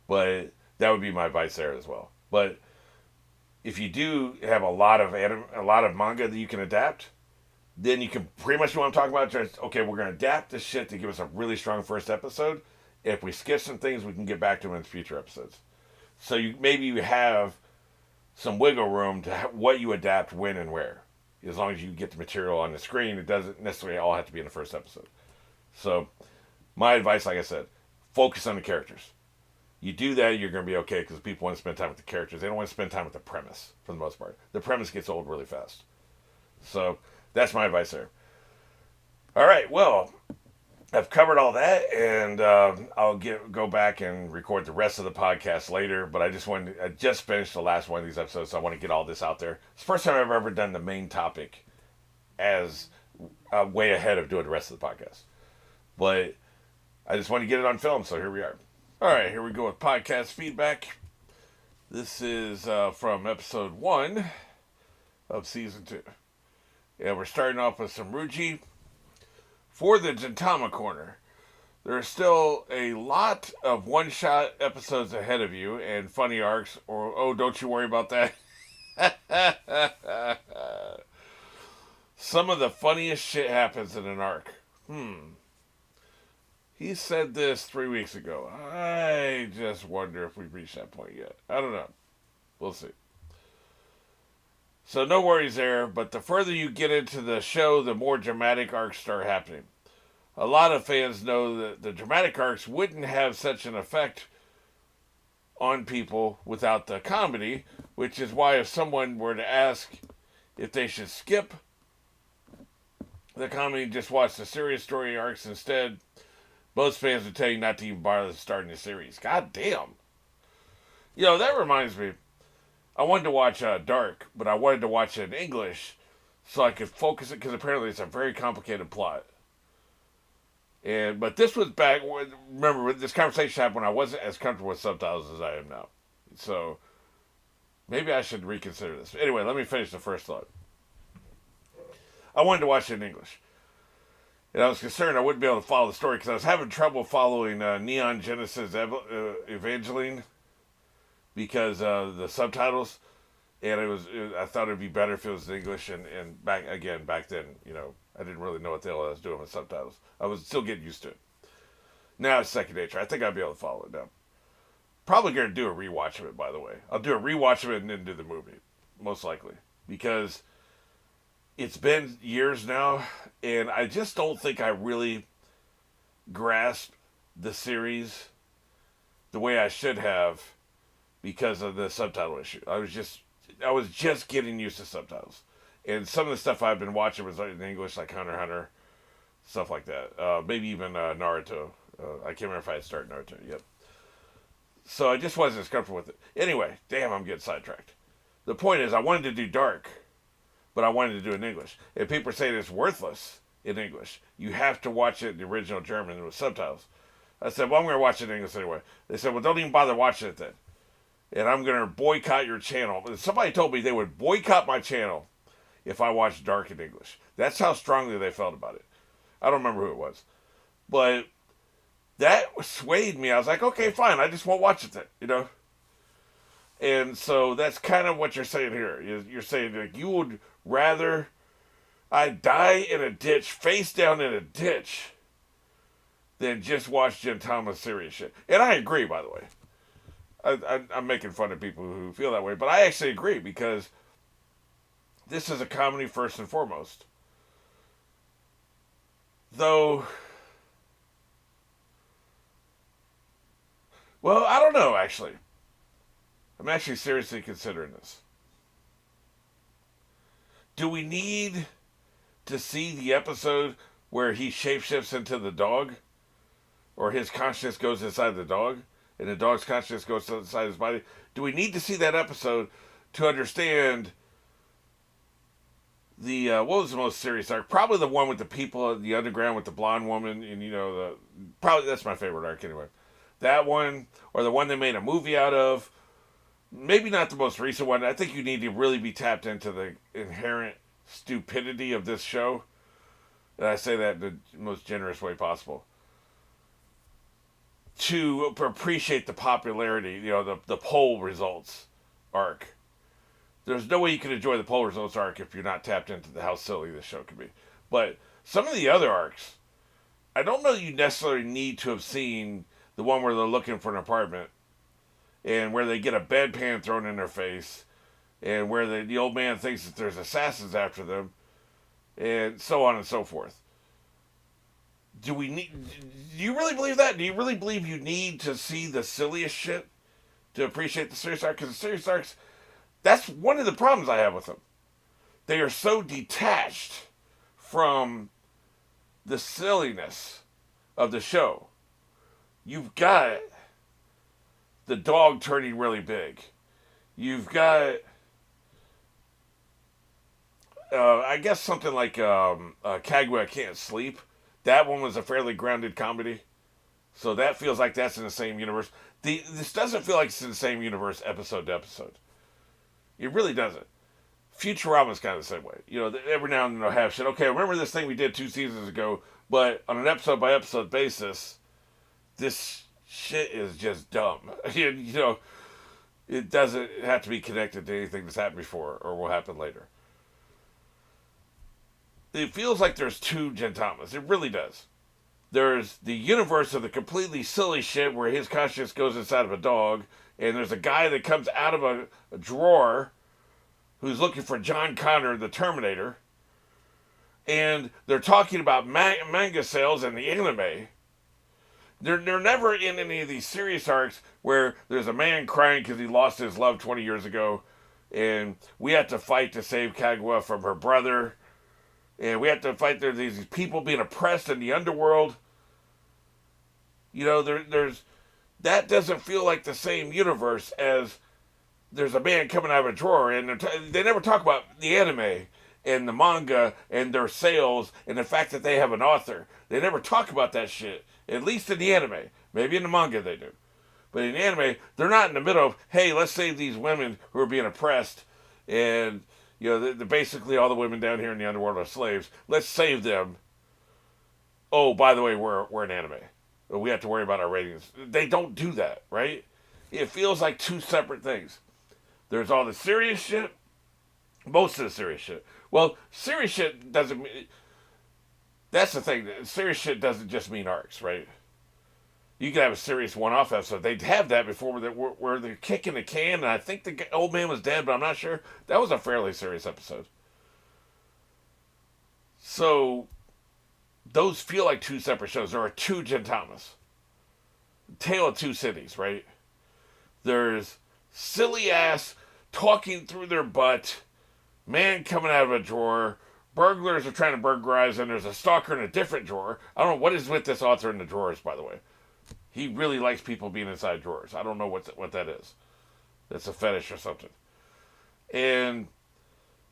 But that would be my advice there as well. But if you do have a lot of manga that you can adapt, then you can pretty much do what I'm talking about. Just, okay, we're going to adapt this shit to give us a really strong first episode. If we skip some things, we can get back to them in future episodes. So maybe you have some wiggle room to what you adapt, when, and where. As long as you get the material on the screen, it doesn't necessarily all have to be in the first episode. So my advice, like I said, focus on the characters. You do that, you're going to be okay, because people want to spend time with the characters. They don't want to spend time with the premise, for the most part. The premise gets old really fast. So that's my advice there. All right, well, I've covered all that, and I'll go back and record the rest of the podcast later. But I just finished the last one of these episodes, so I want to get all this out there. It's the first time I've ever done the main topic as way ahead of doing the rest of the podcast. But I just want to get it on film, so here we are. All right, here we go with podcast feedback. This is from episode 1 of season 2. And we're starting off with some Ruji. For the Gintama corner, there are still a lot of one-shot episodes ahead of you and funny arcs, or, oh, don't you worry about that. Some of the funniest shit happens in an arc. He said this 3 weeks ago. I just wonder if we've reached that point yet. I don't know. We'll see. So no worries there, but the further you get into the show, the more dramatic arcs start happening. A lot of fans know that the dramatic arcs wouldn't have such an effect on people without the comedy, which is why if someone were to ask if they should skip the comedy and just watch the serious story arcs instead, most fans would tell you not to even bother starting the series. God damn. You know, that reminds me. I wanted to watch Dark, but I wanted to watch it in English so I could focus it, because apparently it's a very complicated plot. But this was back when, remember, this conversation happened when I wasn't as comfortable with subtitles as I am now. So maybe I should reconsider this. Anyway, let me finish the first thought. I wanted to watch it in English. And I was concerned I wouldn't be able to follow the story, because I was having trouble following Neon Genesis Evangeline because of the subtitles. And I thought it would be better if it was in English. And back then, you know, I didn't really know what the hell I was doing with subtitles. I was still getting used to it. Now it's second nature. I think I'll be able to follow it now. Probably going to do a rewatch of it, by the way. I'll do a rewatch of it and then do the movie. Most likely. Because it's been years now, and I just don't think I really grasped the series the way I should have because of the subtitle issue. I was just getting used to subtitles. And some of the stuff I've been watching was in English, like Hunter x Hunter, stuff like that. Maybe even Naruto. I can't remember if I had started Naruto yet. So I just wasn't as comfortable with it. Anyway, damn, I'm getting sidetracked. The point is, I wanted to do Dark, but I wanted to do it in English. And people are saying it's worthless in English. You have to watch it in the original German with subtitles. I said, well, I'm going to watch it in English anyway. They said, well, don't even bother watching it then. And I'm going to boycott your channel. Somebody told me they would boycott my channel if I watched Dark in English. That's how strongly they felt about it. I don't remember who it was. But that swayed me. I was like, okay, fine. I just won't watch it then, you know? And so that's kind of what you're saying here. You're saying like, you would rather I die in a ditch, face down in a ditch, than just watch Gintama serious shit. And I agree, by the way. I'm making fun of people who feel that way, but I actually agree because this is a comedy first and foremost. Though, well, I don't know, actually. I'm actually seriously considering this. Do we need to see the episode where he shapeshifts into the dog? Or his consciousness goes inside the dog? And the dog's consciousness goes inside his body? Do we need to see that episode to understand the what was the most serious arc? Probably the one with the people in the underground with the blonde woman, and probably that's my favorite arc anyway. That one, or the one they made a movie out of. Maybe not the most recent one. I think you need to really be tapped into the inherent stupidity of this show. And I say that in the most generous way possible. To appreciate the popularity, the poll results arc. There's no way you can enjoy the poll results arc if you're not tapped into how silly this show can be. But some of the other arcs, I don't know you necessarily need to have seen the one where they're looking for an apartment and where they get a bedpan thrown in their face and where the old man thinks that there's assassins after them and so on and so forth. Do you really believe that? Do you really believe you need to see the silliest shit to appreciate the serious arc? Because the serious arcs, that's one of the problems I have with them. They are so detached from the silliness of the show. You've got the dog turning really big. You've got, I guess something like Kaguya Can't Sleep. That one was a fairly grounded comedy. So that feels like that's in the same universe. This doesn't feel like it's in the same universe episode to episode. It really doesn't. Futurama's kind of the same way. Every now and then they'll have shit. Okay, remember this thing we did 2 seasons ago, but on an episode by episode basis, this shit is just dumb. It doesn't have to be connected to anything that's happened before or will happen later. It feels like there's 2 Gintamas. It really does. There's the universe of the completely silly shit where his consciousness goes inside of a dog, and there's a guy that comes out of a drawer who's looking for John Connor, the Terminator, and they're talking about manga sales and the anime. They're never in any of these serious arcs where there's a man crying because he lost his love 20 years ago, and we have to fight to save Kaguya from her brother, and we have to fight these people being oppressed in the underworld. There's that doesn't feel like the same universe as there's a man coming out of a drawer, and they never talk about the anime and the manga and their sales and the fact that they have an author. They never talk about that shit, at least in the anime. Maybe in the manga they do. But in the anime, they're not in the middle of, hey, let's save these women who are being oppressed, and basically all the women down here in the underworld are slaves. Let's save them. Oh, by the way, we're an anime. We have to worry about our ratings. They don't do that, right? It feels like 2 separate things. There's all the serious shit. Most of the serious shit. Well, serious shit doesn't mean... That's the thing. Serious shit doesn't just mean arcs, right? You could have a serious one-off episode. They'd have that before where they're kicking a can, and I think the old man was dead, but I'm not sure. That was a fairly serious episode. So, those feel like 2 separate shows. There are 2 Gintamas. Tale of 2 Cities, right? There's silly-ass talking through their butt, man coming out of a drawer, burglars are trying to burglarize, and there's a stalker in a different drawer. I don't know what is with this author in the drawers, by the way. He really likes people being inside drawers. I don't know what that is. That's a fetish or something. And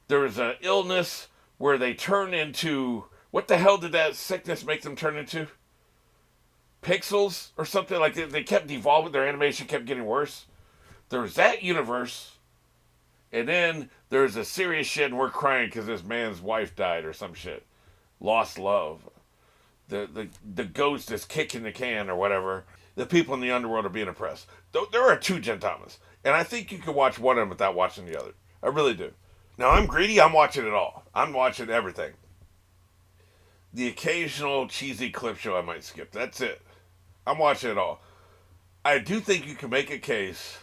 there was an illness where they turn into, what the hell did that sickness make them turn into? Pixels or something? Like they kept devolving. Their animation kept getting worse. There was that universe. And then there's a serious shit and we're crying because this man's wife died or some shit. Lost love. The ghost is kicking the can or whatever. The people in the underworld are being oppressed. There are two Gintamas. And I think you can watch one of them without watching the other. I really do. Now, I'm greedy. I'm watching it all. I'm watching everything. The occasional cheesy clip show I might skip. That's it. I'm watching it all. I do think you can make a case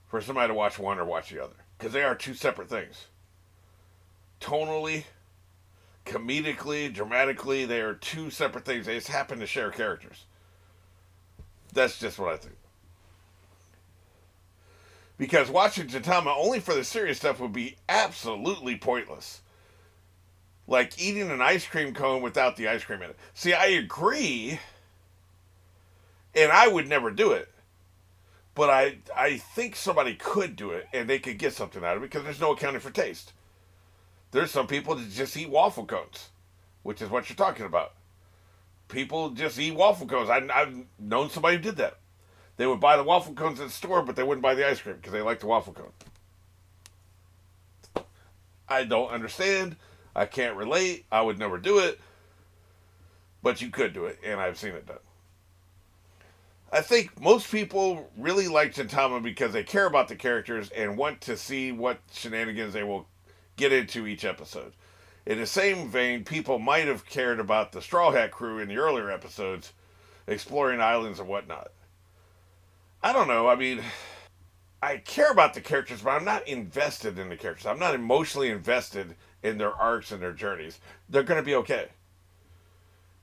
for somebody to watch one or watch the other. Because they are two separate things. Tonally, comedically, dramatically, they are two separate things. They just happen to share characters. That's just what I think. Because watching Gintama only for the serious stuff would be absolutely pointless. Like eating an ice cream cone without the ice cream in it. See, I agree, and I would never do it. But I think somebody could do it, and they could get something out of it because there's no accounting for taste. There's some people that just eat waffle cones, which is what you're talking about. People just eat waffle cones. I've known somebody who did that. They would buy the waffle cones at the store, but they wouldn't buy the ice cream because they like the waffle cone. I don't understand. I can't relate. I would never do it. But you could do it, and I've seen it done. I think most people really like Gintama because they care about the characters and want to see what shenanigans they will get into each episode. In the same vein, people might have cared about the Straw Hat Crew in the earlier episodes, exploring islands and whatnot. I don't know. I mean, I care about the characters, but I'm not invested in the characters. I'm not emotionally invested in their arcs and their journeys. They're going to be okay.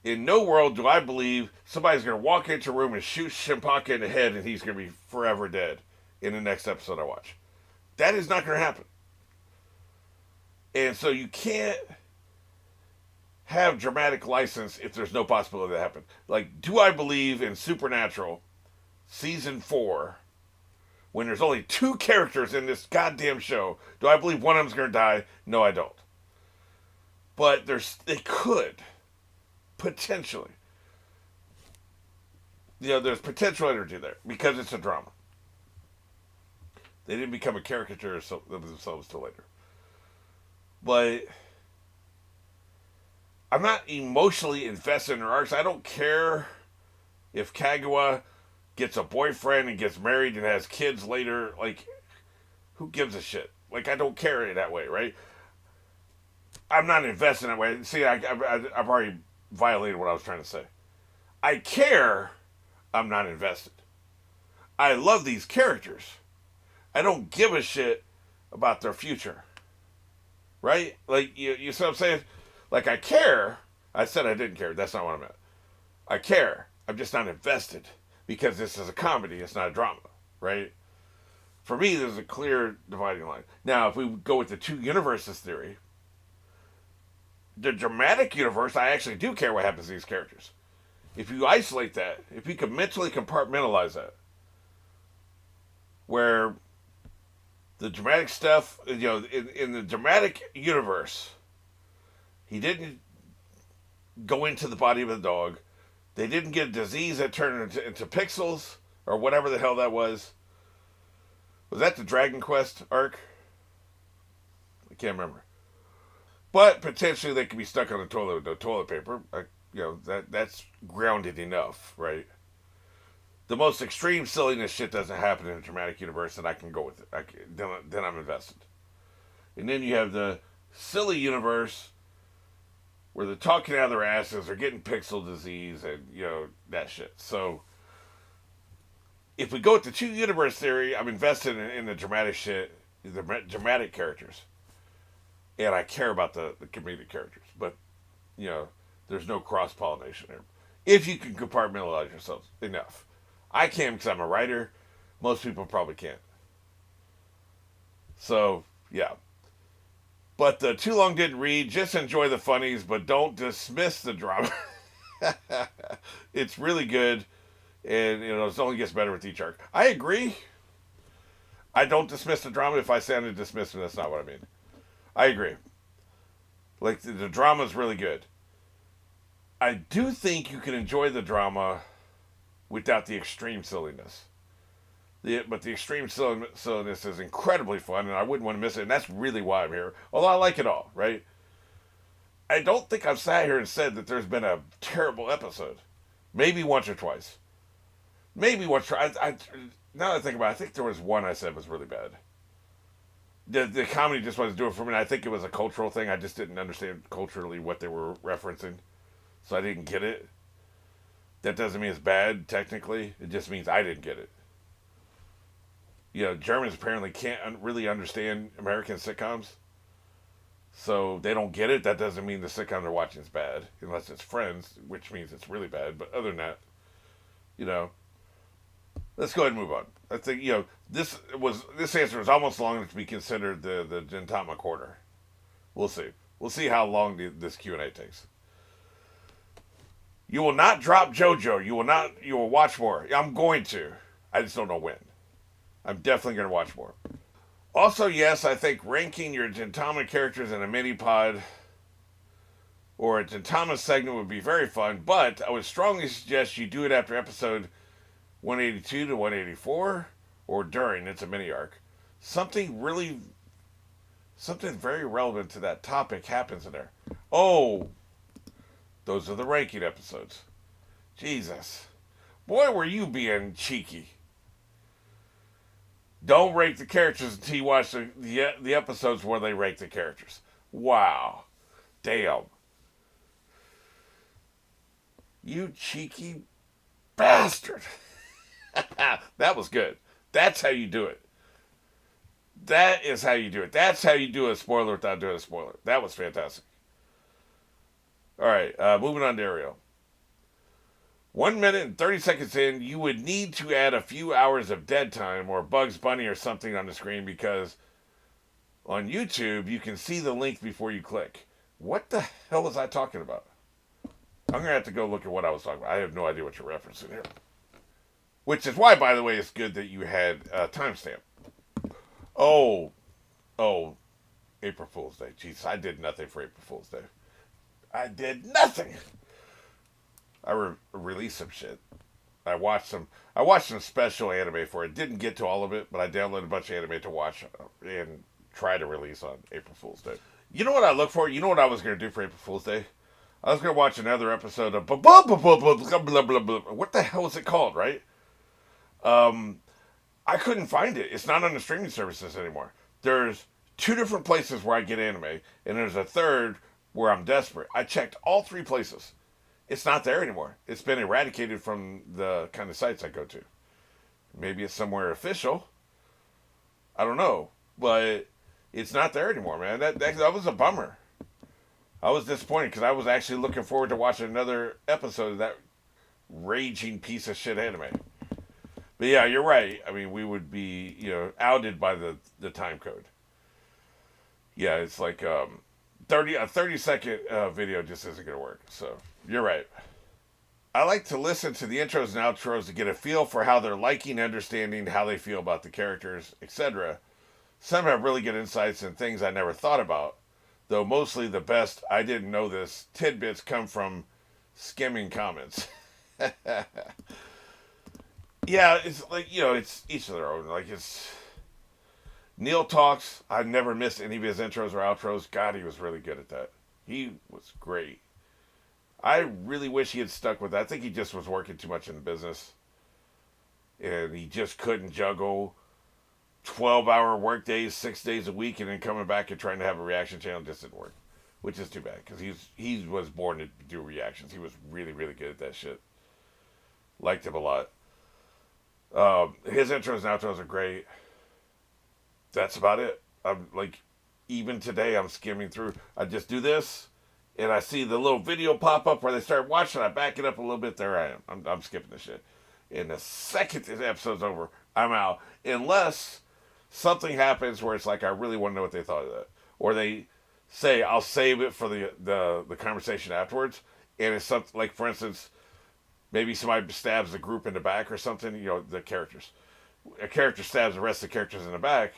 In no world do I believe somebody's going to walk into a room and shoot Shimpaka in the head and he's going to be forever dead in the next episode I watch. That is not going to happen. And so you can't have dramatic license if there's no possibility that happen. Like, do I believe in Supernatural season 4 when there's only 2 characters in this goddamn show? Do I believe one of them's going to die? No, I don't. But they could. Potentially. There's potential energy there because it's a drama. They didn't become a caricature of themselves till later. But I'm not emotionally invested in their arcs. I don't care if Kaguya gets a boyfriend and gets married and has kids later. Like, who gives a shit? Like, I don't care in that way, right? I'm not invested in that way. See, I've already violated what I was trying to say. I care. I'm not invested. I love these characters. I don't give a shit about their future. Right? Like, you see what I'm saying? Like, I care. I said I didn't care. That's not what I meant. I care. I'm just not invested. Because this is a comedy. It's not a drama. Right? For me, there's a clear dividing line. Now, if we go with the 2 universes theory, the dramatic universe, I actually do care what happens to these characters. If you isolate that, if you can mentally compartmentalize that, where the dramatic stuff, in the dramatic universe, he didn't go into the body of the dog. They didn't get a disease that turned into pixels, or whatever the hell that was. Was that the Dragon Quest arc? I can't remember. But potentially they could be stuck on the toilet with no toilet paper. That's grounded enough, right? The most extreme silliness shit doesn't happen in a dramatic universe, and I can go with it. Then I'm invested. And then you have the silly universe where they're talking out of their asses, they're getting pixel disease, and, that shit. So, if we go with the 2 universe theory, I'm invested in the dramatic shit, the dramatic characters. And I care about the comedic characters. But, there's no cross-pollination there. If you can compartmentalize yourselves enough. I can because I'm a writer. Most people probably can't. So, yeah. But the Too Long Didn't Read, just enjoy the funnies, but don't dismiss the drama. It's really good. And it only gets better with each arc. I agree. I don't dismiss the drama. If I sounded dismissive, that's not what I mean. I agree. Like the drama is really good. I do think you can enjoy the drama without the extreme silliness. But the extreme silliness is incredibly fun, and I wouldn't want to miss it. And that's really why I'm here. Although I like it all, right? I don't think I've sat here and said that there's been a terrible episode. Maybe once or twice. Maybe once. Now that I think about it, I think there was one I said was really bad. The comedy just wasn't doing it for me. I think it was a cultural thing. I just didn't understand culturally what they were referencing, so I didn't get it. That doesn't mean it's bad technically. It just means I didn't get it. Germans apparently can't really understand American sitcoms, so they don't get it. That doesn't mean the sitcom they're watching is bad, unless it's Friends, which means it's really bad. But other than that, you know, let's go ahead and move on. I think this answer was almost long enough to be considered the Gintama corner. We'll see. We'll see how long this Q&A takes. You will not drop JoJo. You will not. You will watch more. I'm going to. I just don't know when. I'm definitely going to watch more. Also, yes, I think ranking your Gintama characters in a mini pod or a Gintama segment would be very fun, but I would strongly suggest you do it after episode 182 to 184 or during. It's a mini arc. Something very relevant to that topic happens in there. Oh, those are the ranking episodes. Jesus. Boy, were you being cheeky. Don't rank the characters until you watch the episodes where they rank the characters. Wow. Damn. You cheeky bastard. That was good. That's how you do it. That is how you do it. That's how you do a spoiler without doing a spoiler. That was fantastic. Alright, moving on to Ariel. 1 minute and 30 seconds in, you would need to add a few hours of dead time or Bugs Bunny or something on the screen because on YouTube, you can see the link before you click. What the hell was I talking about? I'm going to have to go look at what I was talking about. I have no idea what you're referencing here. Which is why, by the way, it's good that you had a timestamp. Oh, April Fool's Day. Jeez, I did nothing for April Fool's Day. I did nothing. I released some shit. I watched some special anime for it. Didn't get to all of it, but I downloaded a bunch of anime to watch and try to release on April Fool's Day. You know what I look for? You know what I was going to do for April Fool's Day? I was going to watch another episode of what the hell is it called, right? I couldn't find it. It's not on the streaming services anymore. There's 2 different places where I get anime, and there's a third where I'm desperate. I checked all 3 places. It's not there anymore. It's been eradicated from the kind of sites I go to. Maybe it's somewhere official. I don't know. But it's not there anymore, man. That was a bummer. I was disappointed because I was actually looking forward to watching another episode of that raging piece of shit anime. But yeah, you're right. I mean, we would be, outed by the time code. Yeah, it's like a 30-second video just isn't going to work. So, you're right. I like to listen to the intros and outros to get a feel for how they're liking, understanding how they feel about the characters, etc. Some have really good insights and things I never thought about, though mostly the best I didn't know this tidbits come from skimming comments. Yeah, it's like, it's each of their own. Like, it's... Neil talks. I never missed any of his intros or outros. God, he was really good at that. He was great. I really wish he had stuck with that. I think he just was working too much in the business. And he just couldn't juggle 12-hour work days, 6 days a week, and then coming back and trying to have a reaction channel just didn't work. Which is too bad, because he was born to do reactions. He was really, really good at that shit. Liked him a lot. His intros and outros are great. That's about it. I'm like, even today I'm skimming through. I just do this, and I see the little video pop up where they start watching. I back it up a little bit. There I am. I'm skipping the shit. And the second this episode's over, I'm out. Unless something happens where it's like, I really want to know what they thought of that. Or they say, I'll save it for the conversation afterwards. And it's something like, for instance, Maybe somebody stabs the group in the back or something. The characters. A character stabs the rest of the characters in the back,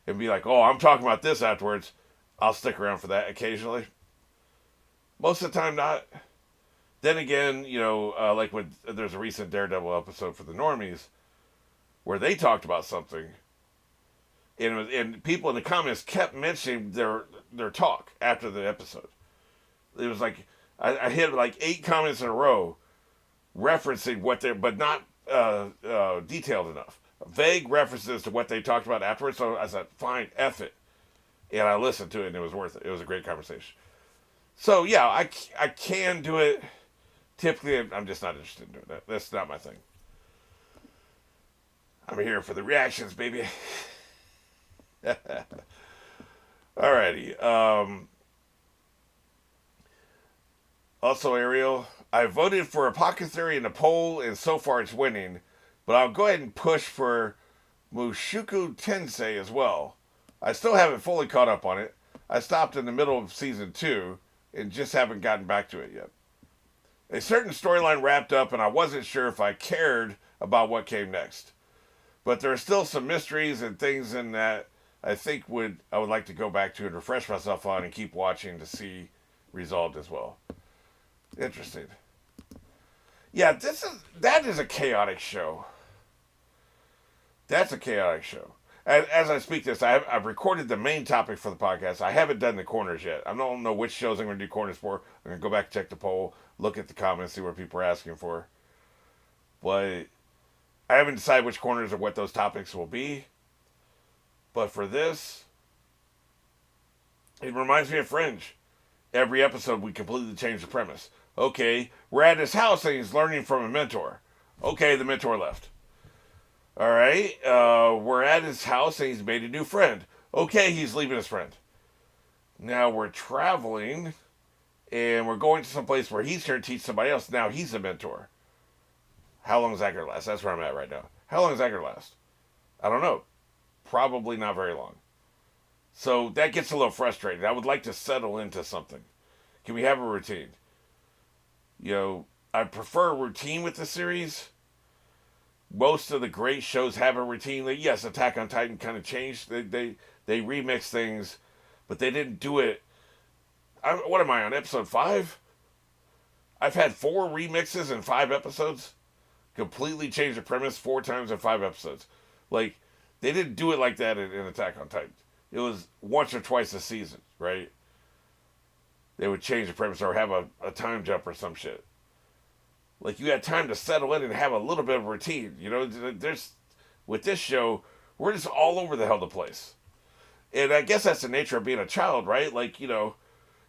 and be like, "Oh, I'm talking about this afterwards." I'll stick around for that occasionally. Most of the time, not. Then again, like when there's a recent Daredevil episode for the normies where they talked about something, and people in the comments kept mentioning their talk after the episode. It was like I hit like 8 comments in a row referencing what they, but not detailed enough. Vague references to what they talked about afterwards. So I said, "Fine, F it," and I listened to it, and it was worth it. It was a great conversation. So yeah, I can do it. Typically, I'm just not interested in doing that. That's not my thing. I'm here for the reactions, baby. Alrighty. Also, Ariel, I voted for Apothecary in the poll, and so far it's winning. But I'll go ahead and push for Mushoku Tensei as well. I still haven't fully caught up on it. I stopped in the middle of season 2 and just haven't gotten back to it yet. A certain storyline wrapped up, and I wasn't sure if I cared about what came next. But there are still some mysteries and things in that I think I would like to go back to and refresh myself on and keep watching to see resolved as well. Interesting. Yeah, that is a chaotic show. That's a chaotic show. As I speak this, I've recorded the main topic for the podcast. I haven't done the corners yet. I don't know which shows I'm going to do corners for. I'm going to go back and check the poll, look at the comments, see what people are asking for. But I haven't decided which corners or what those topics will be. But for this, it reminds me of Fringe. Every episode, we completely change the premise. Okay, we're at his house and he's learning from a mentor. Okay, the mentor left. All right, we're at his house and he's made a new friend. Okay, he's leaving his friend. Now we're traveling and we're going to some place where he's here to teach somebody else. Now he's a mentor. How long is that going to last? That's where I'm at right now. How long is that going to last? I don't know. Probably not very long. So that gets a little frustrating. I would like to settle into something. Can we have a routine? I prefer a routine with the series. Most of the great shows have a routine. Yes, Attack on Titan kind of changed. They remix things, but they didn't do it. What am I on, episode 5? I've had 4 remixes in 5 episodes. Completely changed the premise 4 times in 5 episodes. Like, they didn't do it like that in Attack on Titan. It was once or twice a season, right? They would change the premise or have a time jump or some shit. Like, you had time to settle in and have a little bit of routine. With this show, we're just all over the hell the place. And I guess that's the nature of being a child, right? Like, you're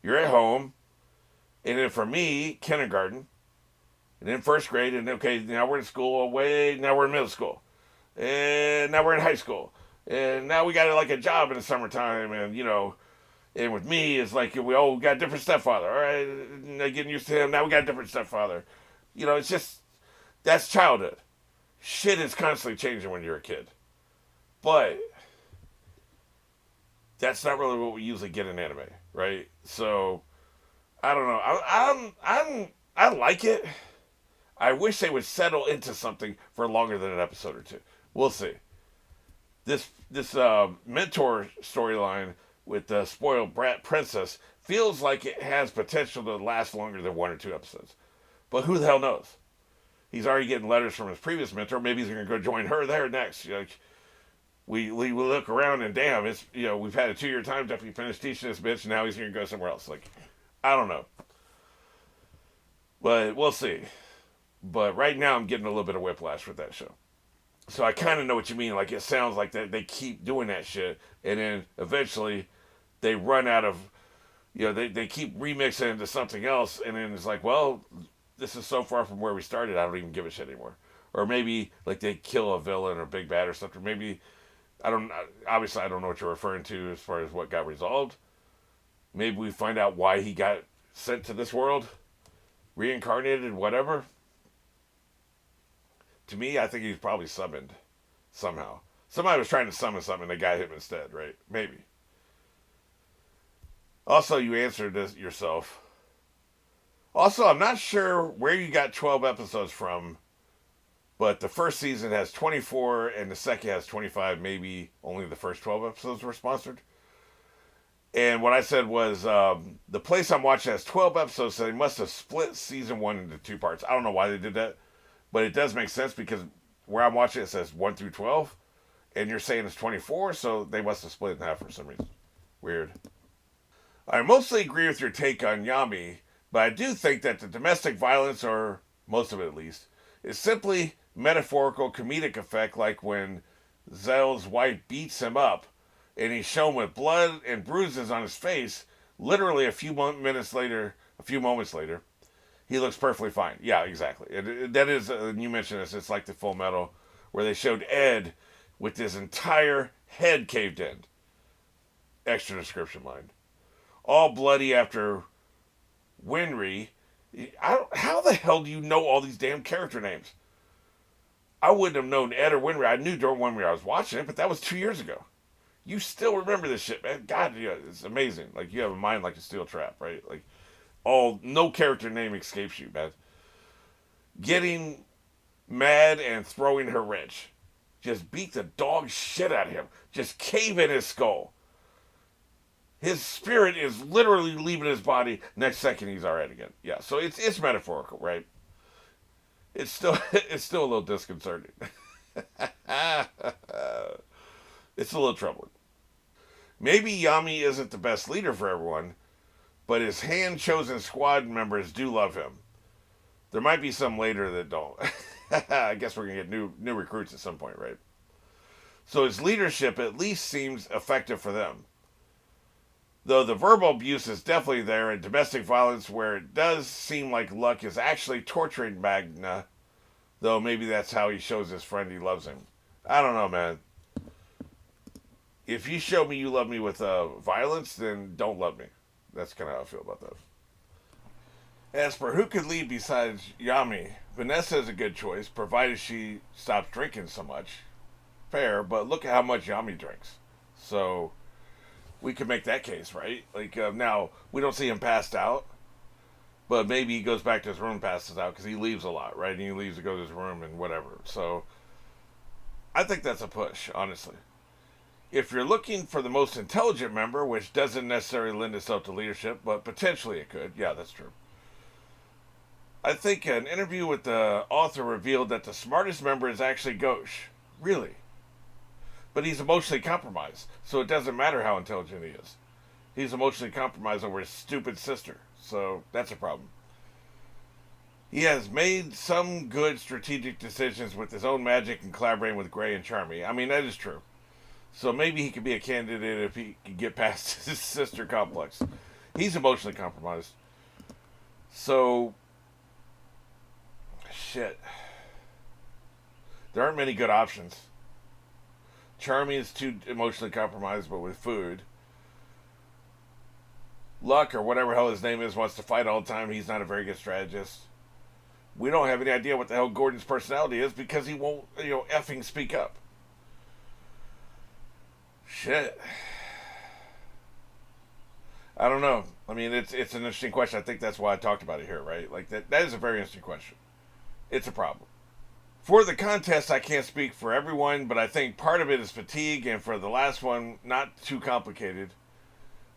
at home. And then for me, kindergarten. And then first grade. And okay, now we're in school. Now we're in middle school. And now we're in high school. And now we got like a job in the summertime. And, and with me, it's like we all got a different stepfather. All right, and getting used to him. Now we got a different stepfather. It's just, that's childhood. Shit is constantly changing when you're a kid. But that's not really what we usually get in anime, right? So, I don't know. I like it. I wish they would settle into something for longer than an episode or 2. We'll see. This mentor storyline with the spoiled brat princess feels like it has potential to last longer than 1 or 2 episodes. But who the hell knows? He's already getting letters from his previous mentor. Maybe he's going to go join her there next. We look around and damn, it's we've had a 2-year time after he finished teaching this bitch, and now he's going to go somewhere else. Like, I don't know. But we'll see. But right now I'm getting a little bit of whiplash with that show. So I kind of know what you mean. Like, it sounds like they keep doing that shit, and then eventually they run out of, they keep remixing into something else, and then it's like, well, this is so far from where we started, I don't even give a shit anymore. Or maybe, like, they kill a villain or big bad or something. Maybe, obviously I don't know what you're referring to as far as what got resolved. Maybe we find out why he got sent to this world, reincarnated, whatever. To me, I think he's probably summoned somehow. Somebody was trying to summon something and they got him instead, right? Maybe. Also, you answered this yourself. Also, I'm not sure where you got 12 episodes from, but the first season has 24 and the second has 25. Maybe only the first 12 episodes were sponsored. And what I said was the place I'm watching has 12 episodes, so they must have split season one into two parts. I don't know why they did that, but it does make sense because where I'm watching it says 1 through 12, and you're saying it's 24, so they must have split it in half for some reason. Weird. I mostly agree with your take on Yami, but I do think that the domestic violence, or most of it at least, is simply metaphorical comedic effect, like when Zell's wife beats him up and he's shown with blood and bruises on his face. Literally a few moments later, he looks perfectly fine. Yeah, exactly. That is, you mentioned this, it's like the Fullmetal, where they showed Ed with his entire head caved in. Extra description line. All bloody after Winry. How the hell do you know all these damn character names? I wouldn't have known Ed or Winry. I knew during Winry I was watching it, but that was 2 years ago. You still remember this shit, man. God, yeah, it's amazing. Like, you have a mind like a steel trap, right? Like, no character name escapes you, man. Getting mad and throwing her wrench. Just beat the dog shit out of him. Just cave in his skull. His spirit is literally leaving his body. Next second, he's alright again. Yeah, so it's metaphorical, right? It's still it's still a little disconcerting. It's a little troubling. Maybe Yami isn't the best leader for everyone, but his hand-chosen squad members do love him. There might be some later that don't. I guess we're gonna get new recruits at some point, right? So his leadership at least seems effective for them. Though the verbal abuse is definitely there, and domestic violence where it does seem like Luck is actually torturing Magna, though maybe that's how he shows his friend he loves him. I don't know, man. If you show me you love me with violence, then don't love me. That's kind of how I feel about that. As for who could lead besides Yami, Vanessa is a good choice, provided she stops drinking so much. Fair, but look at how much Yami drinks. So we could make that case, right? Like, now, we don't see him passed out, but maybe he goes back to his room and passes out because he leaves a lot, right? And he leaves to go to his room and whatever. So I think that's a push, honestly. If you're looking for the most intelligent member, which doesn't necessarily lend itself to leadership, but potentially it could, yeah, that's true. I think an interview with the author revealed that the smartest member is actually Ghosh. Really? But he's emotionally compromised, so it doesn't matter how intelligent he is. He's emotionally compromised over his stupid sister, so that's a problem. He has made some good strategic decisions with his own magic and collaborating with Gray and Charmy. I mean, that is true. So maybe he could be a candidate if he can get past his sister complex. He's emotionally compromised. So, shit. There aren't many good options. Charmy is too emotionally compromised, but with food. Luck, or whatever hell his name is, wants to fight all the time. He's not a very good strategist. We don't have any idea what the hell Gordon's personality is because he won't, effing speak up. Shit. I don't know. I mean, it's an interesting question. I think that's why I talked about it here, right? Like, that is a very interesting question. It's a problem. For the contest, I can't speak for everyone, but I think part of it is fatigue, and for the last one, not too complicated,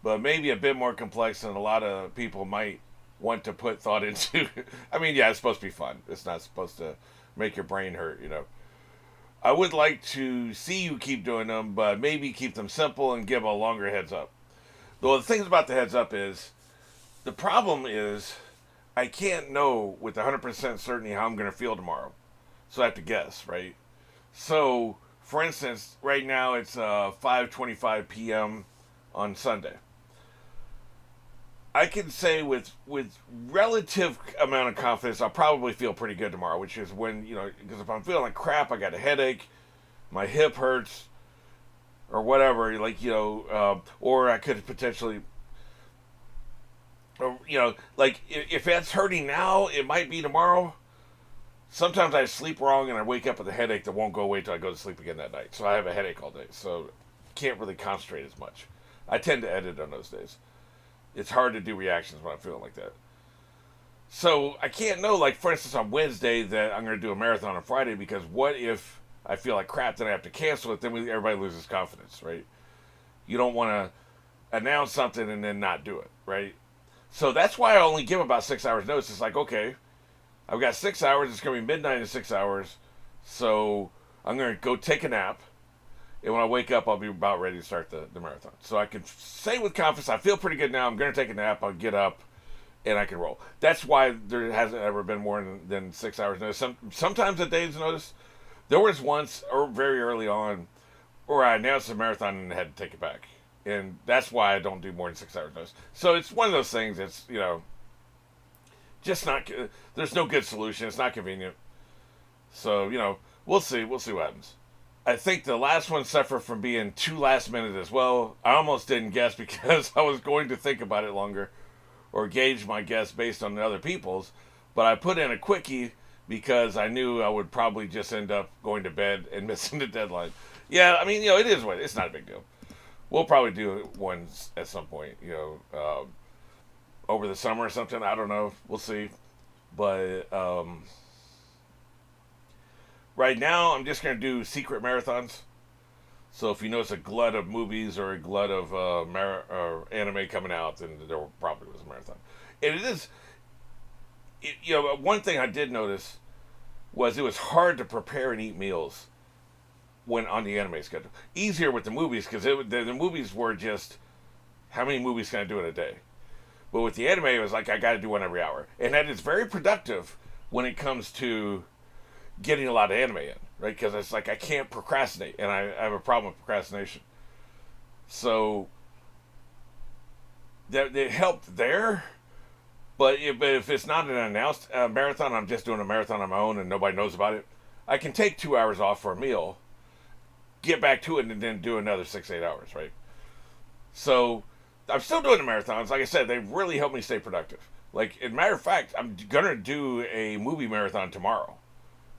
but maybe a bit more complex than a lot of people might want to put thought into. I mean, yeah, it's supposed to be fun. It's not supposed to make your brain hurt, I would like to see you keep doing them, but maybe keep them simple and give a longer heads up. Though the things about the heads up is, the problem is, I can't know with 100% certainty how I'm going to feel tomorrow. So I have to guess, right? So, for instance, right now it's 5:25 p.m. on Sunday. I can say with relative amount of confidence, I'll probably feel pretty good tomorrow, which is when, because if I'm feeling like crap, I got a headache, my hip hurts, or whatever, or I could potentially, like, if that's hurting now, it might be tomorrow. Sometimes I sleep wrong and I wake up with a headache that won't go away till I go to sleep again that night. So I have a headache all day, so can't really concentrate as much. I tend to edit on those days. It's hard to do reactions when I'm feeling like that. So I can't know, like, for instance, on Wednesday that I'm going to do a marathon on Friday, because what if I feel like crap, then I have to cancel it, then everybody loses confidence, right? You don't want to announce something and then not do it, right? So that's why I only give about 6 hours notice. It's like, okay, I've got 6 hours. It's going to be midnight in 6 hours. So I'm going to go take a nap. And when I wake up, I'll be about ready to start the marathon. So I can say with confidence, I feel pretty good now. I'm going to take a nap. I'll get up and I can roll. That's why there hasn't ever been more than 6 hours notice. Sometimes a day's notice. There was once, or very early on, where I announced the marathon and had to take it back. And that's why I don't do more than 6 hours notice. So it's one of those things that's, just not, there's no good solution. It's not convenient. So, we'll see. We'll see what happens. I think the last one suffered from being too last minute as well. I almost didn't guess because I was going to think about it longer or gauge my guess based on the other people's. But I put in a quickie because I knew I would probably just end up going to bed and missing the deadline. Yeah, I mean, it is what it's not a big deal. We'll probably do one at some point, over the summer or something. I don't know. We'll see. But right now, I'm just going to do secret marathons. So if you notice a glut of movies or a glut of anime coming out, then there probably was a marathon. And it is, one thing I did notice was it was hard to prepare and eat meals when on the anime schedule. Easier with the movies because the movies were just, how many movies can I do in a day? But with the anime, it was like I got to do one every hour. And that is very productive when it comes to getting a lot of anime in, right? Because it's like I can't procrastinate, and I have a problem with procrastination. So that it helped there, but if it's not an announced marathon, I'm just doing a marathon on my own and nobody knows about it. I can take 2 hours off for a meal, get back to it, and then do another 6-8 hours, right? So I'm still doing the marathons. Like I said, they really help me stay productive. Like, as a matter of fact, I'm gonna do a movie marathon tomorrow.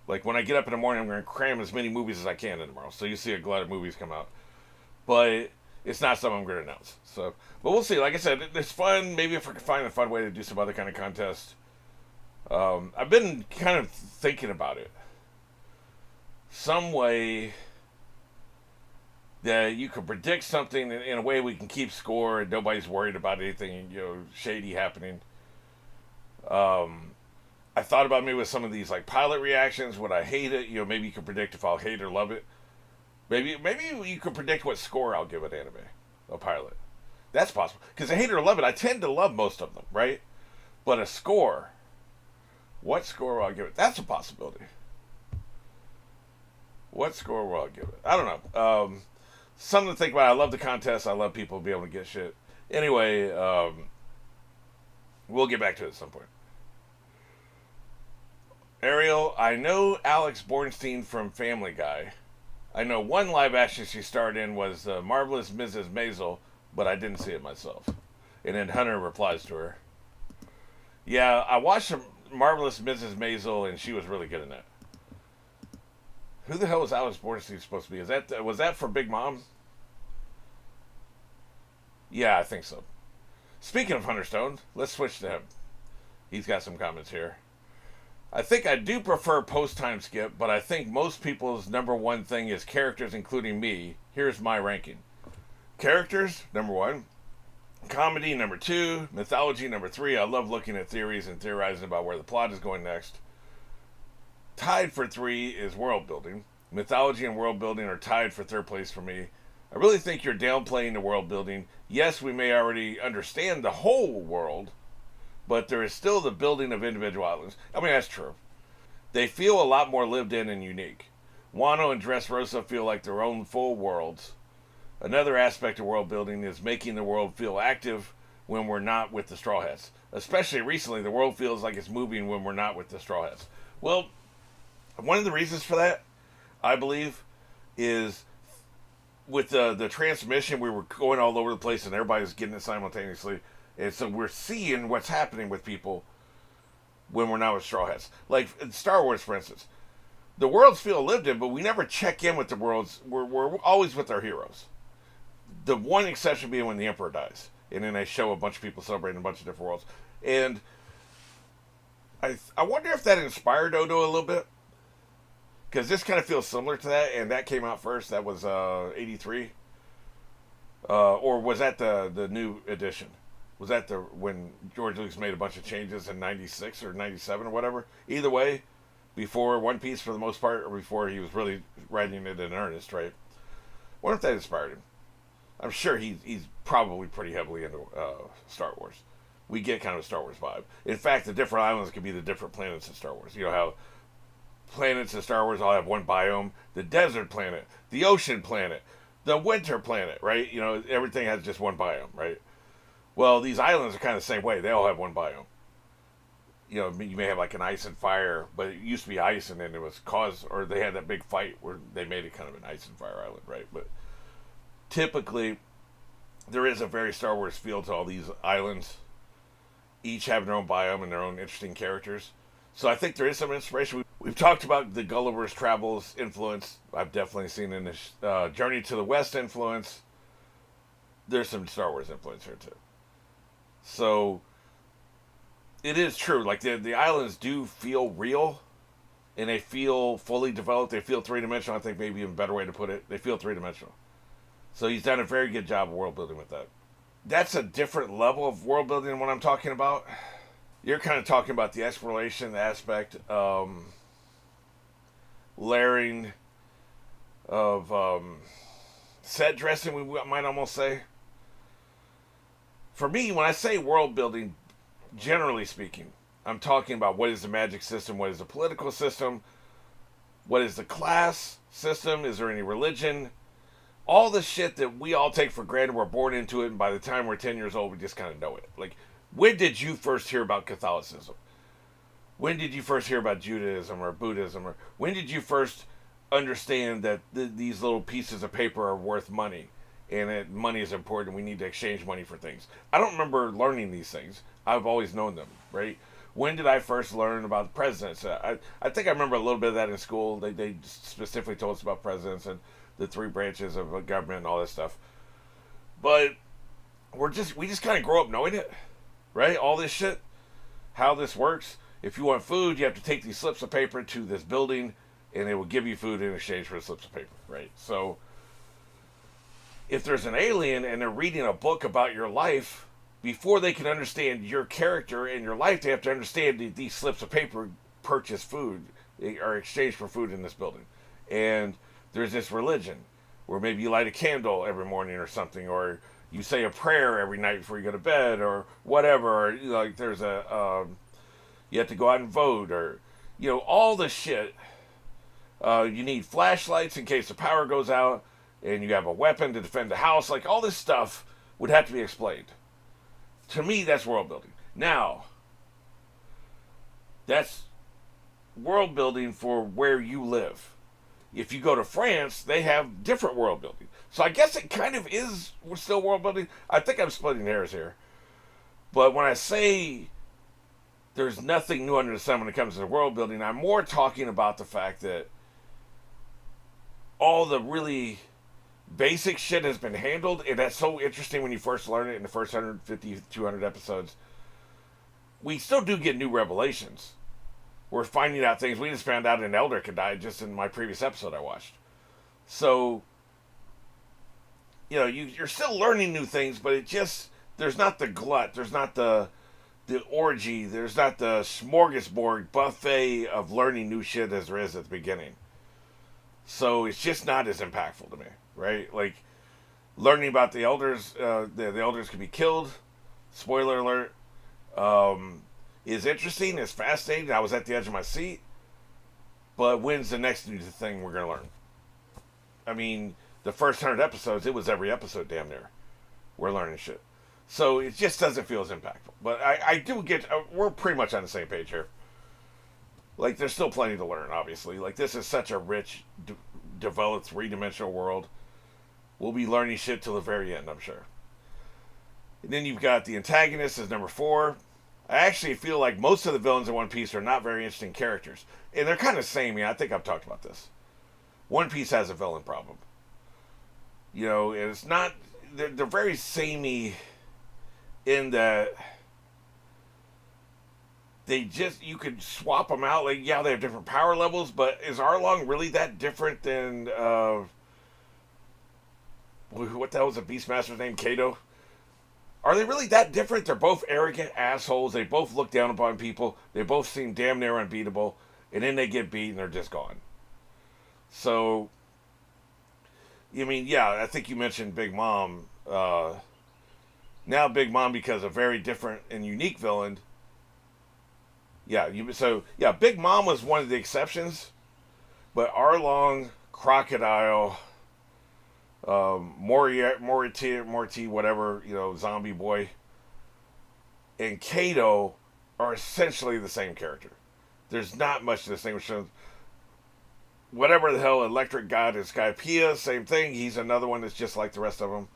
Like, when I get up in the morning, I'm going to cram as many movies as I can in tomorrow. So you see a glut of movies come out. But it's not something I'm going to announce. So, but we'll see. Like I said, it's fun. Maybe if I can find a fun way to do some other kind of contest. I've been kind of thinking about it. Some way that you could predict something in a way we can keep score and nobody's worried about anything, shady happening. I thought about maybe with some of these like pilot reactions, would I hate it? Maybe you could predict if I'll hate or love it. Maybe you could predict what score I'll give an anime, a pilot. That's possible. Because I hate it or love it, I tend to love most of them, right? But a score, what score will I give it? That's a possibility. What score will I give it? I don't know. Something to think about. I love the contest. I love people being able to get shit. Anyway, we'll get back to it at some point. Ariel, I know Alex Bornstein from Family Guy. I know one live action she starred in was Marvelous Mrs. Maisel, but I didn't see it myself. And then Hunter replies to her. Yeah, I watched Marvelous Mrs. Maisel, and she was really good in that. Who the hell was Alex Bornstein supposed to be? Was that for Big Mom? Yeah, I think so. Speaking of Hunter Stone, let's switch to him. He's got some comments here. I think I do prefer post-time skip, but I think most people's number one thing is characters, including me. Here's my ranking. Characters, number one. Comedy, number two. Mythology, number three. I love looking at theories and theorizing about where the plot is going next. Tied for three is world building. Mythology and world building are tied for third place for me. I really think you're downplaying the world building. Yes, we may already understand the whole world, but there is still the building of individual islands. I mean, that's true. They feel a lot more lived in and unique. Wano and Dressrosa feel like their own full worlds. Another aspect of world building is making the world feel active when we're not with the Straw Hats. Especially recently, the world feels like it's moving when we're not with the Straw Hats. Well, one of the reasons for that, I believe, is with the transmission, we were going all over the place and everybody was getting it simultaneously. And so we're seeing what's happening with people when we're not with Straw Hats. Like in Star Wars, for instance. The worlds feel lived in, but we never check in with the worlds. We're always with our heroes. The one exception being when the Emperor dies. And then they show a bunch of people celebrating a bunch of different worlds. And I wonder if that inspired Odo a little bit, because this kind of feels similar to that, and that came out first. That was 83, or was that the new edition? Was that the when George Lucas made a bunch of changes in '96 or '97 or whatever? Either way, before One Piece for the most part, or before he was really writing it in earnest, right? What if that inspired him? I'm sure he's probably pretty heavily into Star Wars. We get kind of a Star Wars vibe. In fact, the different islands could be the different planets in Star Wars. You know how planets in Star Wars all have one biome: the desert planet, the ocean planet, the winter planet, right? You know, everything has just one biome, right? Well, these islands are kind of the same way. They all have one biome. You know, you may have like an ice and fire, but it used to be ice, and then it was caused, or they had that big fight where they made it kind of an ice and fire island, right? But typically, there is a very Star Wars feel to all these islands, each have their own biome and their own interesting characters. So I think there is some inspiration. We've talked about the Gulliver's Travels influence. I've definitely seen in the Journey to the West influence. There's some Star Wars influence here too. So it is true. Like the islands do feel real, and they feel fully developed. They feel 3-dimensional. I think maybe even a better way to put it. They feel 3-dimensional. So he's done a very good job of world building with that. That's a different level of world building than what I'm talking about. You're kind of talking about the exploration aspect, layering of set dressing, we might almost say. For me, when I say world building, generally speaking, I'm talking about what is the magic system, what is the political system, what is the class system, is there any religion, all the shit that we all take for granted. We're born into it, and by the time we're 10 years old, we just kind of know it. Like, when did you first hear about Catholicism? When did you first hear about Judaism or Buddhism? Or when did you first understand that these little pieces of paper are worth money, and that money is important? We need to exchange money for things. I don't remember learning these things. I've always known them, right? When did I first learn about presidents? I think I remember a little bit of that in school. They specifically told us about presidents and the 3 branches of government and all this stuff. But we just kind of grow up knowing it, right? All this shit, how this works. If you want food, you have to take these slips of paper to this building, and it will give you food in exchange for the slips of paper, right? So if there's an alien and they're reading a book about your life, before they can understand your character and your life, they have to understand that these slips of paper purchase food, or exchange for food in this building. And there's this religion where maybe you light a candle every morning or something, or you say a prayer every night before you go to bed, or whatever. Or, like there's you have to go out and vote, or all the shit. You need flashlights in case the power goes out, and you have a weapon to defend the house. Like, all this stuff would have to be explained. To me, that's world building. Now, that's world building for where you live. If you go to France, they have different world building. So I guess it kind of is still world building. I think I'm splitting hairs here. But when I say there's nothing new under the sun when it comes to world building, I'm more talking about the fact that all the really basic shit has been handled, and that's so interesting when you first learn it in the first 150, 200 episodes. We still do get new revelations. We're finding out things. We just found out an elder could die just in my previous episode I watched. So, you're still learning new things, but there's not the glut, there's not the orgy, there's not the smorgasbord buffet of learning new shit as there is at the beginning. So it's just not as impactful to me, right? Like, learning about the elders, the elders could be killed, spoiler alert, is interesting, is fascinating. I was at the edge of my seat. But when's the next new thing we're going to learn? I mean, the first 100 episodes, it was every episode damn near. We're learning shit. So it just doesn't feel as impactful. But I do get, we're pretty much on the same page here. Like, there's still plenty to learn, obviously. Like, this is such a rich, developed, 3-dimensional world. We'll be learning shit till the very end, I'm sure. And then you've got the antagonist as number 4. I actually feel like most of the villains in One Piece are not very interesting characters. And they're kind of samey. I think I've talked about this. One Piece has a villain problem. It's not... They're very samey in that you could swap them out. Like, yeah, they have different power levels, but is Arlong really that different than what the hell was the Beastmaster's name? Kato? Are they really that different? They're both arrogant assholes. They both look down upon people. They both seem damn near unbeatable. And then they get beat and they're just gone. So, I mean, yeah, I think you mentioned Big Mom. Now Big Mom becomes a very different and unique villain. Yeah, Big Mom was one of the exceptions. But Arlong, Crocodile, Morty, whatever, zombie boy, and Kato are essentially the same character. There's not much to distinguish them. Whatever the hell Electric God is Skypiea, same thing. He's another one that's just like the rest of them.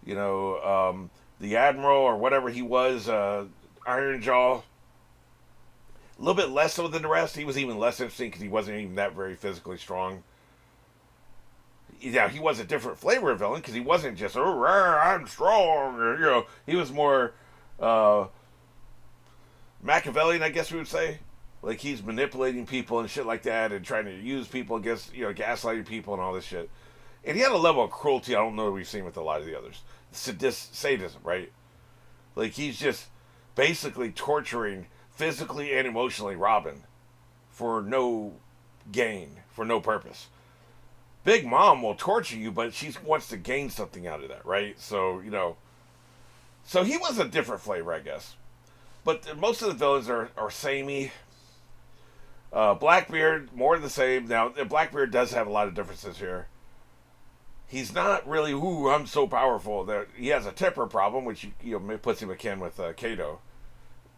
The Admiral or whatever he was, Iron Jaw, a little bit less so than the rest. He was even less interesting because he wasn't even that very physically strong. Yeah, he was a different flavor of villain because he wasn't just, oh, I'm strong. He was more Machiavellian, I guess we would say. Like, he's manipulating people and shit like that and trying to use people against, gaslighting people and all this shit. And he had a level of cruelty I don't know we've seen with a lot of the others. Sadism, right? Like, he's just basically torturing physically and emotionally Robin for no gain, for no purpose. Big Mom will torture you, but she wants to gain something out of that, right? So, so he was a different flavor, I guess. But most of the villains are samey. Blackbeard, more of the same. Now, Blackbeard does have a lot of differences here. He's not really, ooh, I'm so powerful. He has a temper problem, which puts him akin with Kato.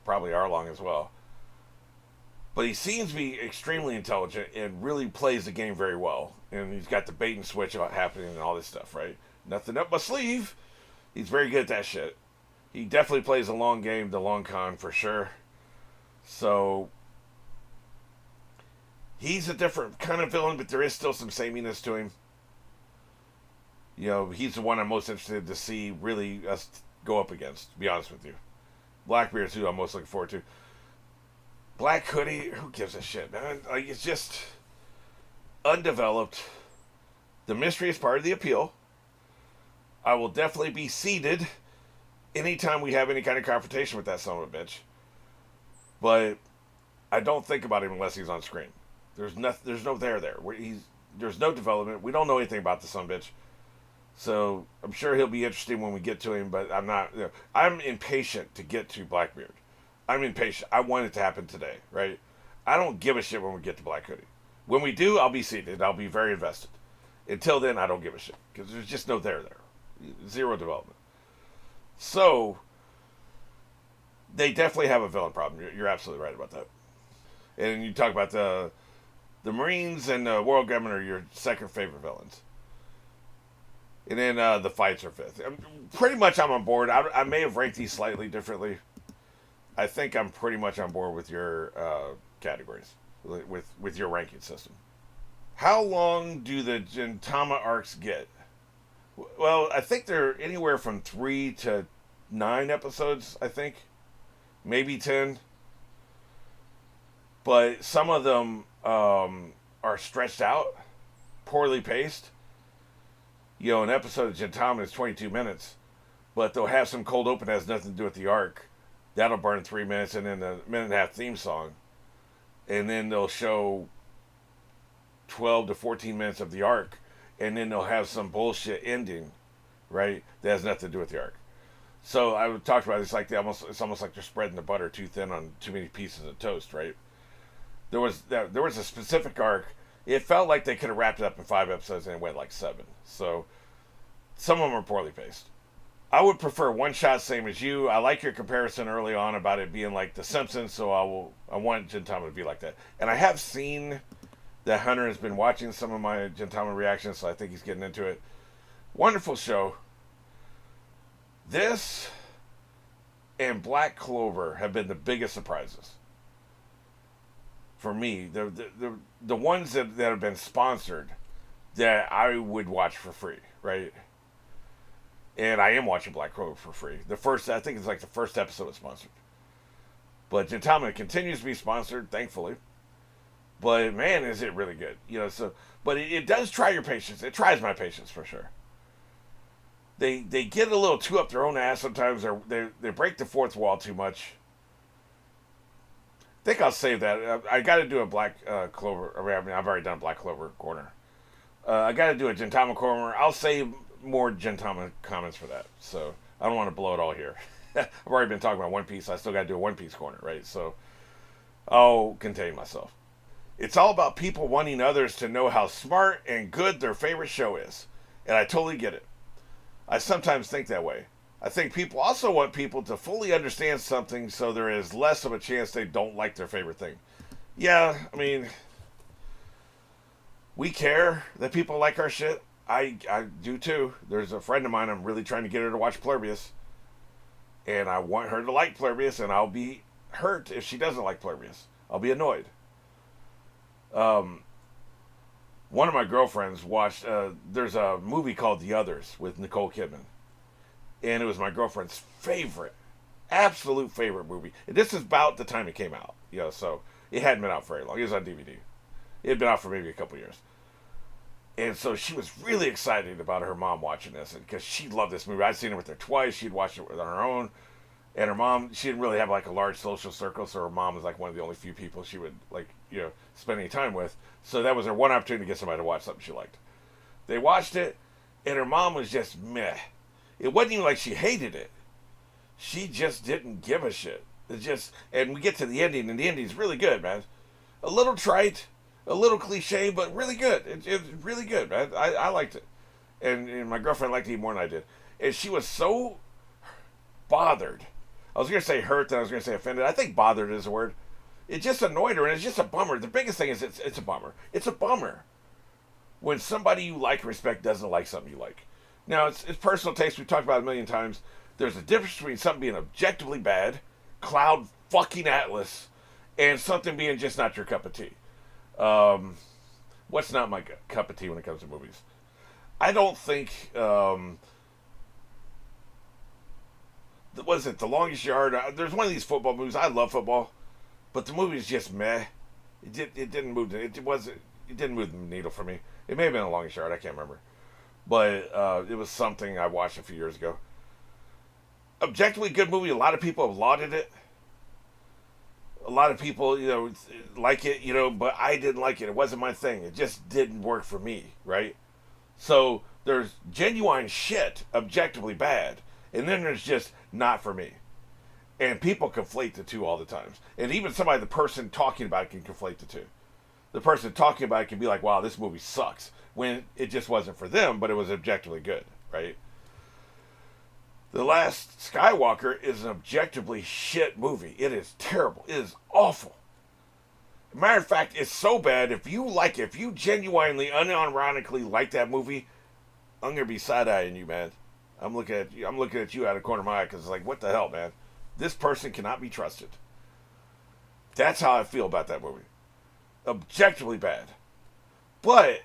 Probably Arlong as well. But he seems to be extremely intelligent and really plays the game very well. And he's got the bait and switch happening and all this stuff, right? Nothing up my sleeve. He's very good at that shit. He definitely plays the long game, the long con for sure. So he's a different kind of villain, but there is still some sameness to him. He's the one I'm most interested to see really us go up against, to be honest with you. Blackbeard's who I'm most looking forward to. Black Hoodie, who gives a shit, man? Like, it's just undeveloped. The mystery is part of the appeal. I will definitely be seated anytime we have any kind of confrontation with that son of a bitch. But I don't think about him unless he's on screen. There's no there. There's no development. We don't know anything about the son of a bitch. So I'm sure he'll be interesting when we get to him, but I'm not. I'm impatient to get to Blackbeard. I'm impatient. I want it to happen today, right? I don't give a shit when we get to Black Hoodie. When we do, I'll be seated. I'll be very invested. Until then, I don't give a shit because there's just no there. Zero development. So they definitely have a villain problem. You're absolutely right about that. And you talk about the Marines and the World Government are your second favorite villains. And then the fights are fifth. Pretty much I'm on board. I may have ranked these slightly differently. I think I'm pretty much on board with your categories, with your ranking system. How long do the Gintama arcs get? Well, I think they're anywhere from 3 to 9 episodes, I think. Maybe 10. But some of them are stretched out, poorly paced. An episode of Gintama is 22 minutes, but they'll have some cold open that has nothing to do with the arc. That'll burn 3 minutes, and then a minute and a half theme song. And then they'll show 12 to 14 minutes of the arc, and then they'll have some bullshit ending, right? That has nothing to do with the arc. So I talked about it, it's almost like they're spreading the butter too thin on too many pieces of toast, right? There was a specific arc. It felt like they could have wrapped it up in 5 episodes and it went like 7. So some of them are poorly paced. I would prefer one shot, same as you. I like your comparison early on about it being like The Simpsons, so I want Gintama to be like that. And I have seen that Hunter has been watching some of my Gintama reactions, so I think he's getting into it. Wonderful show. This and Black Clover have been the biggest surprises for me. The ones that have been sponsored that I would watch for free, right? And I am watching Black Clover for free. I think it's like the first episode was sponsored. But Gintama continues to be sponsored, thankfully. But man, is it really good? But it does try your patience. It tries my patience for sure. They get a little too up their own ass sometimes. They break the fourth wall too much. I think I'll save that. I got to do a Black Clover. I mean, I've already done a Black Clover corner. I got to do a Gintama corner. I'll save more Gintama comments for that. So I don't want to blow it all here. I've already been talking about One Piece. I still got to do a One Piece corner, right? So I'll contain myself. It's all about people wanting others to know how smart and good their favorite show is. And I totally get it. I sometimes think that way. I think people also want people to fully understand something so there is less of a chance they don't like their favorite thing. Yeah, I mean, we care that people like our shit. I do too. There's a friend of mine, I'm really trying to get her to watch Plurbius. And I want her to like Plurbius, and I'll be hurt if she doesn't like Plurbius. I'll be annoyed. One of my girlfriends watched, there's a movie called The Others with Nicole Kidman. And it was my girlfriend's favorite, absolute favorite movie. And this is about the time it came out. So it hadn't been out for very long. It was on DVD. It had been out for maybe a couple years. And so she was really excited about her mom watching this because she loved this movie. I'd seen it with her twice. She'd watched it on her own. And her mom, she didn't really have like a large social circle, so her mom was like one of the only few people she would spend any time with. So that was her one opportunity to get somebody to watch something she liked. They watched it, and her mom was just meh. It wasn't even like she hated it. She just didn't give a shit. And we get to the ending, and the ending's really good, man. A little trite, a little cliche, but really good. It's really good, man. I liked it. And my girlfriend liked it even more than I did. And she was so bothered. I was going to say hurt, then I was going to say offended. I think bothered is a word. It just annoyed her, and it's just a bummer. The biggest thing is it's a bummer. It's a bummer when somebody you like, respect, doesn't like something you like. Now, it's personal taste. We've talked about it a million times. There's a difference between something being objectively bad, cloud fucking atlas, and something being just not your cup of tea. What's not my cup of tea when it comes to movies? I don't think... what is it? The Longest Yard? There's one of these football movies. I love football. But the movie's just meh. It didn't move. It didn't move the needle for me. It may have been The Longest Yard. I can't remember. But it was something I watched a few years ago. Objectively good movie. A lot of people have lauded it. A lot of people, like it, but I didn't like it. It wasn't my thing. It just didn't work for me, right? So there's genuine shit, objectively bad. And then there's just not for me. And people conflate the two all the times. And even the person talking about it can conflate the two. The person talking about it can be like, wow, this movie sucks. When it just wasn't for them, but it was objectively good, right? The Last Skywalker is an objectively shit movie. It is terrible. It is awful. Matter of fact, it's so bad, if you like it, if you genuinely, unironically like that movie, I'm going to be side-eyeing you, man. I'm looking at you out of the corner of my eye because it's like, what the hell, man? This person cannot be trusted. That's how I feel about that movie. Objectively bad. But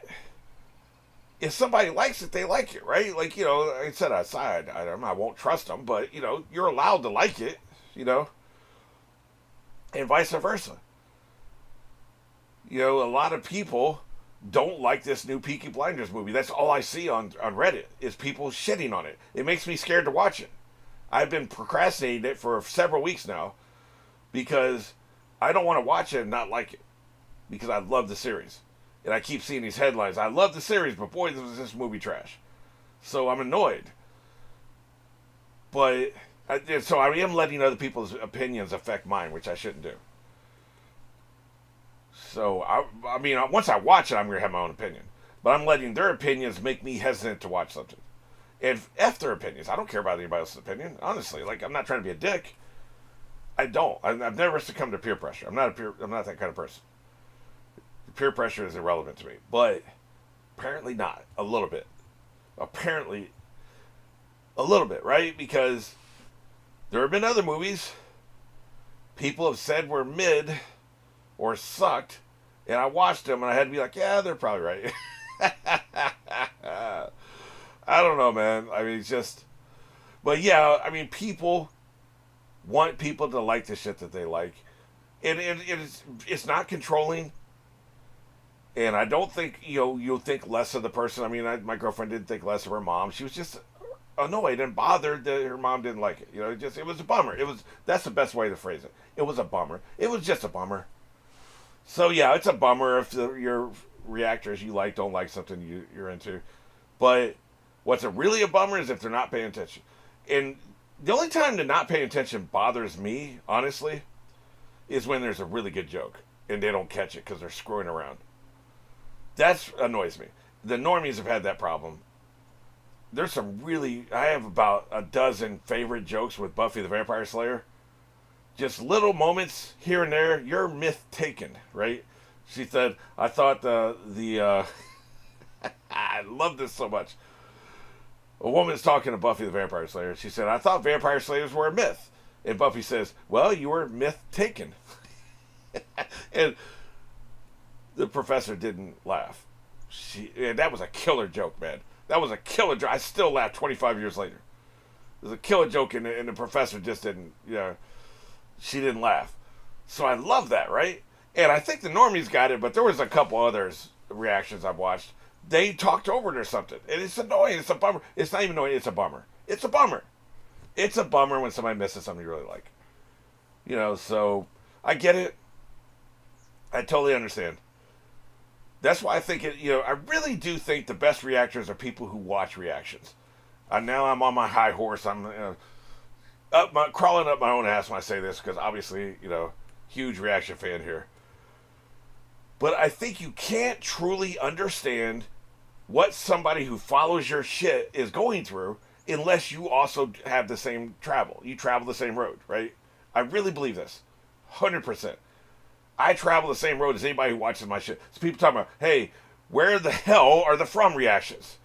if somebody likes it, they like it, right? Like, I said outside, I won't trust them, but, you're allowed to like it, and vice versa. A lot of people don't like this new Peaky Blinders movie. That's all I see on Reddit is people shitting on it. It makes me scared to watch it. I've been procrastinating it for several weeks now because I don't want to watch it and not like it because I love the series. And I keep seeing these headlines. I love the series, but boy, this movie trash. So I'm annoyed. But, so I am letting other people's opinions affect mine, which I shouldn't do. So, I mean, once I watch it, I'm going to have my own opinion. But I'm letting their opinions make me hesitant to watch something. And F their opinions. I don't care about anybody else's opinion, honestly. Like, I'm not trying to be a dick. I don't. I've never succumbed to peer pressure. I'm not that kind of person. Peer pressure is irrelevant to me. But apparently not. A little bit. Apparently a little bit, right? Because there have been other movies people have said were mid or sucked, and I watched them and I had to be like, yeah, they're probably right. I don't know, man. I mean, it's just... But yeah, I mean, people want people to like the shit that they like. And it's not controlling. And I don't think, you'll think less of the person. I mean, my girlfriend didn't think less of her mom. She was just annoyed and bothered that her mom didn't like it. It was a bummer. That's the best way to phrase it. It was a bummer. It was just a bummer. So yeah, it's a bummer if your reactors you like don't like something you're into. But what's really a bummer is if they're not paying attention. And the only time to not pay attention bothers me, honestly, is when there's a really good joke and they don't catch it because they're screwing around. That annoys me. The normies have had that problem. I have about a dozen favorite jokes with Buffy the Vampire Slayer. Just little moments here and there. Your myth taken, right? She said, I thought I love this so much. A woman's talking to Buffy the Vampire Slayer. She said, I thought vampire slayers were a myth. And Buffy says, well, you were myth taken. And the professor didn't laugh. And that was a killer joke, man. That was a killer joke. I still laugh 25 years later. It was a killer joke, and the professor just didn't, she didn't laugh. So I love that, right? And I think the normies got it, but there was a couple others reactions I've watched. They talked over it or something. And it's annoying. It's a bummer. It's not even annoying. It's a bummer. It's a bummer. It's a bummer when somebody misses something you really like. So I get it. I totally understand. That's why I think I really do think the best reactors are people who watch reactions. Now I'm on my high horse. I'm crawling up my own ass when I say this because obviously, huge reaction fan here. But I think you can't truly understand what somebody who follows your shit is going through unless you also have the same travel. You travel the same road, right? I really believe this. 100%. I travel the same road as anybody who watches my shit. So people talking about, hey, where the hell are the From reactions?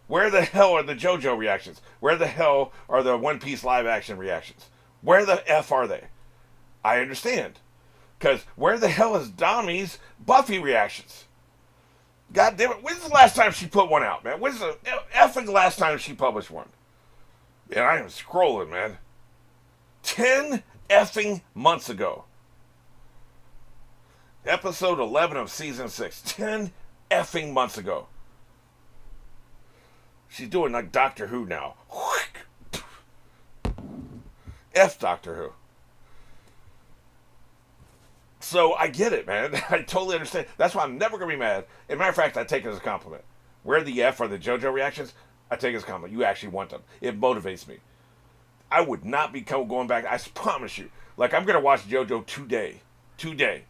Where the hell are the JoJo reactions? Where the hell are the One Piece live action reactions? Where the F are they? I understand. Because where the hell is Dami's Buffy reactions? God damn it. When's the last time she put one out, man? When's the effing last time she published one? And I am scrolling, man. 10 effing months ago. Episode 11 of season 6. 10 effing months ago. She's doing like Doctor Who now. F Doctor Who. So I get it, man. I totally understand. That's why I'm never going to be mad. As a matter of fact, I take it as a compliment. Where the F are the JoJo reactions, I take it as a compliment. You actually want them. It motivates me. I would not be going back. I promise you. Like, I'm going to watch JoJo today. Today.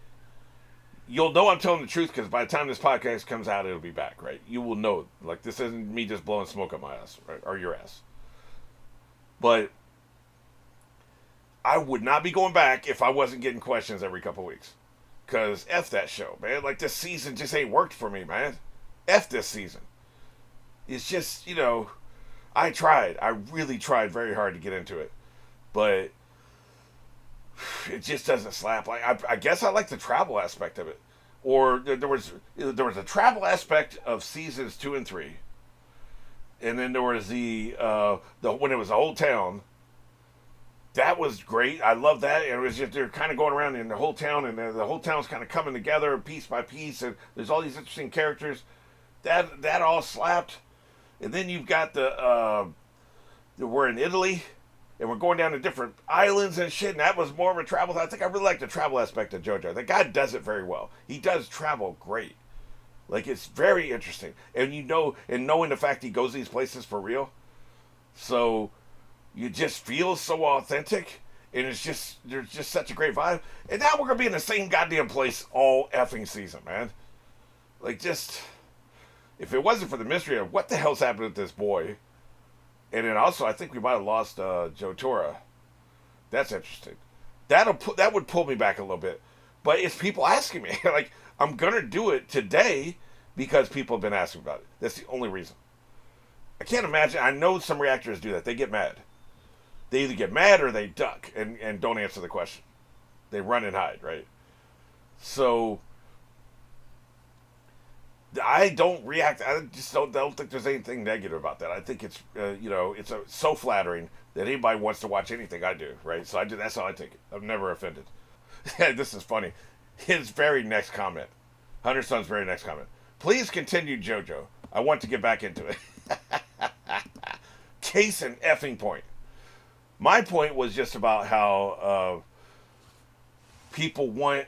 You'll know I'm telling the truth because by the time this podcast comes out, it'll be back, right? You will know. Like, this isn't me just blowing smoke up my ass, right? Or your ass. But I would not be going back if I wasn't getting questions every couple weeks. Because F that show, man. Like, this season just ain't worked for me, man. F this season. It's just, I tried. I really tried very hard to get into it. But it just doesn't slap. Like I guess I like the travel aspect of it. Or there was a travel aspect of seasons 2 and 3. And then there was the when it was a whole town. That was great. I love that. And it was just they're kind of going around in the whole town, and the whole town's kind of coming together piece by piece, and there's all these interesting characters. That all slapped. And then you've got we're in Italy, and we're going down to different islands and shit, and that was more of a travel. I think I really like the travel aspect of JoJo. The guy does it very well. He does travel great. Like, it's very interesting. And and knowing the fact he goes these places for real. So you just feel so authentic, and there's just such a great vibe. And now we're going to be in the same goddamn place all effing season, man. Like, just, if it wasn't for the mystery of what the hell's happened with this boy, and then also I think we might have lost Jotora. That's interesting. That would pull me back a little bit. But it's people asking me. Like, I'm going to do it today because people have been asking about it. That's the only reason. I can't imagine. I know some reactors do that. They get mad. They either get mad or they duck and don't answer the question. They run and hide, right? So I don't react. I just don't think there's anything negative about that. I think it's it's so flattering that anybody wants to watch anything I do, right? So I do. That's how I take it. I'm never offended. This is funny. His very next comment, Hunter Son's very next comment. Please continue, JoJo. I want to get back into it. Case in effing point. My point was just about how people want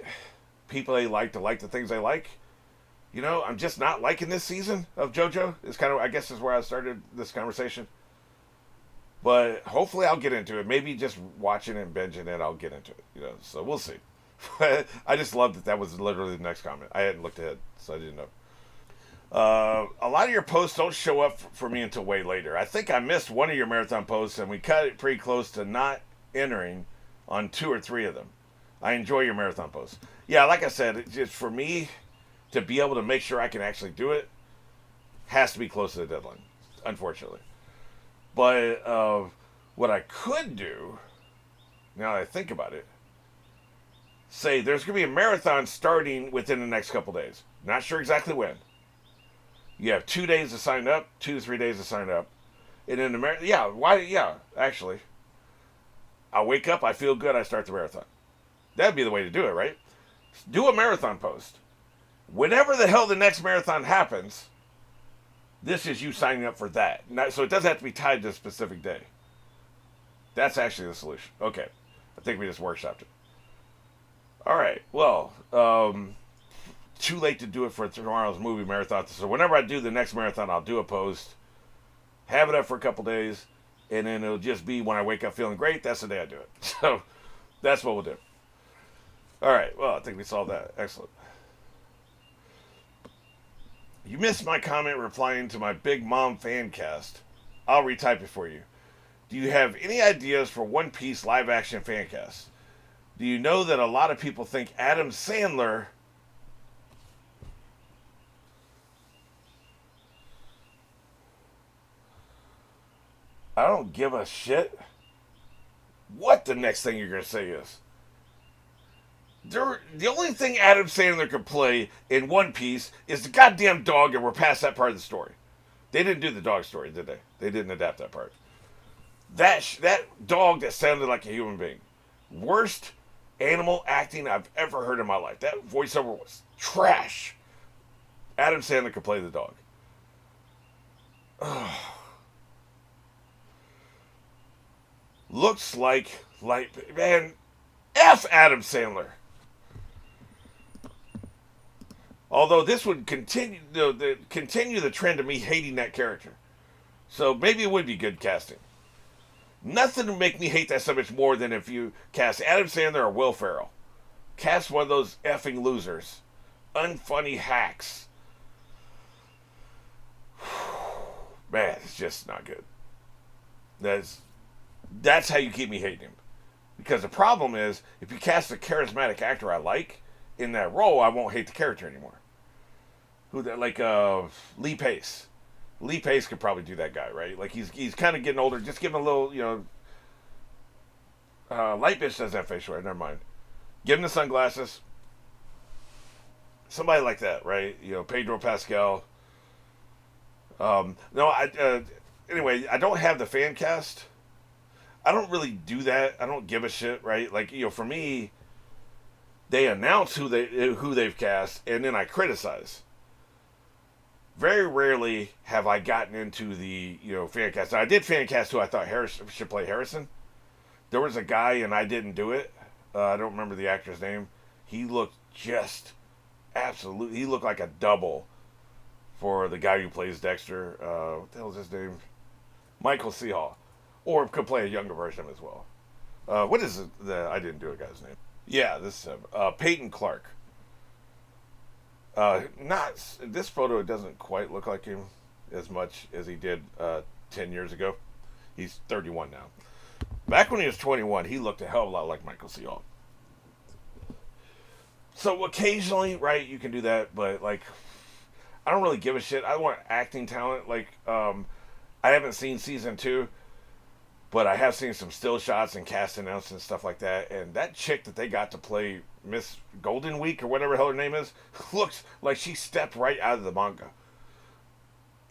people they like to like the things they like. I'm just not liking this season of JoJo. It's kind of, I guess, is where I started this conversation. But hopefully, I'll get into it. Maybe just watching and binging it, I'll get into it. So we'll see. I just love that was literally the next comment. I hadn't looked ahead, so I didn't know. A lot of your posts don't show up for me until way later. I think I missed one of your marathon posts, and we cut it pretty close to not entering on 2 or 3 of them. I enjoy your marathon posts. Yeah, like I said, it's just for me to be able to make sure I can actually do it has to be close to the deadline, unfortunately. But what I could do, now that I think about it, say there's going to be a marathon starting within the next couple days. Not sure exactly when. You have 2 days to sign up, 2 to 3 days to sign up. And then actually. I wake up, I feel good, I start the marathon. That'd be the way to do it, right? Do a marathon post. Whenever the hell the next marathon happens, this is you signing up for that. So it doesn't have to be tied to a specific day. That's actually the solution. Okay. I think we just workshopped it. All right. Well, too late to do it for tomorrow's movie marathon. So whenever I do the next marathon, I'll do a post, have it up for a couple days, and then it'll just be when I wake up feeling great, that's the day I do it. So that's what we'll do. All right. Well, I think we solved that. Excellent. You missed my comment replying to my Big Mom fan cast. I'll retype it for you. Do you have any ideas for One Piece live action fan cast? Do you know that a lot of people think Adam Sandler I don't give a shit what the next thing you're going to say is. The only thing Adam Sandler could play in One Piece is the goddamn dog, and we're past that part of the story. They didn't do the dog story, did they? They didn't adapt that part. That dog that sounded like a human being. Worst animal acting I've ever heard in my life. That voiceover was trash. Adam Sandler could play the dog. Looks like, man, F Adam Sandler. Although this would continue the trend of me hating that character. So maybe it would be good casting. Nothing would make me hate that so much more than if you cast Adam Sandler or Will Ferrell. Cast one of those effing losers. Unfunny hacks. Man, it's just not good. That's how you keep me hating him. Because the problem is, if you cast a charismatic actor I like in that role, I won't hate the character anymore. Lee Pace. Lee Pace could probably do that guy, right? Like he's kind of getting older. Just give him a little, Light Bitch does that facial hair. Never mind. Give him the sunglasses. Somebody like that, right? Pedro Pascal. Anyway, I don't have the fan cast. I don't really do that. I don't give a shit, right? Like, for me, they announce who they've cast, and then I criticize. Very rarely have I gotten into the fan cast. Now, I did fan cast who I thought should play Harrison. There was a guy, and I didn't do it. I don't remember the actor's name. He looked just absolutely. He looked like a double for the guy who plays Dexter. What the hell is his name? Michael C. Hall. Or could play a younger version as well. What is it? I didn't do a guy's name. Yeah, this is Peyton Clark. This photo doesn't quite look like him as much as he did 10 years ago. He's 31 now. Back when he was 21, he looked a hell of a lot like Michael C. Hall. So occasionally, right, you can do that, but I don't really give a shit. I want acting talent. I haven't seen season 2. But I have seen some still shots and cast announcements and stuff like that. And that chick that they got to play Miss Golden Week or whatever the hell her name is looks like she stepped right out of the manga.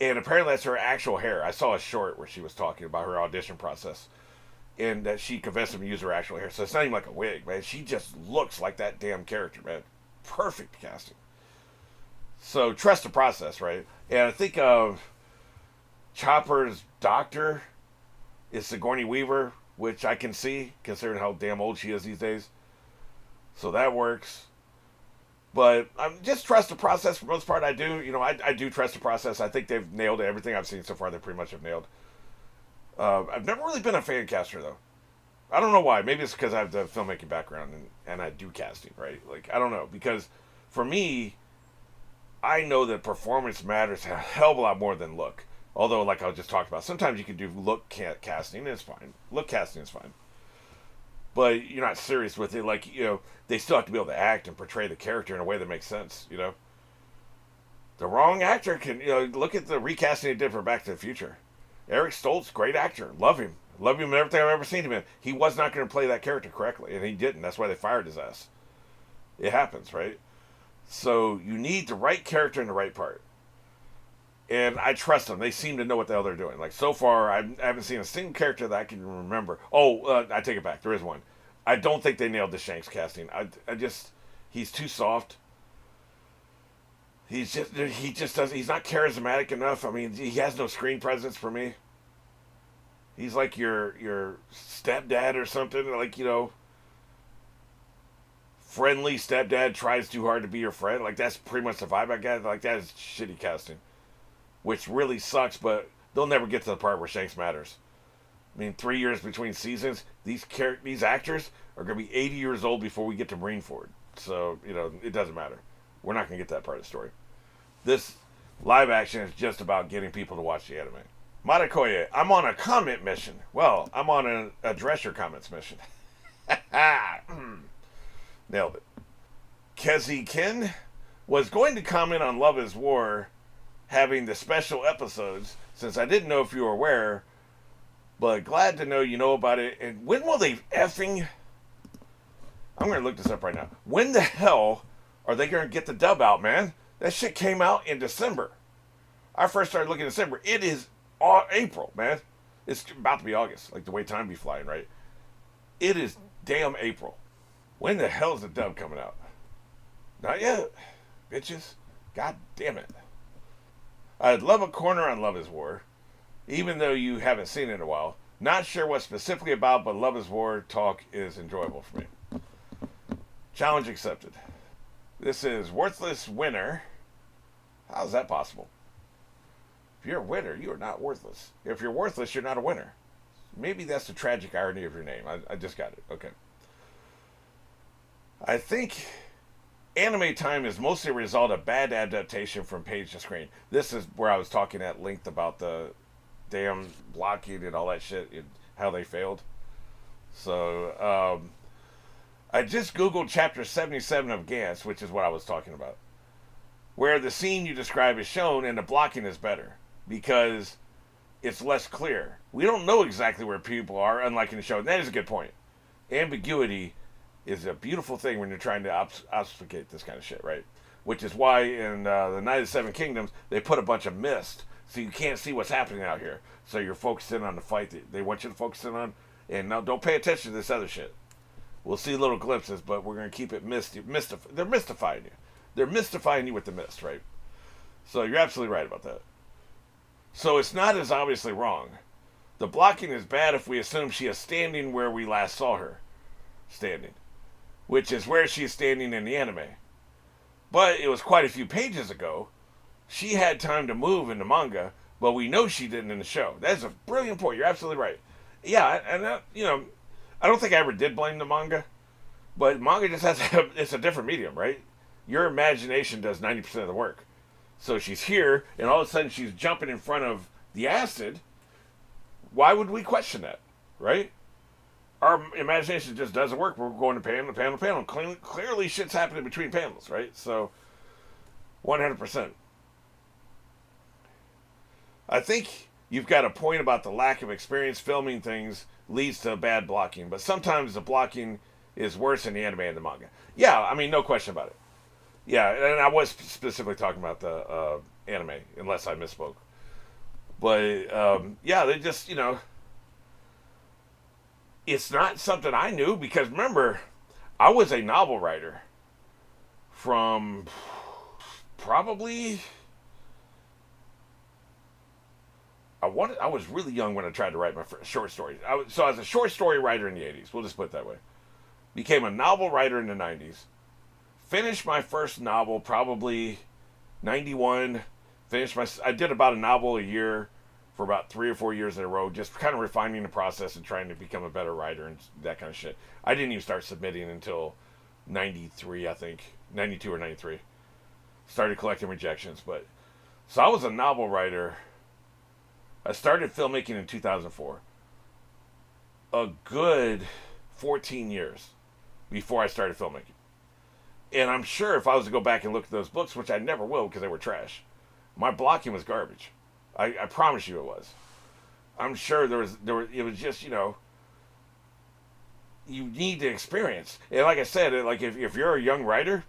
And apparently that's her actual hair. I saw a short where she was talking about her audition process. And that she convinced him to use her actual hair. So it's not even like a wig, man. She just looks like that damn character, man. Perfect casting. So trust the process, right? And I think Chopper's doctor is Sigourney Weaver, which I can see, considering how damn old she is these days. So that works. But just trust the process for the most part. I do. I do trust the process. I think they've nailed everything I've seen so far. They pretty much have nailed. I've never really been a fan caster, though. I don't know why. Maybe it's because I have the filmmaking background and I do casting, right? Like, I don't know. Because for me, I know that performance matters a hell of a lot more than look. Although, like I just talked about, sometimes you can do look casting and it's fine. Look casting is fine. But you're not serious with it. Like, they still have to be able to act and portray the character in a way that makes sense, The wrong actor can, look at the recasting he did for Back to the Future. Eric Stoltz, great actor. Love him. Love him in everything I've ever seen him in. He was not going to play that character correctly, and he didn't. That's why they fired his ass. It happens, right? So you need the right character in the right part. And I trust them. They seem to know what the hell they're doing. Like, so far, I haven't seen a single character that I can remember. Oh, I take it back. There is one. I don't think they nailed the Shanks casting. He's too soft. He just doesn't, he's not charismatic enough. I mean, he has no screen presence for me. He's like your stepdad or something. Like, friendly stepdad tries too hard to be your friend. Like, that's pretty much the vibe I get. Like, that is shitty casting. Which really sucks, but they'll never get to the part where Shanks matters. I mean, 3 years between seasons, these actors are going to be 80 years old before we get to Marineford. So, it doesn't matter. We're not going to get that part of the story. This live action is just about getting people to watch the anime. Matakoye, I'm on a comment mission. Well, I'm on an address your comments mission. Nailed it. Kezi Kin was going to comment on Love is War having the special episodes, since I didn't know if you were aware, but glad to know you know about it. And when will they effing... I'm going to look this up right now. When the hell are they going to get the dub out, man? That shit came out in December. I first started looking in December. It is April, man. It's about to be August, like the way time be flying, right? It is damn April. When the hell is the dub coming out? Not yet, bitches. God damn it. I'd love a corner on Love is War, even though you haven't seen it in a while. Not sure what specifically about, but Love is War talk is enjoyable for me. Challenge accepted. This is Worthless Winner. How is that possible? If you're a winner, you are not worthless. If you're worthless, you're not a winner. Maybe that's the tragic irony of your name. I just got it. Okay. I think anime time is mostly a result of bad adaptation from page to screen. This is where I was talking at length about the damn blocking and all that shit and how they failed. So, I just Googled chapter 77 of Gantz, which is what I was talking about, where the scene you describe is shown and the blocking is better because it's less clear. We don't know exactly where people are, unlike in the show. And that is a good point. Ambiguity is a beautiful thing when you're trying to obfuscate this kind of shit, right? Which is why in the Night of the Seven Kingdoms, they put a bunch of mist so you can't see what's happening out here. So you're focusing on the fight that they want you to focus in on. And now don't pay attention to this other shit. We'll see little glimpses, but we're going to keep it they're mystifying you. They're mystifying you with the mist, right? So you're absolutely right about that. So it's not as obviously wrong. The blocking is bad if we assume she is standing where we last saw her standing, which is where she is standing in the anime. But it was quite a few pages ago. She had time to move in the manga, but we know she didn't in the show. That's a brilliant point. You're absolutely right. Yeah, and I don't think I ever did blame the manga, but manga just it's a different medium, right? Your imagination does 90% of the work. So she's here, and all of a sudden she's jumping in front of the acid. Why would we question that, right? Our imagination just doesn't work. We're going to panel to panel to panel. Clearly shit's happening between panels, right? So, 100%. I think you've got a point about the lack of experience filming things leads to bad blocking, but sometimes the blocking is worse in the anime and the manga. Yeah, I mean, no question about it. Yeah, and I was specifically talking about the anime, unless I misspoke. But yeah, they just, it's not something I knew because remember, I was a novel writer from probably I was really young when I tried to write my first short stories. So I was a short story writer in the 80s. We'll just put it that way. Became a novel writer in the 90s. Finished my first novel probably 91. I did about a novel a year for about 3 or 4 years in a row, just kind of refining the process and trying to become a better writer and that kind of shit. I didn't even start submitting until 93, I think. 92 or 93. Started collecting rejections, but so I was a novel writer. I started filmmaking in 2004. A good 14 years before I started filmmaking. And I'm sure if I was to go back and look at those books, which I never will because they were trash, my blocking was garbage. I promise you it was. I'm sure it was just, you need the experience. And like I said, like if you're a young writer,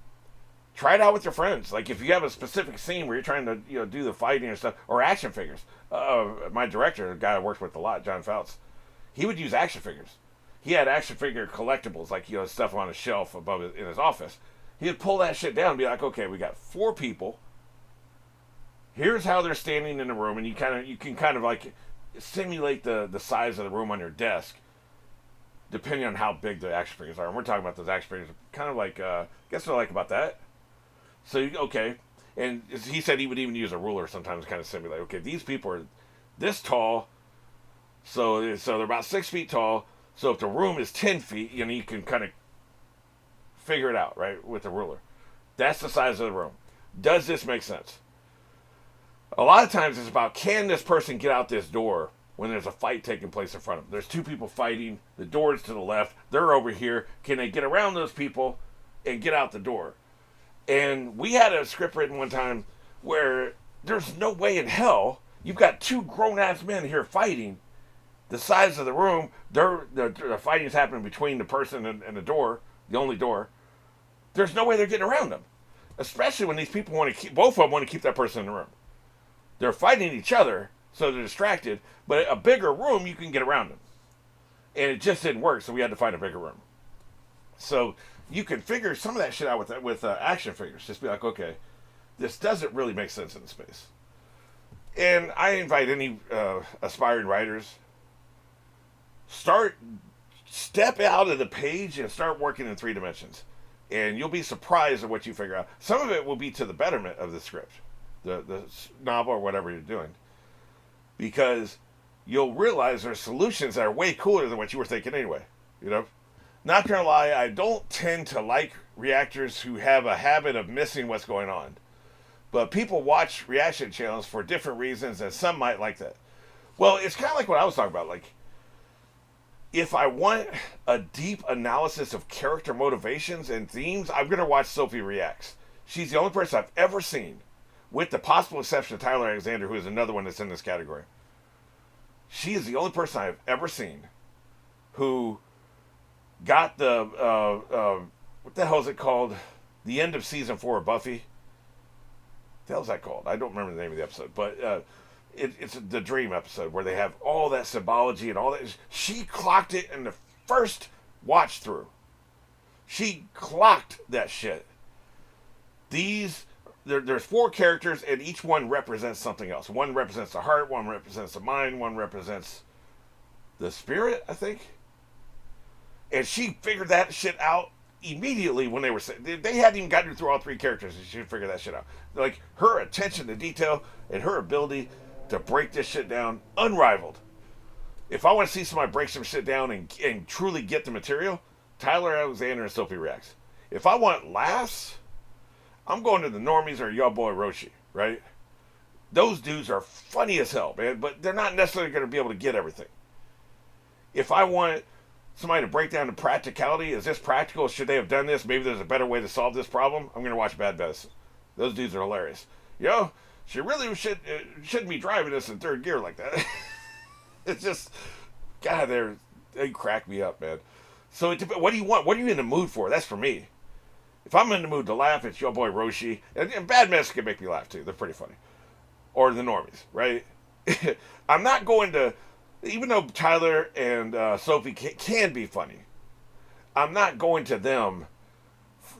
try it out with your friends. Like if you have a specific scene where you're trying to do the fighting and stuff, or action figures. My director, the guy I worked with a lot, John Fouts, he would use action figures. He had action figure collectibles, like stuff on a shelf above in his office. He would pull that shit down and be like, okay, we got 4 people. Here's how they're standing in the room, and you can kind of like simulate the size of the room on your desk, depending on how big the action figures are. And we're talking about those action figures, kind of like, I guess they're like about that. So, okay. And he said he would even use a ruler sometimes to kind of simulate, okay, these people are this tall, so they're about 6 feet tall. So if the room is 10 feet, you can kind of figure it out, right, with the ruler. That's the size of the room. Does this make sense? A lot of times it's about, can this person get out this door when there's a fight taking place in front of them? There's 2 people fighting. The door is to the left. They're over here. Can they get around those people and get out the door? And we had a script written one time where there's no way in hell you've got 2 grown-ass men here fighting. The size of the room, the fighting is happening between the person and the door, the only door. There's no way they're getting around them. Especially when these people both of them want to keep that person in the room. They're fighting each other, so they're distracted, but a bigger room, you can get around them. And it just didn't work, so we had to find a bigger room. So you can figure some of that shit out with action figures. Just be like, okay, this doesn't really make sense in the space. And I invite any aspiring writers, step out of the page and start working in 3 dimensions. And you'll be surprised at what you figure out. Some of it will be to the betterment of the script, the novel or whatever you're doing. Because you'll realize there's solutions that are way cooler than what you were thinking anyway. Not gonna lie, I don't tend to like reactors who have a habit of missing what's going on. But people watch reaction channels for different reasons, and some might like that. Well, it's kind of like what I was talking about. Like, if I want a deep analysis of character motivations and themes, I'm going to watch Sophie Reacts. She's the only person I've ever seen, with the possible exception of Tyler Alexander, who is another one that's in this category. She is the only person I've ever seen who got the, what the hell is it called? The end of season 4 of Buffy. What the hell is that called? I don't remember the name of the episode, but it's the dream episode where they have all that symbology and all that. She clocked it in the first watch through. She clocked that shit. There's 4 characters, and each one represents something else. One represents the heart, one represents the mind, one represents the spirit, I think. And she figured that shit out immediately when they hadn't even gotten through all 3 characters, and she figured that shit out. Like, her attention to detail and her ability to break this shit down, unrivaled. If I want to see somebody break some shit down and truly get the material, Tyler Alexander and Sophie Reacts. If I want laughs, I'm going to the normies or Yo Boy Roshi, right? Those dudes are funny as hell, man, but they're not necessarily going to be able to get everything. If I want somebody to break down the practicality, is this practical? Should they have done this? Maybe there's a better way to solve this problem. I'm going to watch Bad Medicine. Those dudes are hilarious. She really shouldn't be driving this in third gear like that. It's just, God, they crack me up, man. So what do you want? What are you in the mood for? That's for me. If I'm in the mood to laugh, it's your boy Roshi. And Bad Mess can make me laugh too. They're pretty funny. Or the normies, right? I'm not going to, even though Tyler and Sophie can be funny, I'm not going to them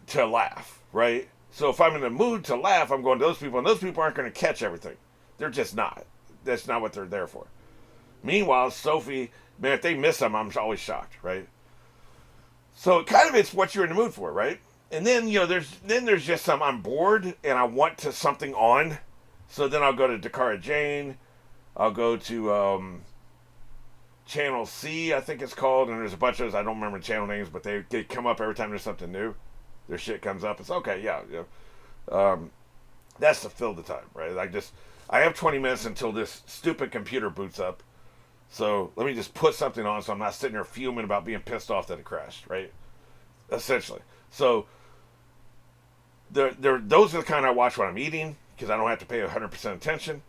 to laugh, right? So if I'm in the mood to laugh, I'm going to those people, and those people aren't going to catch everything. They're just not. That's not what they're there for. Meanwhile, Sophie, man, if they miss them, I'm always shocked, right? So kind of it's what you're in the mood for, right? And then there's just some I'm bored and I want to something on, so then I'll go to Dakara Jane, I'll go to Channel C, I think it's called, and there's a bunch of those, I don't remember the channel names, but they come up every time there's something new. Their shit comes up. It's okay, yeah. That's to fill the time, right? I have 20 minutes until this stupid computer boots up. So let me just put something on so I'm not sitting there fuming about being pissed off that it crashed, right? Essentially. So those are the kind I watch when I'm eating because I don't have to pay 100% attention.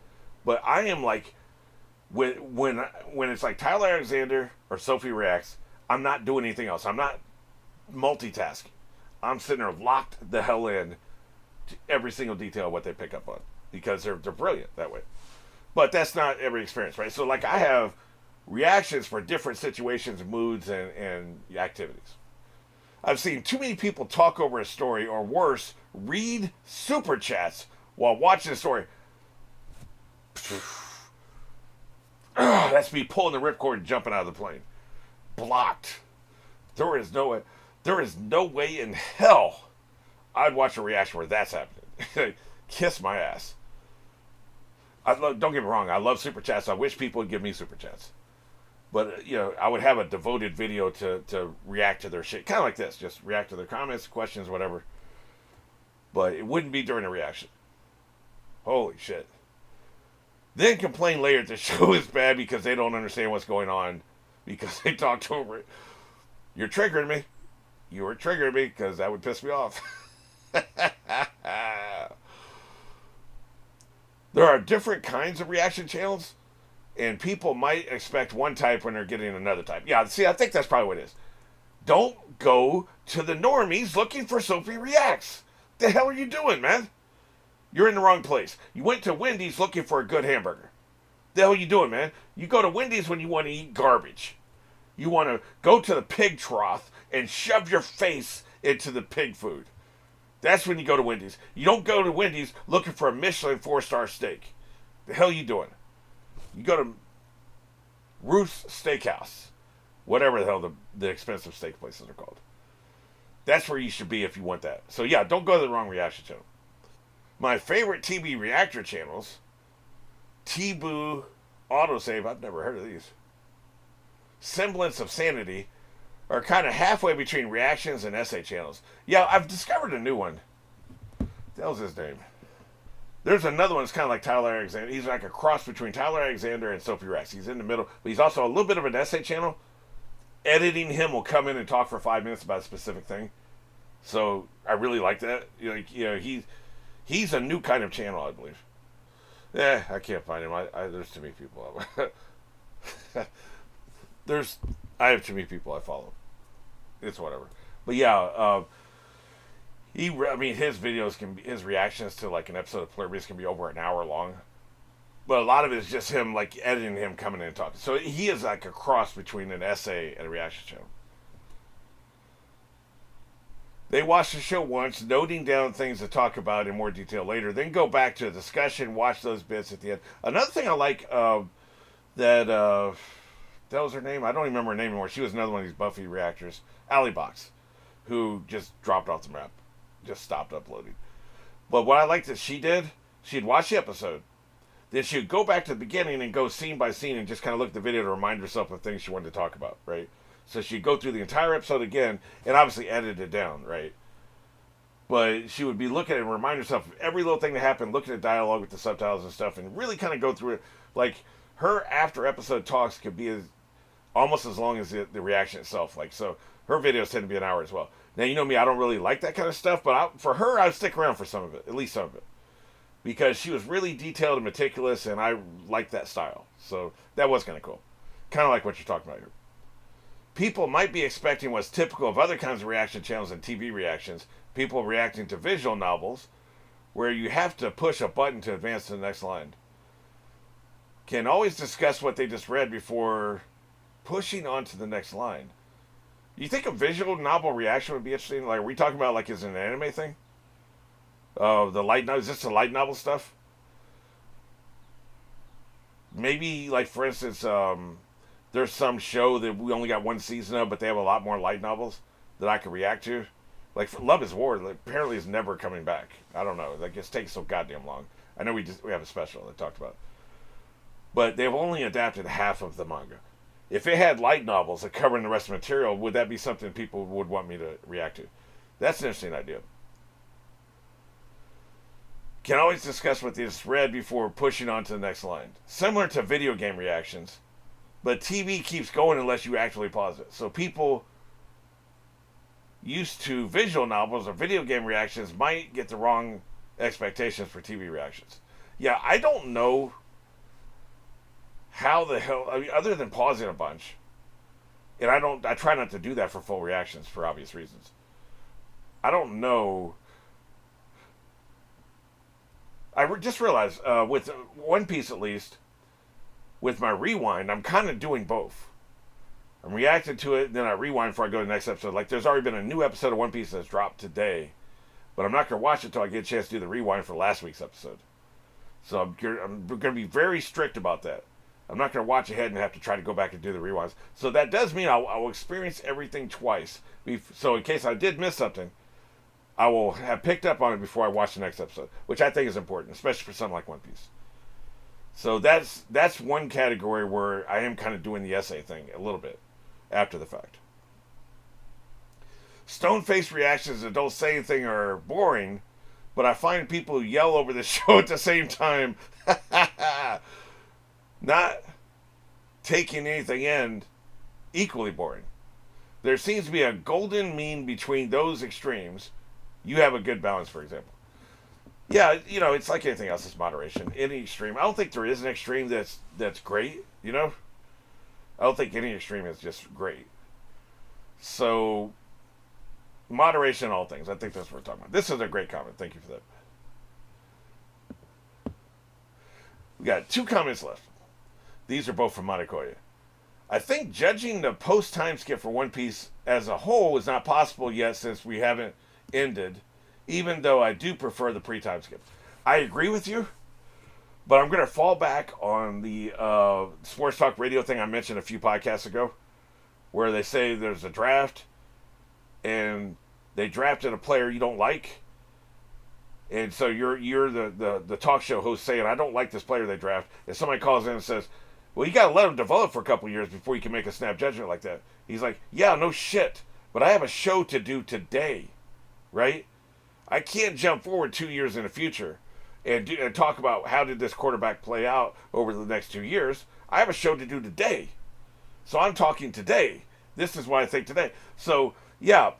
But I am like, when it's like Tyler Alexander or Sophie Reacts, I'm not doing anything else. I'm not multitasking. I'm sitting there locked the hell in to every single detail of what they pick up on because they're brilliant that way. But that's not every experience, right? So like I have reactions for different situations, moods, and activities. I've seen too many people talk over a story, or worse, read super chats while watching a story. That's me pulling the ripcord and jumping out of the plane. Blocked. There is no way in hell I'd watch a reaction where that's happening. Kiss my ass. Don't get me wrong, I love super chats. I wish people would give me super chats. But, I would have a devoted video to react to their shit. Kind of like this. Just react to their comments, questions, whatever. But it wouldn't be during a reaction. Holy shit. Then complain later that the show is bad because they don't understand what's going on. Because they talked over it. You're triggering me. You were triggering me because that would piss me off. There are different kinds of reaction channels. And people might expect one type when they're getting another type. Yeah, see, I think that's probably what it is. Don't go to the normies looking for Sophie Reacts. The hell are you doing, man? You're in the wrong place. You went to Wendy's looking for a good hamburger. The hell are you doing, man? You go to Wendy's when you want to eat garbage. You want to go to the pig trough and shove your face into the pig food. That's when you go to Wendy's. You don't go to Wendy's looking for a Michelin 4-star steak. The hell are you doing? You go to Ruth's Steakhouse, whatever the hell the expensive steak places are called. That's where you should be if you want that. So yeah, don't go to the wrong reaction channel. My favorite TV reactor channels, T-Boo, Autosave, I've never heard of these, Semblance of Sanity, are kind of halfway between reactions and essay channels. Yeah, I've discovered a new one. What the hell's his name? There's another one that's kind of like Tyler Alexander. He's like a cross between Tyler Alexander and Sophie Rex. He's in the middle, but he's also a little bit of an essay channel. Editing him will come in and talk for 5 minutes about a specific thing. So I really like that. He's a new kind of channel, I believe. I can't find him. There's too many people. I have too many people I follow. It's whatever. But yeah, his videos his reactions to like an episode of Pluribus can be over an hour long. But a lot of it is just him like editing him coming in and talking. So he is like a cross between an essay and a reaction channel. They watch the show once, noting down things to talk about in more detail later, then go back to a discussion, watch those bits at the end. Another thing I like that was her name? I don't even remember her name anymore. She was another one of these Buffy reactors. Allie Box, who just dropped off the map. Just stopped uploading. But what I liked that she'd watch the episode, then she'd go back to the beginning and go scene by scene and just kind of look at the video to remind herself of things she wanted to talk about, right? So she'd go through the entire episode again and obviously edit it down, right? But she would be looking and remind herself of every little thing that happened, looking at dialogue with the subtitles and stuff, and really kind of go through it. Like, her after episode talks could be almost as long as the reaction itself. Like, so her videos tend to be an hour as well. Now, you know me, I don't really like that kind of stuff, but for her, I'd stick around for some of it, at least some of it. because she was really detailed and meticulous, and I liked that style. So that was kind of cool. Kind of like what you're talking about here. People might be expecting what's typical of other kinds of reaction channels and TV reactions, people reacting to visual novels, where you have to push a button to advance to the next line. Can always discuss what they just read before pushing on to the next line. You think a visual novel reaction would be interesting? Like, are we talking about, like, is it an anime thing? The light novel, is this the light novel stuff? Maybe, like, for instance, there's some show that we only got one season of, but they have a lot more light novels that I could react to. Like, Love is War, apparently is never coming back. I don't know. Like, it's taking so goddamn long. I know we have a special that talked about it. But they've only adapted half of the manga. If it had light novels that covering the rest of the material, would that be something people would want me to react to? That's an interesting idea. Can always discuss what they just read before pushing on to the next line. Similar to video game reactions, but TV keeps going unless you actually pause it. So people used to visual novels or video game reactions might get the wrong expectations for TV reactions. Yeah, I don't know how the hell, I mean, other than pausing a bunch, and I try not to do that for full reactions for obvious reasons. I don't know. Just realized, with One Piece at least, with my rewind, I'm kind of doing both. I'm reacting to it, then I rewind before I go to the next episode. Like, there's already been a new episode of One Piece that's dropped today, but I'm not going to watch it until I get a chance to do the rewind for last week's episode. So I'm going to be very strict about that. I'm not going to watch ahead and have to try to go back and do the rewinds. So that does mean I'll experience everything twice. So in case I did miss something, I will have picked up on it before I watch the next episode, which I think is important, especially for something like One Piece. So that's one category where I am kind of doing the essay thing a little bit after the fact. Stone-faced reactions that don't say anything are boring, but I find people who yell over the show at the same time not taking anything in equally boring. There seems to be a golden mean between those extremes. You have a good balance, for example. Yeah, it's like anything else, it's moderation. Any extreme. I don't think there is an extreme that's great, I don't think any extreme is just great. So, moderation in all things. I think that's what we're talking about. This is a great comment. Thank you for that. We got 2 comments left. These are both from Marikoya. I think judging the post-time skip for One Piece as a whole is not possible yet since we haven't ended, even though I do prefer the pre-time skip. I agree with you, but I'm going to fall back on the Sports Talk Radio thing I mentioned a few podcasts ago, where they say there's a draft, and they drafted a player you don't like, and so you're the talk show host saying, I don't like this player they draft, and somebody calls in and says, well, you got to let him develop for a couple years before you can make a snap judgment like that. He's like, yeah, no shit, but I have a show to do today, right? I can't jump forward 2 years in the future and talk about how did this quarterback play out over the next 2 years. I have a show to do today. So I'm talking today. This is what I think today. So, yeah,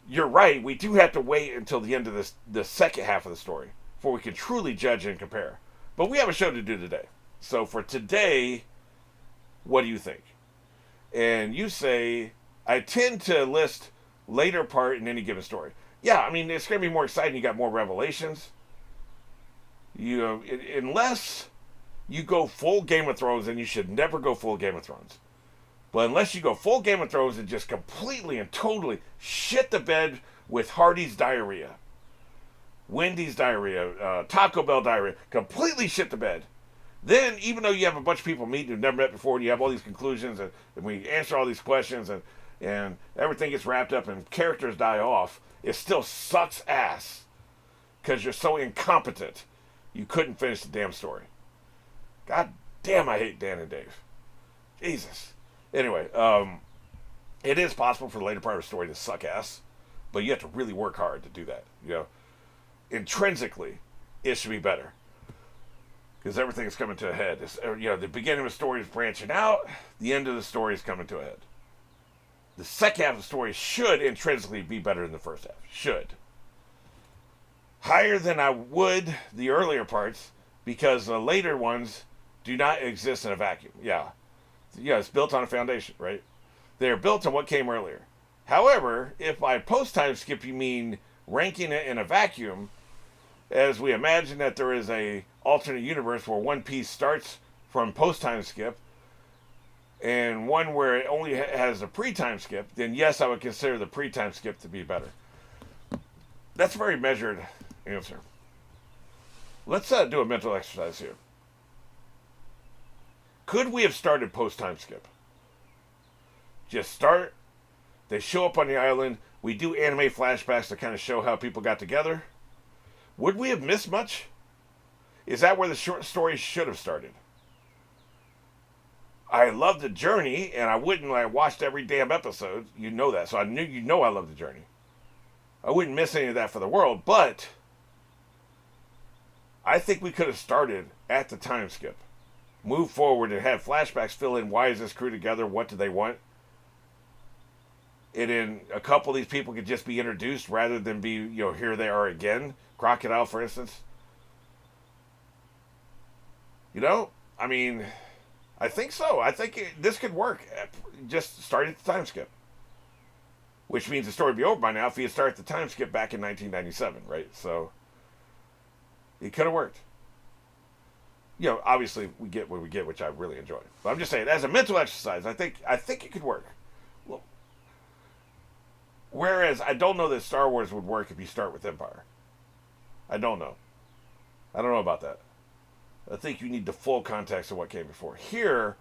you're right. We do have to wait until the end of the second half of the story before we can truly judge and compare. But we have a show to do today. So for today, what do you think? And you say, I tend to list later part in any given story. Yeah, I mean, it's going to be more exciting. You got more revelations. Unless you go full Game of Thrones, and you should never go full Game of Thrones. But unless you go full Game of Thrones and just completely and totally shit the bed with Hardy's diarrhea, Wendy's diarrhea, Taco Bell diarrhea, completely shit the bed. Then, even though you have a bunch of people meeting who've never met before, and you have all these conclusions, and we answer all these questions, and everything gets wrapped up, and characters die off, it still sucks ass. Because you're so incompetent, you couldn't finish the damn story. God damn, I hate Dan and Dave. Jesus. Anyway, it is possible for the later part of a story to suck ass, but you have to really work hard to do that. Intrinsically, it should be better. Because everything is coming to a head. The beginning of the story is branching out. The end of the story is coming to a head. The second half of the story should intrinsically be better than the first half. Should. higher than I would the earlier parts because the later ones do not exist in a vacuum. Yeah, it's built on a foundation, right? They're built on what came earlier. However, if by post time skip you mean ranking it in a vacuum, as we imagine that there is a alternate universe where One Piece starts from post time skip and one where it only has a pre-time skip, then yes, I would consider the pre-time skip to be better. That's a very measured answer. Let's do a mental exercise here. Could we have started post-time skip? Just start. They show up on the island. We do anime flashbacks to kind of show how people got together. Would we have missed much? Is that where the short story should have started? I love the journey, and I wouldn't like watched every damn episode. You know that, so I knew I love the journey. I wouldn't miss any of that for the world, but I think we could have started at the time skip, move forward, and have flashbacks fill in why is this crew together, what do they want, and then a couple of these people could just be introduced rather than be here they are again. Crocodile, for instance. I mean, I think so. I think this could work. Just start at the time skip. Which means the story would be over by now if you start the time skip back in 1997, right? So, it could have worked. Obviously we get what we get, which I really enjoy. But I'm just saying, as a mental exercise, I think it could work. Well, whereas I don't know that Star Wars would work if you start with Empire. I don't know about that. I think you need the full context of what came before. Here,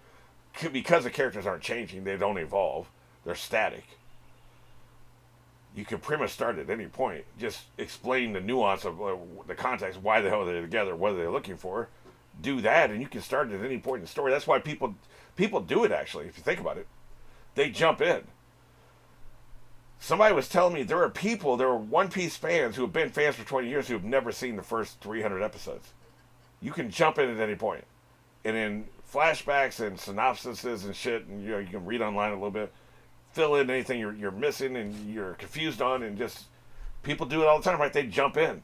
because the characters aren't changing, they don't evolve, they're static. You can pretty much start at any point. Just explain the nuance of the context, why the hell they're together, what are they looking for. Do that, and you can start at any point in the story. That's why people do it, actually, if you think about it. They jump in. Somebody was telling me there were One Piece fans who have been fans for 20 years who have never seen the first 300 episodes. You can jump in at any point. And in flashbacks and synopsises and shit, and you can read online a little bit, fill in anything you're missing and you're confused on, and just people do it all the time, right? They jump in.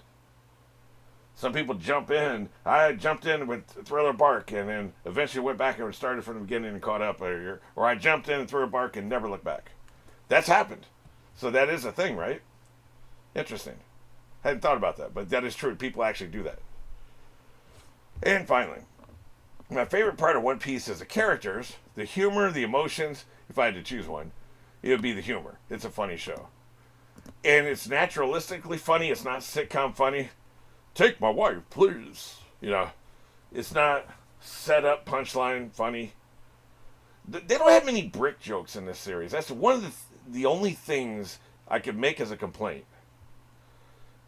Some people jump in. I jumped in with Thriller Bark and then eventually went back and started from the beginning and caught up. Or I jumped in and Thriller Bark and never looked back. That's happened. So that is a thing, right? Interesting. Hadn't thought about that, but that is true. People actually do that. And finally, my favorite part of One Piece is the characters, the humor, the emotions. If I had to choose one, it would be the humor. It's a funny show. And it's naturalistically funny. It's not sitcom funny. Take my wife, please. It's not set up punchline funny. They don't have many brick jokes in this series. That's one of the only things I could make as a complaint.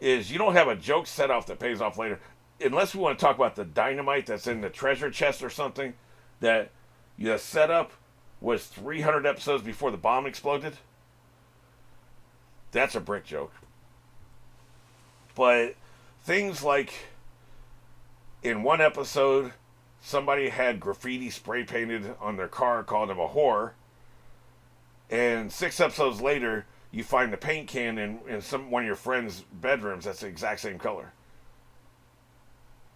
Is you don't have a joke set off that pays off later. Unless we want to talk about the dynamite that's in the treasure chest or something, that the setup was 300 episodes before the bomb exploded. That's a brick joke. But things like in one episode, somebody had graffiti spray painted on their car, called them a whore. And 6 episodes later, you find the paint can in one of your friends' bedrooms that's the exact same color.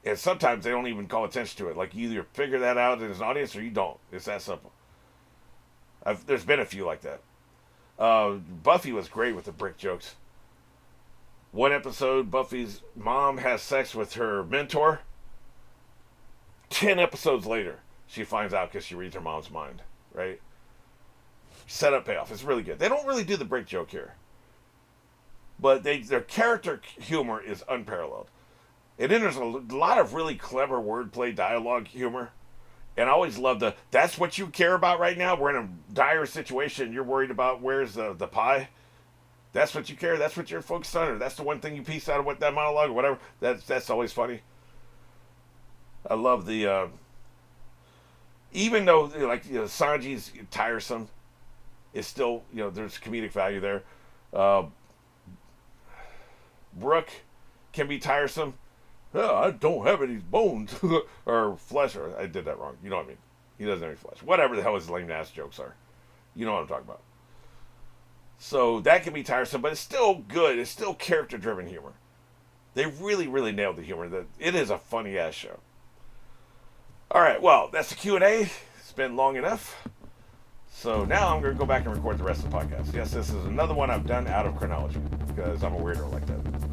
And sometimes they don't even call attention to it. Like, you either figure that out as an audience or you don't. It's that simple. There's been a few like that. Buffy was great with the brick jokes. One episode, Buffy's mom has sex with her mentor. 10 episodes later, she finds out because she reads her mom's mind. Right? Set up, payoff. It's really good. They don't really do the brick joke here. But their character humor is unparalleled. And then there's a lot of really clever wordplay, dialogue humor. And I always love that's what you care about right now? We're in a dire situation. You're worried about where's the pie? That's what you care? That's what you're focused on? Or that's the one thing you piece out of what that monologue or whatever? That's always funny. I love the... even though, Sanji's tiresome, it's still, there's comedic value there. Brooke can be tiresome. Oh, I don't have any bones or flesh. Or I did that wrong. You know what I mean? He doesn't have any flesh. Whatever the hell his lame ass jokes are. You know what I'm talking about. So that can be tiresome, but it's still good. It's still character driven humor. They really, really nailed the humor. It is a funny ass show. All right, well, that's the Q&A. It's been long enough. So now I'm going to go back and record the rest of the podcast. Yes, this is another one I've done out of chronology because I'm a weirdo like that.